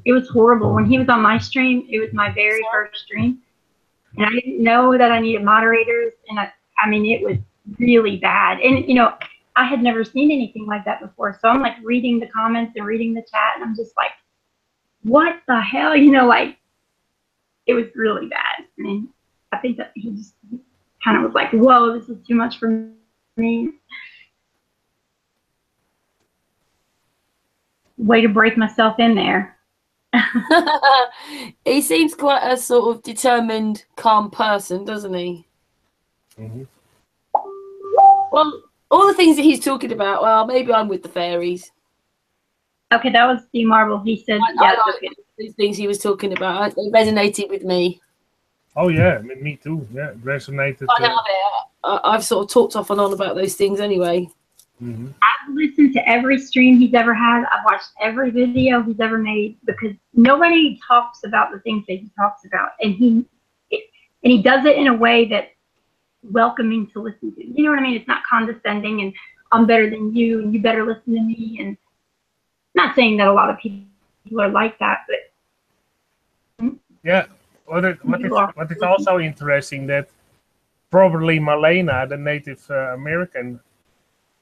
It was horrible. When he was on my stream, it was my very first stream. And I didn't know that I needed moderators. And I mean, it was really bad. And, I had never seen anything like that before. So I'm like reading the comments and reading the chat. And I'm just like, what the hell? Like, it was really bad. I mean, I think that he just kind of was like, whoa, this is too much for me. Way to break myself in there. He seems quite a sort of determined, calm person, doesn't he? Mm-hmm. Well, all the things that he's talking about, well, maybe I'm with the fairies. Okay, that was D-Marvel. He said, I like these things he was talking about. They resonated with me. Oh, yeah, me too. Yeah, it resonated. I've sort of talked off and on about those things anyway. Mm-hmm. I've listened to every stream he's ever had. I've watched every video he's ever made because nobody talks about the things that he talks about, and he does it in a way that's welcoming to listen to. You know what I mean? It's not condescending and I'm better than you and you better listen to me. And not saying that a lot of people people are like that, but yeah. What is also interesting that probably Malena, the Native American,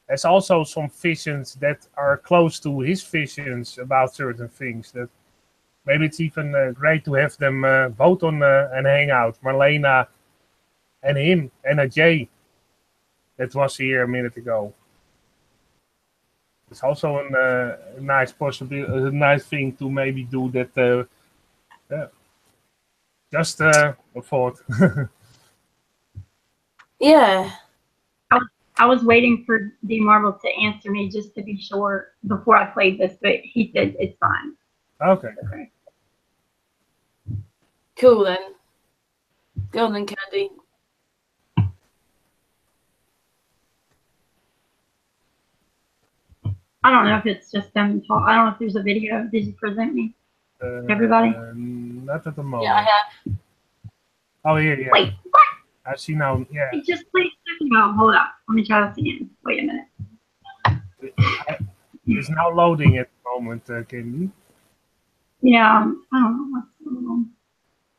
has also some visions that are close to his visions about certain things. That maybe it's even great to have them both on and hang out. Marlena and him and Jay that was here a minute ago. It's also a nice possibility, a nice thing to maybe do that. Just a thought. Yeah. I was waiting for D Marble to answer me just to be sure before I played this, but he said it's fine. Okay. Cool then. Go on then, Candy. I don't know if it's just them talk. I don't know if there's a video. Did you present me? Everybody? Not at the moment. Yeah, I have. Oh, yeah. Wait, what? I see now. Yeah. It just played a second ago. Hold up. Let me try this again. Wait a minute. It's now loading at the moment, Candy. Yeah, I don't know what's going on.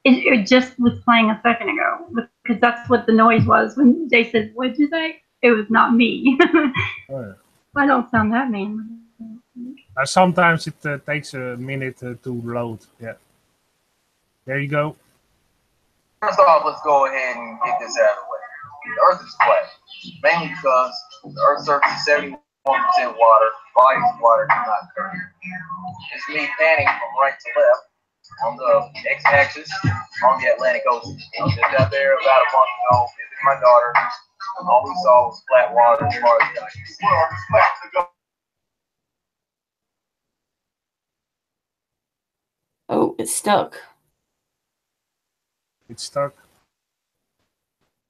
It just was playing a second ago because that's what the noise was when Jay said, "What'd you say?" It was not me. Oh, yeah. I don't sound that mean. Sometimes it takes a minute to load. Yeah. There you go. First off, let's go ahead and get this out of the way. The Earth is flat, mainly because the Earth's surface is 71% water, bodies of water do not occur. It's me panning from right to left on the x-axis on the Atlantic Ocean. I was just out there about a month ago visiting my daughter. All we saw was flat water as far as the eye could see. Oh, it's stuck. It's stuck.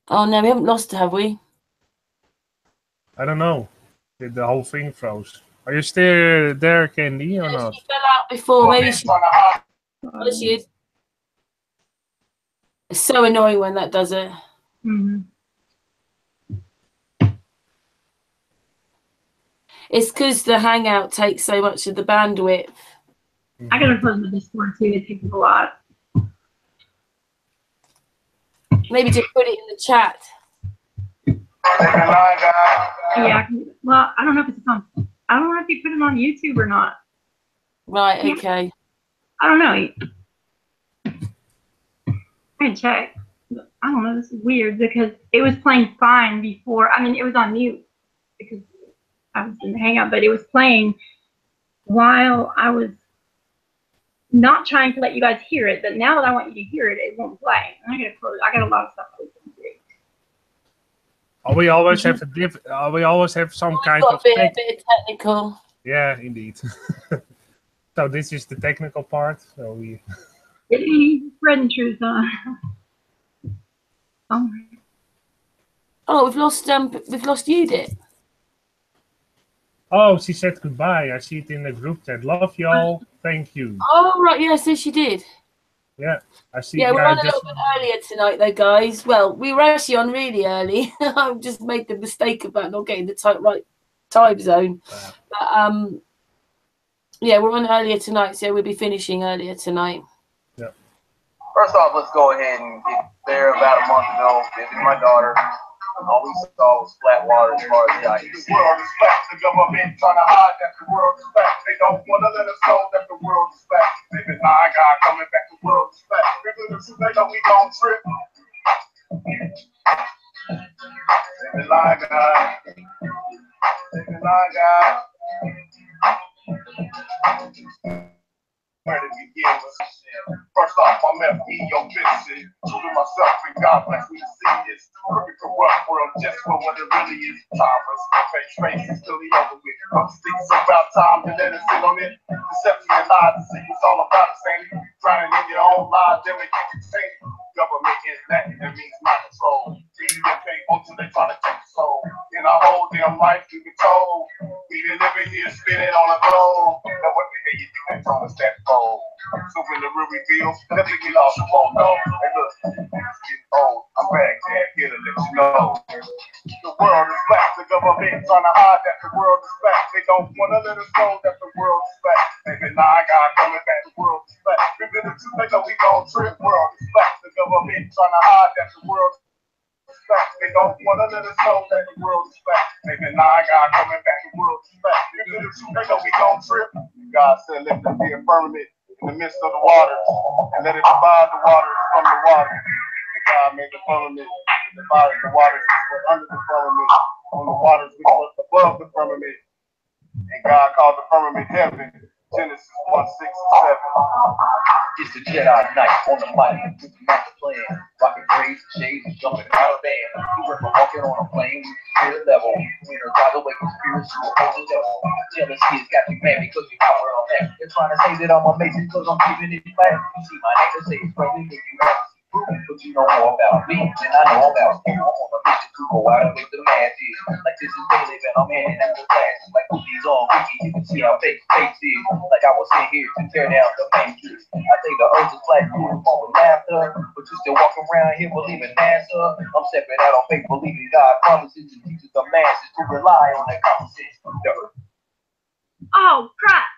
Oh no, we haven't lost it, have we? I don't know. The whole thing froze. Are you still there, Candy, or not? She fell out before. Maybe she. Oh, she is. It's so annoying when that does it. Mm-hmm. It's because the Hangout takes so much of the bandwidth. I gotta put in the Discord too. It takes a lot. Maybe just put it in the chat. Yeah. Well, I don't know if it's on. I don't know if you put it on YouTube or not. Right. Okay. I don't know. I can check. I don't know. This is weird because it was playing fine before. I mean, it was on mute because I was in the Hangout, but it was playing while I was not trying to let you guys hear it. But now that I want you to hear it, it won't play. I gotta close. I got a lot of stuff open. We always have we always have some kind of a bit technical. Yeah, indeed. So this is the technical part. So we. Spreading truth on. Oh, we've lost Judith. Oh, she said goodbye. I see it in the group chat. Love y'all. Thank you. Oh, right. Yeah, so she did. Yeah, I see. Yeah, we're on a little bit earlier tonight, though, guys. Well, we were actually on really early. I just made the mistake about not getting the right time zone. But, yeah, we're on earlier tonight, so we'll be finishing earlier tonight. Yeah. First off, let's go ahead and get there about a month ago visiting my daughter. All we saw was flat water as far as the eye could see. World is flat. The government trying to hide that the world is flat. They don't want to let us know that the world is flat. They've been lying, God coming back. The world is flat. They know we gon' trip. They've been lying, God. They've been lying, God. Where did we begin with some shit? First off, I'm FE, your business. True to myself, and God bless me to see this perfect corrupt world just for what it really is. Timeless, fake faces till the over with. I'm thinking about time to let it sit on it. Deception and lies to see what's all about it, ain't it? Drowning in your own lies, then we get contained. Government is that means my control. Feeding your people till they try to take the soul. In our whole damn life, we've been told we been living here, spinning on a globe. Now what the hell you think they told us that for? So when the real reveals, nothing we lost, you won't know. Hey look, it's getting old. I'm back there, here to let you know. The world is flat, the government trying to hide that the world is back. They don't want to let us know that the world is back. Maybe now God coming back, the world is back. Maybe the two they know we gon' trip, world is back. The government trying to hide that the world is back. They don't want to let us know that the world is back. Maybe now God coming back, the world is back. Maybe the two they know we gon' trip. God said, let there be a firmament in the midst of the waters, and let it divide the waters from the water. God made the firmament, divided the waters which were under the firmament on the waters which were above the firmament. And God called the firmament heaven. Genesis 1, 6, and 7. It's the Jedi Knight on the mic with the master plan. Rocking braids, shades, and jumping out of band. We went from walking on a plane with spirit level. Winner drive away from spirits to a holy devil. Jealousy has got you mad because you know where I'm at. They're trying to say that I'm amazing because I'm keeping it flat. You see my name and say it's crazy when you have to see proof, but you know more about me than I know about you. I'm on a mission to go out and make the magic. Like this is daily, and I'm handing out the classes. Like cookies on cookies, you can see how fake face is. Like I was sent here to tear down the matrix. I think the earth is flat, you fall with laughter, but you still walking around here believing NASA. I'm stepping out on faith, believing God promises and teaches the masses to rely on that common sense. Oh crap!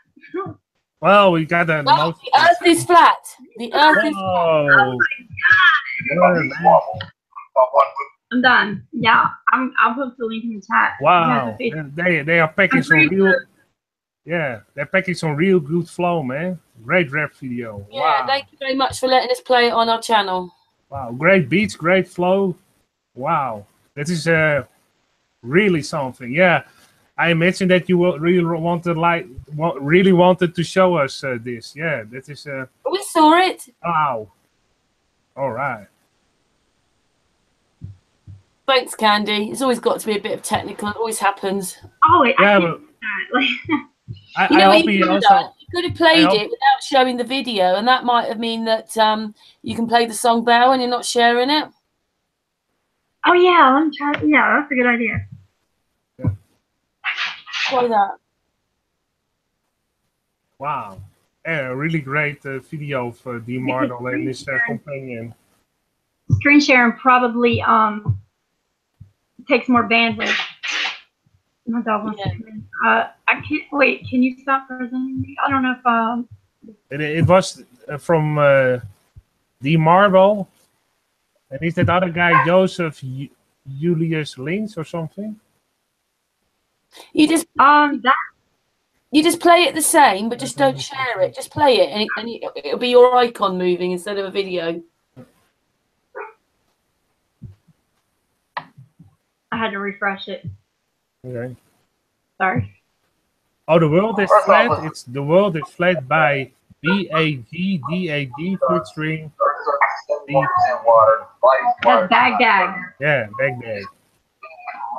Well, we got the most. The Earth is flat. The Earth is flat. Oh my God! I'm done. Yeah, I'll put the link in the chat. wow, they are packing some real. Yeah, they're packing some real good flow, man. Great rap video. Yeah, wow. thank you very much for letting us play it on our channel. Wow, great beats, great flow. Wow, that is really something. Yeah, I mentioned that you really wanted to show us this. Yeah, that is. We saw it. Wow. All right. Thanks, Candy. It's always got to be a bit of technical. It always happens. Oh, wait, yeah, you know what you could have done? You could have played it without showing the video, and that might have mean that you can play the song Bell and you're not sharing it. Oh yeah, let me try. Yeah, that's a good idea. Yeah. Try that. Wow. Yeah, really great video of DreamerZ and his companion. Screen sharing probably takes more bandwidth. My dog wants to come in. I can't wait. Can you stop presenting me? I don't know if It was from DreamerZ, and is that other guy Joseph Julius Lins or something? You just you just play it the same, but just don't share it. Just play it, and it'll be your icon moving instead of a video. I had to refresh it. Okay. Sorry. Oh, the world is flat. It's the world is flat by BAGDAG featuring That's Baghdad. Yeah, Baghdad.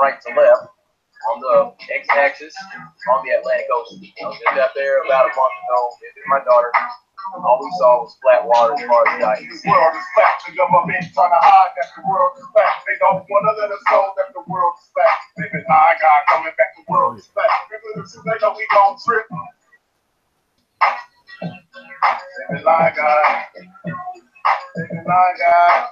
Right to left on the x-axis on the Atlantic Ocean. I was just out there about a month ago visiting my daughter. All we saw was flat water as far as the ice. The world is back. The government trying to hide that the world is back. They don't want to let us know that the world is back. Maybe now God coming back. The world is back. Maybe the two they know we gon' trip. Maybe now God. Maybe now God.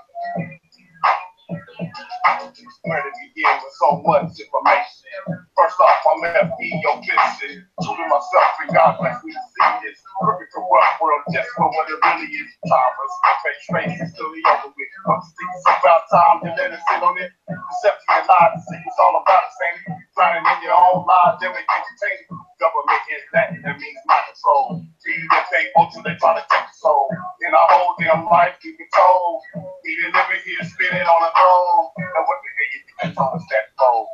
Where to begin with so much information? First off, I'm FD, your business. Truly myself and God bless me to see this perfect corrupt world just for what it really is. Time for some fake faces till the over with. I'm thinking about time to let it sit on it. Deception and lies, to see it's all about the same. Drowning in your own lies, then we entertain. Government is that means my control. Be that faithful till they try to take the soul. In our whole damn life, we can told. We didn't live here spinning on a throne. And what the hell you think that's on us that phone?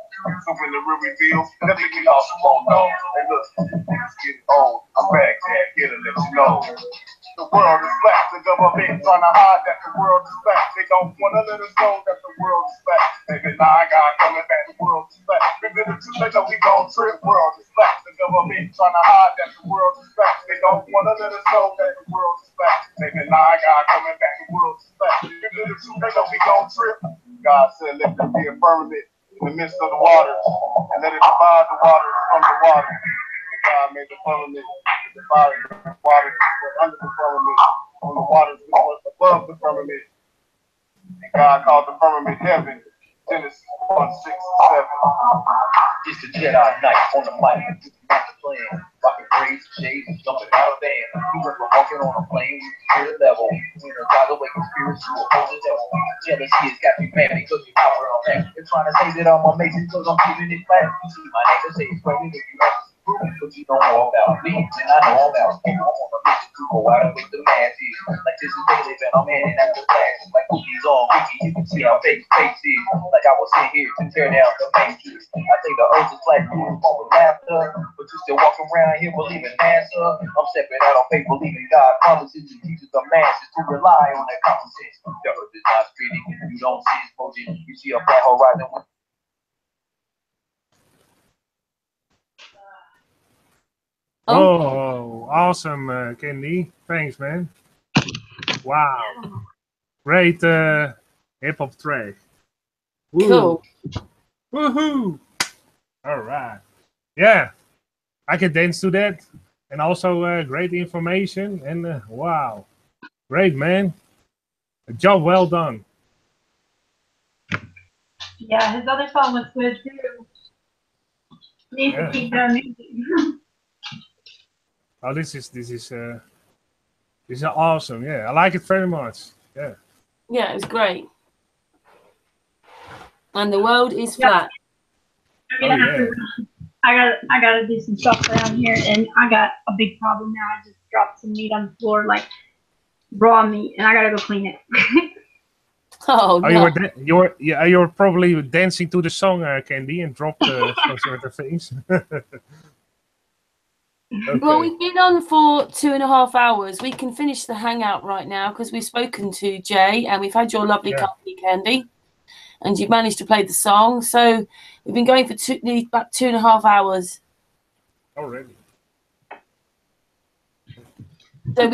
So when the real reveals, nothing we also won't know. And look, it's getting old. I'm back there, here to let you know. The world is black. The government trying to hide that the world is black. They don't want to let us know that the world is black. Maybe now God coming back, the world is black. Maybe the two they know we gon' trip. World is black. The government trying to hide that the world is black. They don't want to let us know that the world is black. Maybe now God coming back, the world is black. Maybe the two they know we gon' trip. God said, let there be a firmament in the midst of the waters, and let it divide the waters from the water. God made the firmament to divide the waters under the firmament on the waters which was above the firmament. And God called the firmament heaven. Genesis 1:6-7. It's the Jedi Knight on the mic. Master plan. Rocking braids, shades, and jumping out of band. We went from walking on a plane to spirit level. Winner drive away conspiracy to oppose the devil. Jealousy has got me mad because you power on that. They're trying to say that I'm amazing because I'm keeping it flat. You see my name and say it's funny if you ask. But you know more about me than I know about you. I'm on a mission to go out and make the masses. Like this is they live and I'm heading out the classes. Like cookies on cookie, you can see how fake face is. Like I was sitting here to tear down the matrix. I think the earth is flat, you fall with laughter. But you still walking around here believing NASA. I'm stepping out on faith, believing God promises and teaches the masses to rely on that common sense. The earth is not spinning, you don't see it's motion. You see a flat horizon with Oh, awesome, Candy. Thanks, man. Wow. Great hip-hop track. Woo. Cool. Woohoo. All right. Yeah, I can dance to that. And also great information. And wow. Great, man. A job well done. Yeah, his other song was good too. Needs to keep that music. Oh, this is awesome. Yeah, I like it very much. Yeah. Yeah, it was great. And the world is flat. I gotta do some stuff around here, and I got a big problem now. I just dropped some meat on the floor, like raw meat, and I gotta go clean it. Oh no! You were probably dancing to the song, Candy, and dropped some sort of things. Okay. Well, we've been on for 2.5 hours. We can finish the hangout right now because we've spoken to Jay and we've had your lovely company, Candy, and you've managed to play the song. So we've been going for about 2.5 hours. Already. So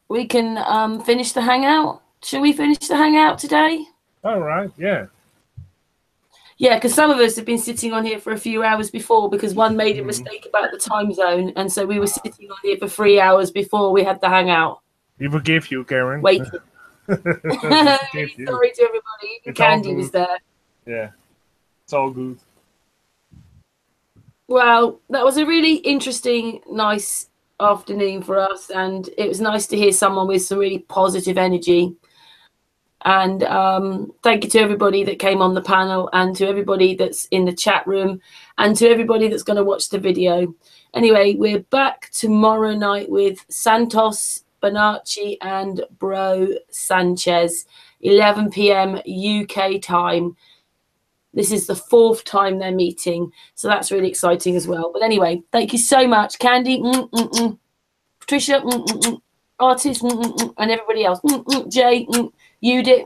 we can finish the hangout. Shall we finish the hangout today? All right. Yeah. Yeah, because some of us have been sitting on here for a few hours before because one made a mistake about the time zone. And so we were sitting on here for 3 hours before we had the hangout. We forgive you, Karen. Waiting. Sorry to everybody. Even Candy was there. Yeah, it's all good. Well, that was a really interesting, nice afternoon for us. And it was nice to hear someone with some really positive energy. And thank you to everybody that came on the panel and to everybody that's in the chat room and to everybody that's going to watch the video. Anyway, we're back tomorrow night with Santos Bonacci and Bro Sanchez, 11 p.m. UK time. This is the 4th time they're meeting, so that's really exciting as well. But anyway, thank you so much, Candy, Patricia, Artist, and everybody else. Jay, you did.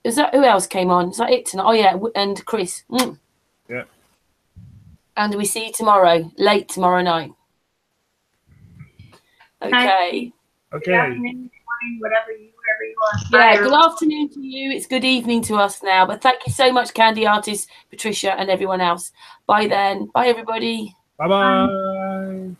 Is that who else came on? Is that it tonight? Oh yeah, and Chris. Yeah. And we see you tomorrow, late tomorrow night. Okay. Okay. Good afternoon, whatever you are. Yeah. Good afternoon to you. It's good evening to us now. But thank you so much, Candy, Artist, Patricia, and everyone else. Bye then. Bye everybody. Bye bye.